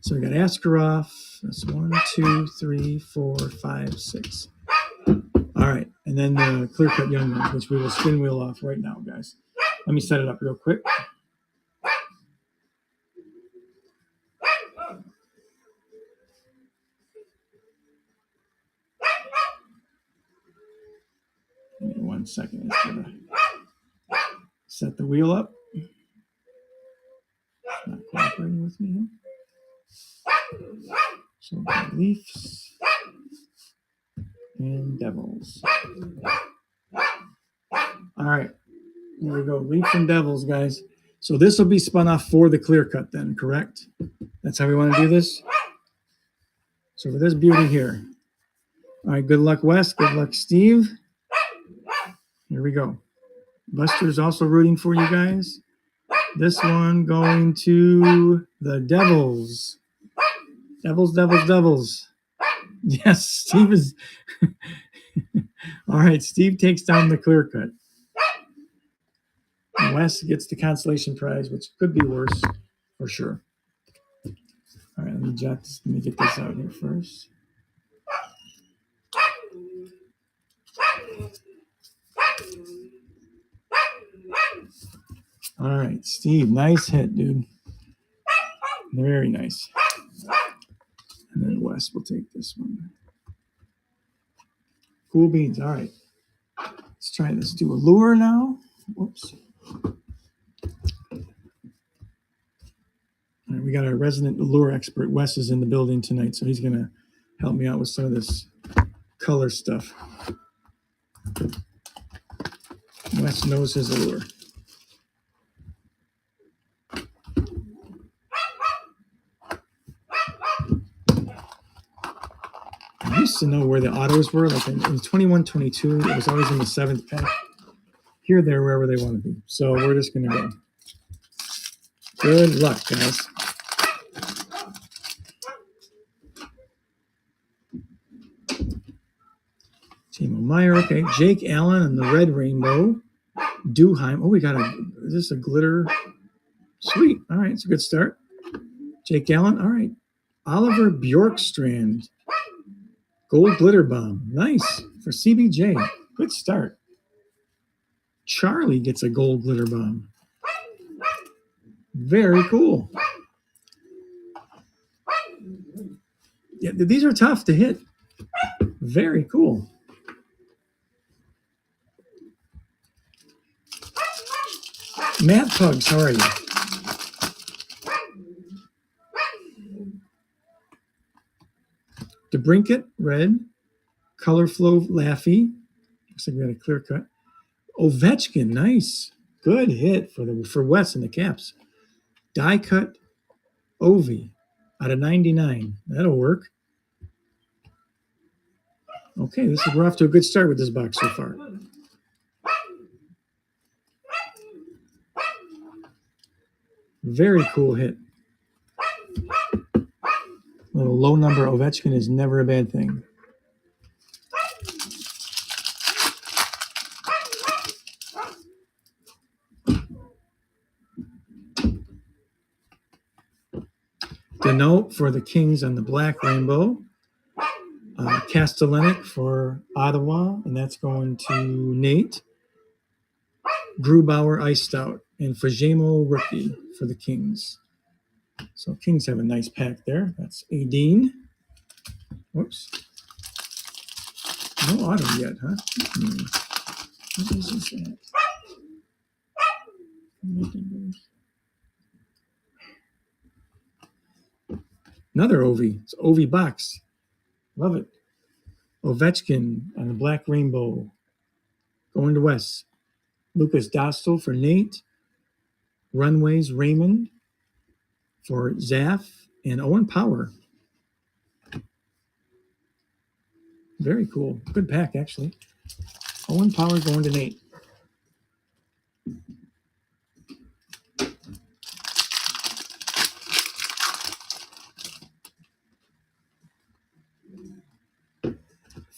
So we got Askarov. That's 1, 2, 3, 4, 5, 6. All right, and then the clear cut Young Guns, which we will spin wheel off right now, guys. Let me set it up real quick. Give me 1 second. It's gonna set the wheel up. It's not cooperating with me here. So Leafs and Devils. All right, here we go. Leafs and Devils, guys. So this will be spun off for the clear cut then, correct? That's how we want to do this? So for this beauty here. All right, good luck, Wes. Good luck, Steve. Here we go. Buster's also rooting for you guys. This one going to the Devils. Devils. Yes, Steve is. All right, Steve takes down the clear cut. Wes gets the consolation prize, which could be worse for sure. All right, let me get this out here first. All right, Steve, nice hit, dude. Very nice. And then Wes will take this one. Cool beans. All right. Let's try this. Do a lure now. Whoops. All right, we got our resident lure expert. Wes is in the building tonight, so he's going to help me out with some of this color stuff. Wes knows his lure. I used to know where the autos were. Like in 21, 22, it was always in the 7th pack. here, there, wherever they want to be. So we're just going to go. Good luck, guys. Timo Meyer, okay. Jake Allen and the Red Rainbow. Duheim. Oh, we got is this a glitter? Sweet. All right, it's a good start. Jake Allen. All right. Oliver Bjorkstrand. Gold Glitter Bomb. Nice for CBJ. Good start. Charlie gets a gold glitter bomb. Very cool. Yeah, these are tough to hit. Very cool. Matt Pugs, how are you? DeBrinket, red. Color Flow, Laffy. Looks like we got a clear cut. Ovechkin, nice. Good hit for Wes in the Caps. Die cut, Ovi out of 99. That'll work. Okay, we're off to a good start with this box so far. Very cool hit. A little low number Ovechkin is never a bad thing. Denote for the Kings on the Black Rainbow. Castellanic for Ottawa, and that's going to Nate. Grubauer iced out, and Fajemo rookie for the Kings. So Kings have a nice pack there. That's Adine. Whoops. No auto yet, huh? What is this at? Another Ovi. It's Ovi box. Love it. Ovechkin on the Black Rainbow. Going to West. Lucas Dostal for Nate. Runways Raymond for Zaff. And Owen Power. Very cool. Good pack, actually. Owen Power going to Nate.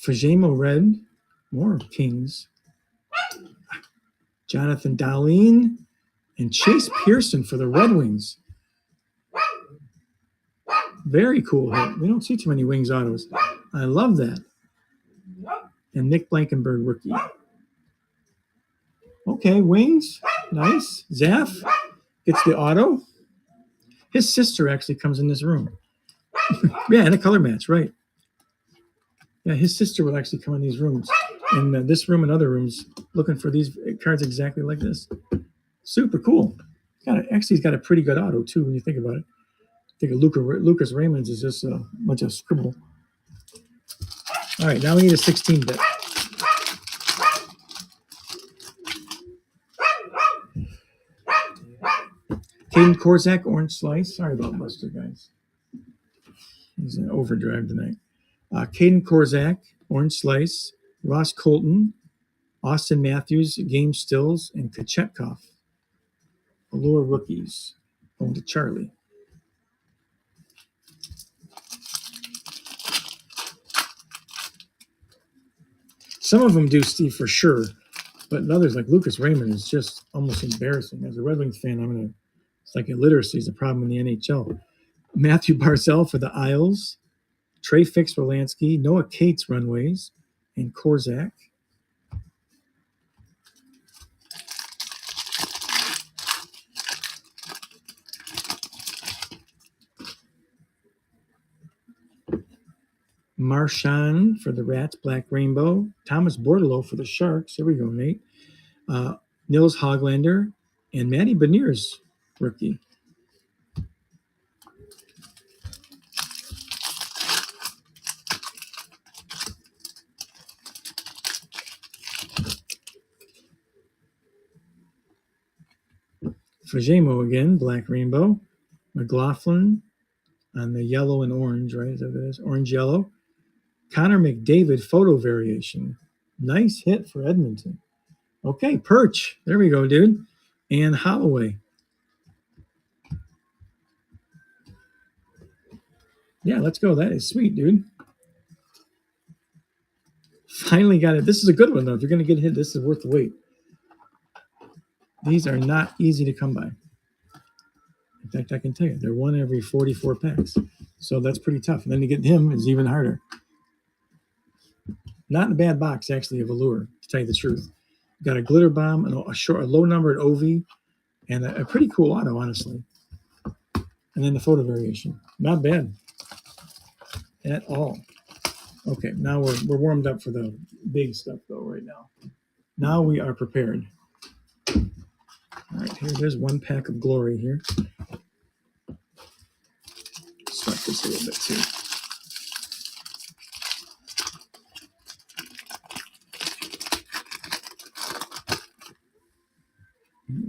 Fajemo red. More Kings. Jonathan Dahlin and Chase Pearson for the Red Wings. Very cool hit. We don't see too many Wings autos. I love that. And Nick Blankenberg rookie. Okay, Wings. Nice. Zaff gets the auto. His sister actually comes in this room. Yeah, and a color match, right. Yeah, his sister will actually come in these rooms. In this room and other rooms, looking for these cards exactly like this. Super cool. He's got a pretty good auto, too, when you think about it. I think of Lucas Raymond's is just a bunch of scribble. All right, now we need a 16-bit. Caden Korzak, orange slice. Sorry about Buster, guys. He's in overdrive tonight. Caden Korzak, orange slice. Ross Colton, Austin Matthews, game stills, and Kachetkov. Allure rookies. Going to Charlie. Some of them do, Steve, for sure. But others, like Lucas Raymond, is just almost embarrassing. As a Red Wings fan, it's like illiteracy is a problem in the NHL. Matthew Barzal for the Isles. Trey Fix for Lansky. Noah Cates runways. And Korzak. Marchand for the Rats, Black Rainbow. Thomas Bordelot for the Sharks. Here we go, Nate. Nils Hoglander and Matty Beniers, rookie. Fajemo again, Black Rainbow. McLaughlin on the yellow and orange, right? Is that what it is? Orange, yellow. Connor McDavid photo variation. Nice hit for Edmonton. Okay, Perch. There we go, dude. And Holloway. Yeah, let's go. That is sweet, dude. Finally got it. This is a good one, though. If you're going to get hit, this is worth the wait. These are not easy to come by. In fact, I can tell you, they're one every 44 packs. So that's pretty tough. And then to get him is even harder. Not in a bad box, actually, of Allure, to tell you the truth. Got a glitter bomb, and a low-numbered OV, and a pretty cool auto, honestly. And then the photo variation. Not bad at all. Okay, now we're warmed up for the big stuff, though, right now. Now we are prepared. All right, there's one pack of glory here. Start this a little bit, too.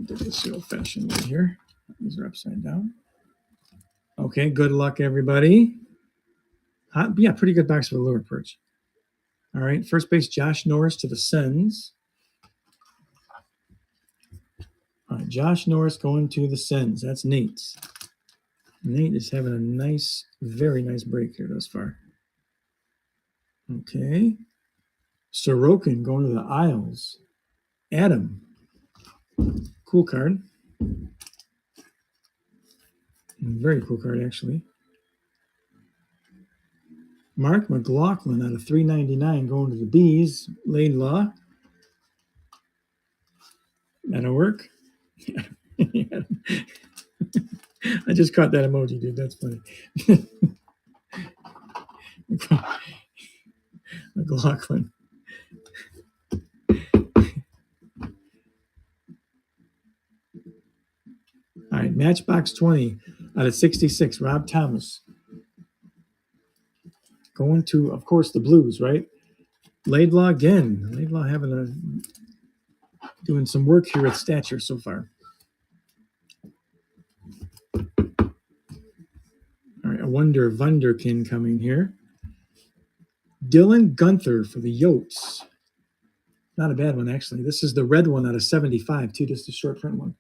Do this the old-fashioned way here. These are upside down. Okay, good luck, everybody. Yeah, pretty good box for the Allure Perch. All right, first base, Josh Norris to the Sens. All right, Josh Norris going to the Sens. That's Nate's. Nate is having a nice, very nice break here thus far. Okay. Sorokin going to the Isles. Adam. Cool card. Very cool card, actually. Mark McLaughlin out of 399 going to the Bees. Laidlaw. That'll work. Yeah. I just caught that emoji, dude. That's funny. McLaughlin. All right, Matchbox 20 out of 66. Rob Thomas. Going to, of course, the Blues, right? Laidlaw again. Laidlaw doing some work here at Stature so far. All right, a Wunderkind coming here. Dylan Gunther for the Yotes. Not a bad one, actually. This is the red one out of 75, too, just a short print one.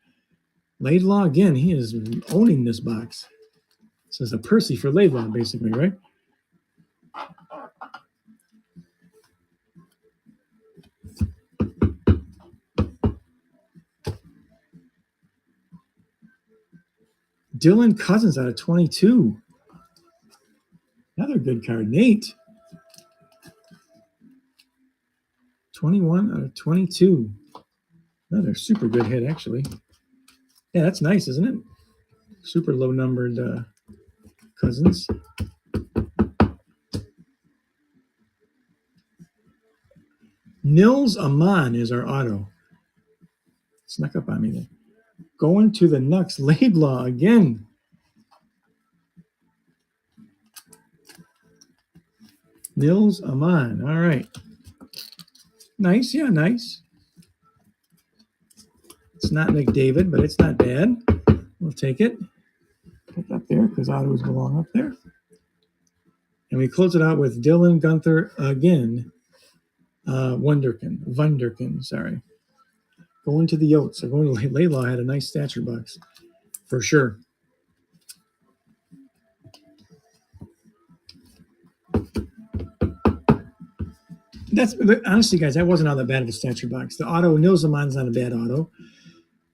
Laidlaw, again, he is owning this box. This is a Percy for Laidlaw, basically, right? Dylan Cousins out of 22. Another good card. Nate. 21 out of 22. Another super good hit, actually. Yeah, that's nice, isn't it? Super low-numbered Cousins. Nils Aman is our auto. Snuck up on me there. Going to the Nucks. Laidlaw again. Nils Aman. All right. Nice. Yeah, nice. It's not McDavid, but it's not bad. We'll take it. Put it up there because autos belong up there. And we close it out with Dylan Gunther again. Wunderkind, sorry. Going to the Yotes. So going to Laidlaw had a nice stature box for sure. That's honestly, guys, that wasn't all that bad of a stature box. The auto, Nils Aman's not a bad auto.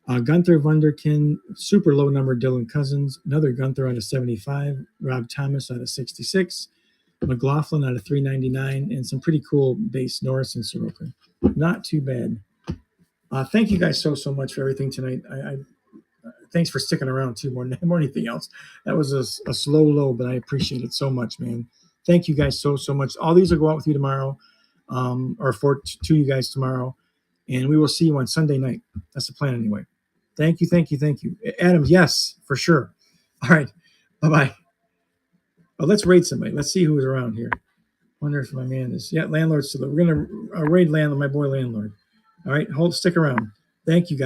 Gunther Wunderkind, super low number, Dylan Cousins. Another Gunther out of 75. Rob Thomas out of 66. McLaughlin out of 399. And some pretty cool base, Norris and Sorokin. Not too bad. Thank you guys so much for everything tonight. Thanks for sticking around, too, more than anything else. That was a slow low, but I appreciate it so much, man. Thank you guys so much. All these will go out with you tomorrow, or to you guys tomorrow. And we will see you on Sunday night. That's the plan anyway. Thank you. Adam, yes, for sure. All right. Bye-bye. Oh, let's raid somebody. Let's see who's around here. Wonder if my man is. Yeah, Landlord's still there. We're going to raid my boy Landlord. All right. Stick around. Thank you, guys.